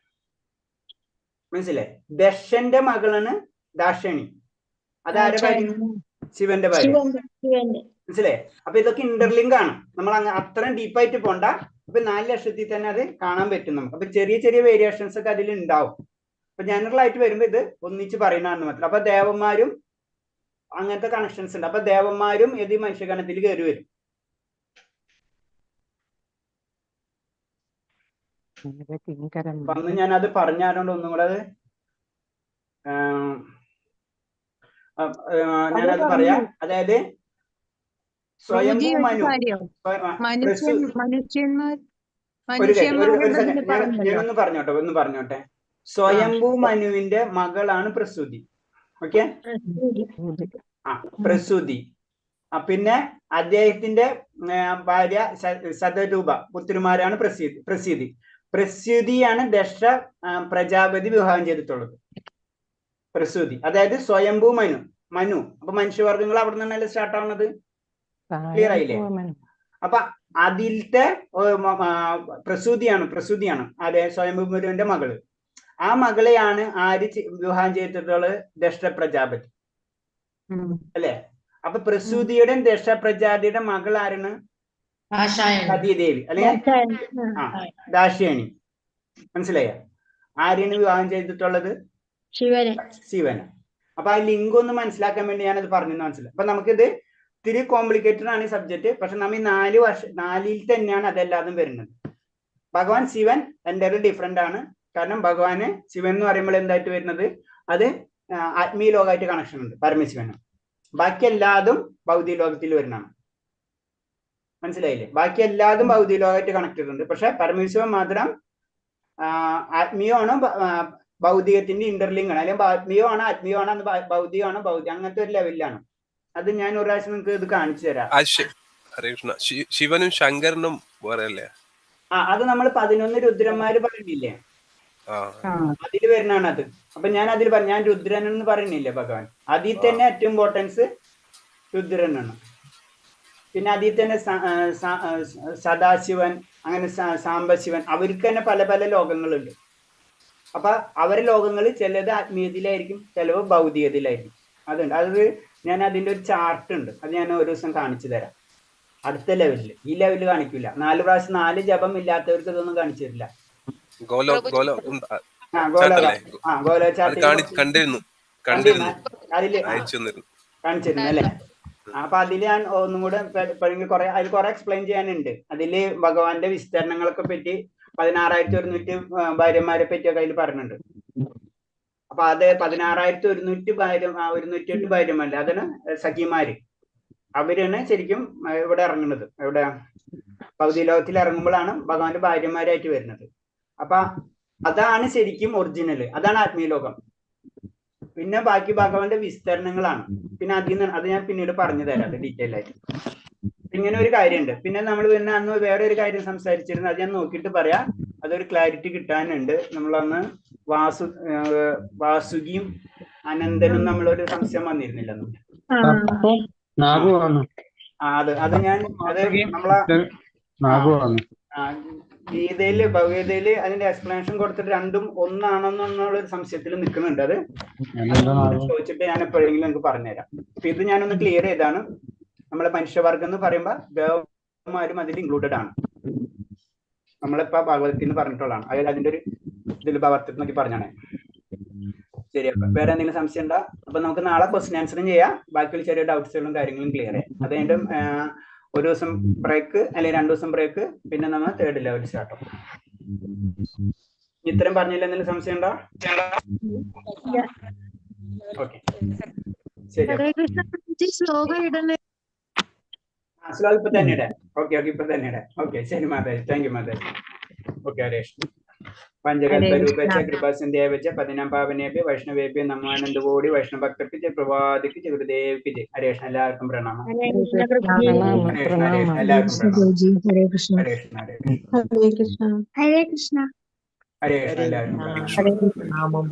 മനസ്സിലായി? ദർശന്റെ മകളാണ് ദാക്ഷണി. അതാരുടെ ഭാര്യ? ശിവന്റെ ഭാര്യ. മനസ്സിലായി? അപ്പൊ ഇതൊക്കെ ഇന്റർലിങ്ക് ആണ്. നമ്മൾ അത്രയും ഡീപ്പായിട്ട് പോണ്ട. അപ്പൊ 4 ലക്ഷത്തിൽ തന്നെ അത് കാണാൻ പറ്റും നമുക്ക്. അപ്പൊ ചെറിയ ചെറിയ വേരിയേഷൻസ് ഒക്കെ അതിൽ ഉണ്ടാവും. അപ്പൊ ജനറൽ ആയിട്ട് വരുമ്പോ ഇത് ഒന്നിച്ച് പറയുന്നതാണ് മാത്രം. അപ്പൊ ദേവന്മാരും അങ്ങനത്തെ കണക്ഷൻസ് ഉണ്ട്. അപ്പൊ ദേവന്മാരും ഏത് മനുഷ്യഗണത്തിൽ കയറി വരും. അന്ന് ഞാനത് പറഞ്ഞാരോണ്ട് ഒന്നും കൂടെ ഞാനത് പറയാം. അതായത് സ്വയംഭൂ മനു ഞാനൊന്ന് പറഞ്ഞോട്ടെ. സ്വയംഭൂ മനുവിന്റെ മകളാണ് പ്രസൂതി. ഓക്കെ, പ്രസൂതി. പിന്നെ അദ്ദേഹത്തിന്റെ ഭാര്യ ശതരൂപ പുത്രിമാരാണ് പ്രസൂതിയാണ് ദക്ഷ പ്രജാപതി വിവാഹം ചെയ്തിട്ടുള്ളത്. പ്രസൂതി അതായത് സ്വയംഭൂ മനു. അപ്പൊ മനുഷ്യവർഗങ്ങൾ അവിടെ നിന്നല്ലേ സ്റ്റാർട്ട് ആവുന്നത്. ക്ലിയർ ആയില്ലേ? അപ്പൊ അതിലത്തെ പ്രസൂതിയാണ് അതെ സ്വയംഭൂ മനുവിന്റെ മകള്. ആ മകളെയാണ് ആര് വിവാഹം ചെയ്തിട്ടുള്ളത്? ദക്ഷ പ്രജാപതി അല്ലെ. അപ്പൊ പ്രസൂതിയുടെ ദക്ഷ പ്രജാപതിയുടെ മകൾ ആരാണ്? സതീദേവി അല്ലെങ്കിൽ ദാക്ഷായണി. മനസ്സിലായ? ആരെയാണ് വിവാഹം ചെയ്തിട്ടുള്ളത്? ശിവന്. അപ്പൊ ആ ലിങ്ക് ഒന്ന് മനസ്സിലാക്കാൻ വേണ്ടി ഞാനത് പറഞ്ഞു മനസ്സിലായി. അപ്പൊ നമുക്കിത് ഇത്തിരി കോംപ്ലിക്കേറ്റഡ് ആണ് ഈ സബ്ജക്ട്. പക്ഷെ നമ്മ ഈ 4 തന്നെയാണ് അതെല്ലാതും വരുന്നത്. ഭഗവാൻ ശിവൻ എൻ്റെ ഡിഫറെന്റ് ആണ്. കാരണം ഭഗവാന് ശിവൻ എന്ന് പറയുമ്പോൾ എന്തായിട്ട് വരുന്നത്? അത് ആത്മീയ ലോകമായിട്ട് കണക്ഷൻ ഉണ്ട് പരമശിവന്. ബാക്കി എല്ലാതും ഭൗതിക ലോകത്തിൽ വരുന്നതാണ്. മനസ്സിലായില്ലേ? ബാക്കി എല്ലാതും ഭൗതിക ലോകമായിട്ട് കണക്റ്റഡ് ഉണ്ട്. പക്ഷെ പരമശിവൻ മാത്രം ആത്മീയമാണ്, ഭൗതികത്തിന്റെ ഇന്റർലിങ്ക് ആണ്. അല്ലെങ്കിൽ ആത്മീയമാണ് ഭൗതികമാണ് അങ്ങനത്തെ ഒരു ലെവലിലാണ്. അത് ഞാൻ ഒരു പ്രാവശ്യം നിങ്ങൾക്ക് ഇത് കാണിച്ചു തരാം. ശിവനും ശങ്കരനും വേറെയല്ലേ? അത് നമ്മൾ 11 രുദ്രന്മാര് പറയുന്നില്ലേ, അതിൽ വരുന്നതാണ് അത്. അപ്പൊ ഞാൻ അതിൽ ഞാൻ രുദ്രൻ എന്ന് പറയുന്നില്ലേ ഭഗവാൻ. അതിൽ തന്നെ ഏറ്റവും ഇമ്പോർട്ടൻസ് രുദ്രനാണ്. പിന്നെ അതിൽ തന്നെ സദാശിവൻ, അങ്ങനെ സാംബശിവൻ, അവർക്ക് തന്നെ പല പല ലോകങ്ങളുണ്ട്. അപ്പൊ അവരെ ലോകങ്ങൾ ചിലത് ആത്മീയതയിലായിരിക്കും, ചിലവ് ഭൗതികതയിലായിരിക്കും. അതുണ്ട്. അത് ഞാൻ അതിന്റെ ഒരു ചാർട്ട് ഉണ്ട്, അത് ഞാൻ ഒരു ദിവസം കാണിച്ചു തരാം. അടുത്ത ലെവലിൽ, ഈ ലെവലിൽ കാണിക്കില്ല. 4 പ്രാവശ്യം 4 ജപം ഇല്ലാത്തവർക്ക് ഇതൊന്നും കാണിച്ചു തരില്ല. അതില് കാണിച്ചിരുന്നു അല്ലേ? അപ്പൊ അതിൽ ഞാൻ ഒന്നും കൂടെ അതിൽ കുറെ എക്സ്പ്ലെയിൻ ചെയ്യാനുണ്ട്. അതില് ഭഗവാന്റെ വിസ്തരണങ്ങളൊക്കെ പറ്റി 16,100 ഭാര്യമാരെ പറ്റിയൊക്കെ അതിൽ പറഞ്ഞിട്ടുണ്ട്. അപ്പൊ അത് 16,100 ഭാര്യ, 108 ഭാര്യമാരില്ല, അതാണ് സഖിമാര്. അവരാണ് ശരിക്കും ഇവിടെ ഇറങ്ങുന്നത്. ഇവിടെ ഭൗതിക ലോകത്തിൽ ഇറങ്ങുമ്പോഴാണ് ഭഗവാന്റെ ഭാര്യമാരായിട്ട് വരുന്നത്. അപ്പൊ അതാണ് ശരിക്കും ഒറിജിനൽ, അതാണ് ആത്മീയ ലോകം. പിന്നെ ബാക്കി ഭഗവാന്റെ വിസ്തരണങ്ങളാണ്. പിന്നെ അത് ഞാൻ പിന്നീട് പറഞ്ഞു തരാം, അത് ഡീറ്റെയിൽ ആയിട്ട്. ഇങ്ങനെ ഒരു കാര്യമുണ്ട്. പിന്നെ നമ്മൾ പിന്നെ അന്ന് വേറെ ഒരു കാര്യം സംസാരിച്ചിരുന്നു, അത് ഞാൻ നോക്കിയിട്ട് പറയാം. അതൊരു ക്ലാരിറ്റി കിട്ടാനുണ്ട്. നമ്മളന്ന് വാസുകിയും അനന്തനും നമ്മളൊരു സംശയം വന്നിരുന്നില്ല. അത് ഞാൻ നമ്മളെ ഗീതയില് ഭഗവത്ഗീതയില് അതിന്റെ എക്സ്പ്ലനേഷൻ കൊടുത്തിട്ട് രണ്ടും ഒന്നാണെന്നുള്ള ഒരു സംശയത്തിൽ നിൽക്കുന്നുണ്ട്. അത് ചോദിച്ചിട്ട് ഞാൻ എപ്പോഴെങ്കിലും നിങ്ങൾക്ക് പറഞ്ഞുതരാം. അപ്പൊ ഇത് ഞാനൊന്ന് ക്ലിയർ ചെയ്താണ്. നമ്മളെ മനുഷ്യവർഗം എന്ന് പറയുമ്പോ ദേവന്മാരും അതിൽ ഇൻക്ലൂഡഡ് ആണ്. നമ്മളിപ്പോ ഭഗവത്ഗീത പറഞ്ഞിട്ടുള്ളതാണ്. അതിന്റെ ഒരു ഇതിൽ ഭഗവത്ഗീത നോക്കി പറഞ്ഞാണേ. ശരി, അപ്പൊ വേറെ എന്തെങ്കിലും സംശയം ഉണ്ടോ? അപ്പൊ നമുക്ക് നാളെ ക്വസ്റ്റ്യൻ ആൻസറും ചെയ്യാം. ബാക്കിയുള്ള ചെറിയ ഡൗട്ട്സുകളും കാര്യങ്ങളും ക്ലിയർ ചെയ്യാം. അത് കഴിഞ്ഞിട്ട് ഒരു ദിവസം ബ്രേക്ക് അല്ലെങ്കിൽ 2 ദിവസം ബ്രേക്ക്, പിന്നെ നമ്മൾ 3rd ലെവൽ സ്റ്റാർട്ട് ആവും. ഇത്രയും പറഞ്ഞില്ല, എന്തെങ്കിലും സംശയം ഉണ്ടോ? ഓക്കെ, ശരി. ശ്ലോകം ഇപ്പൊ തന്നെ ഇടാം. ഓക്കെ, ഇപ്പൊ തന്നെ ഇടാം. ഓക്കെ, ശരി Mataji, thank you Mataji. Okay, ഹരേഷ്. പഞ്ചകൽപരൂപേച്ച കൃപാസിന്ധ്യാവച്ച പതിനാം പാവനേഭ്യ വൈഷ്ണവേഭ്യ നമാനന്ദകോടി വൈഷ്ണവഭക്തർക്ക് ഗുരുദേവിക്ക് ഗുരുദേവിക്ക് ഹരേഷ്. എല്ലാവർക്കും പ്രണാമം. എല്ലാവർക്കും ഹരേ കൃഷ്ണ. ഹരേഷ്. എല്ലാവർക്കും പ്രണാമം.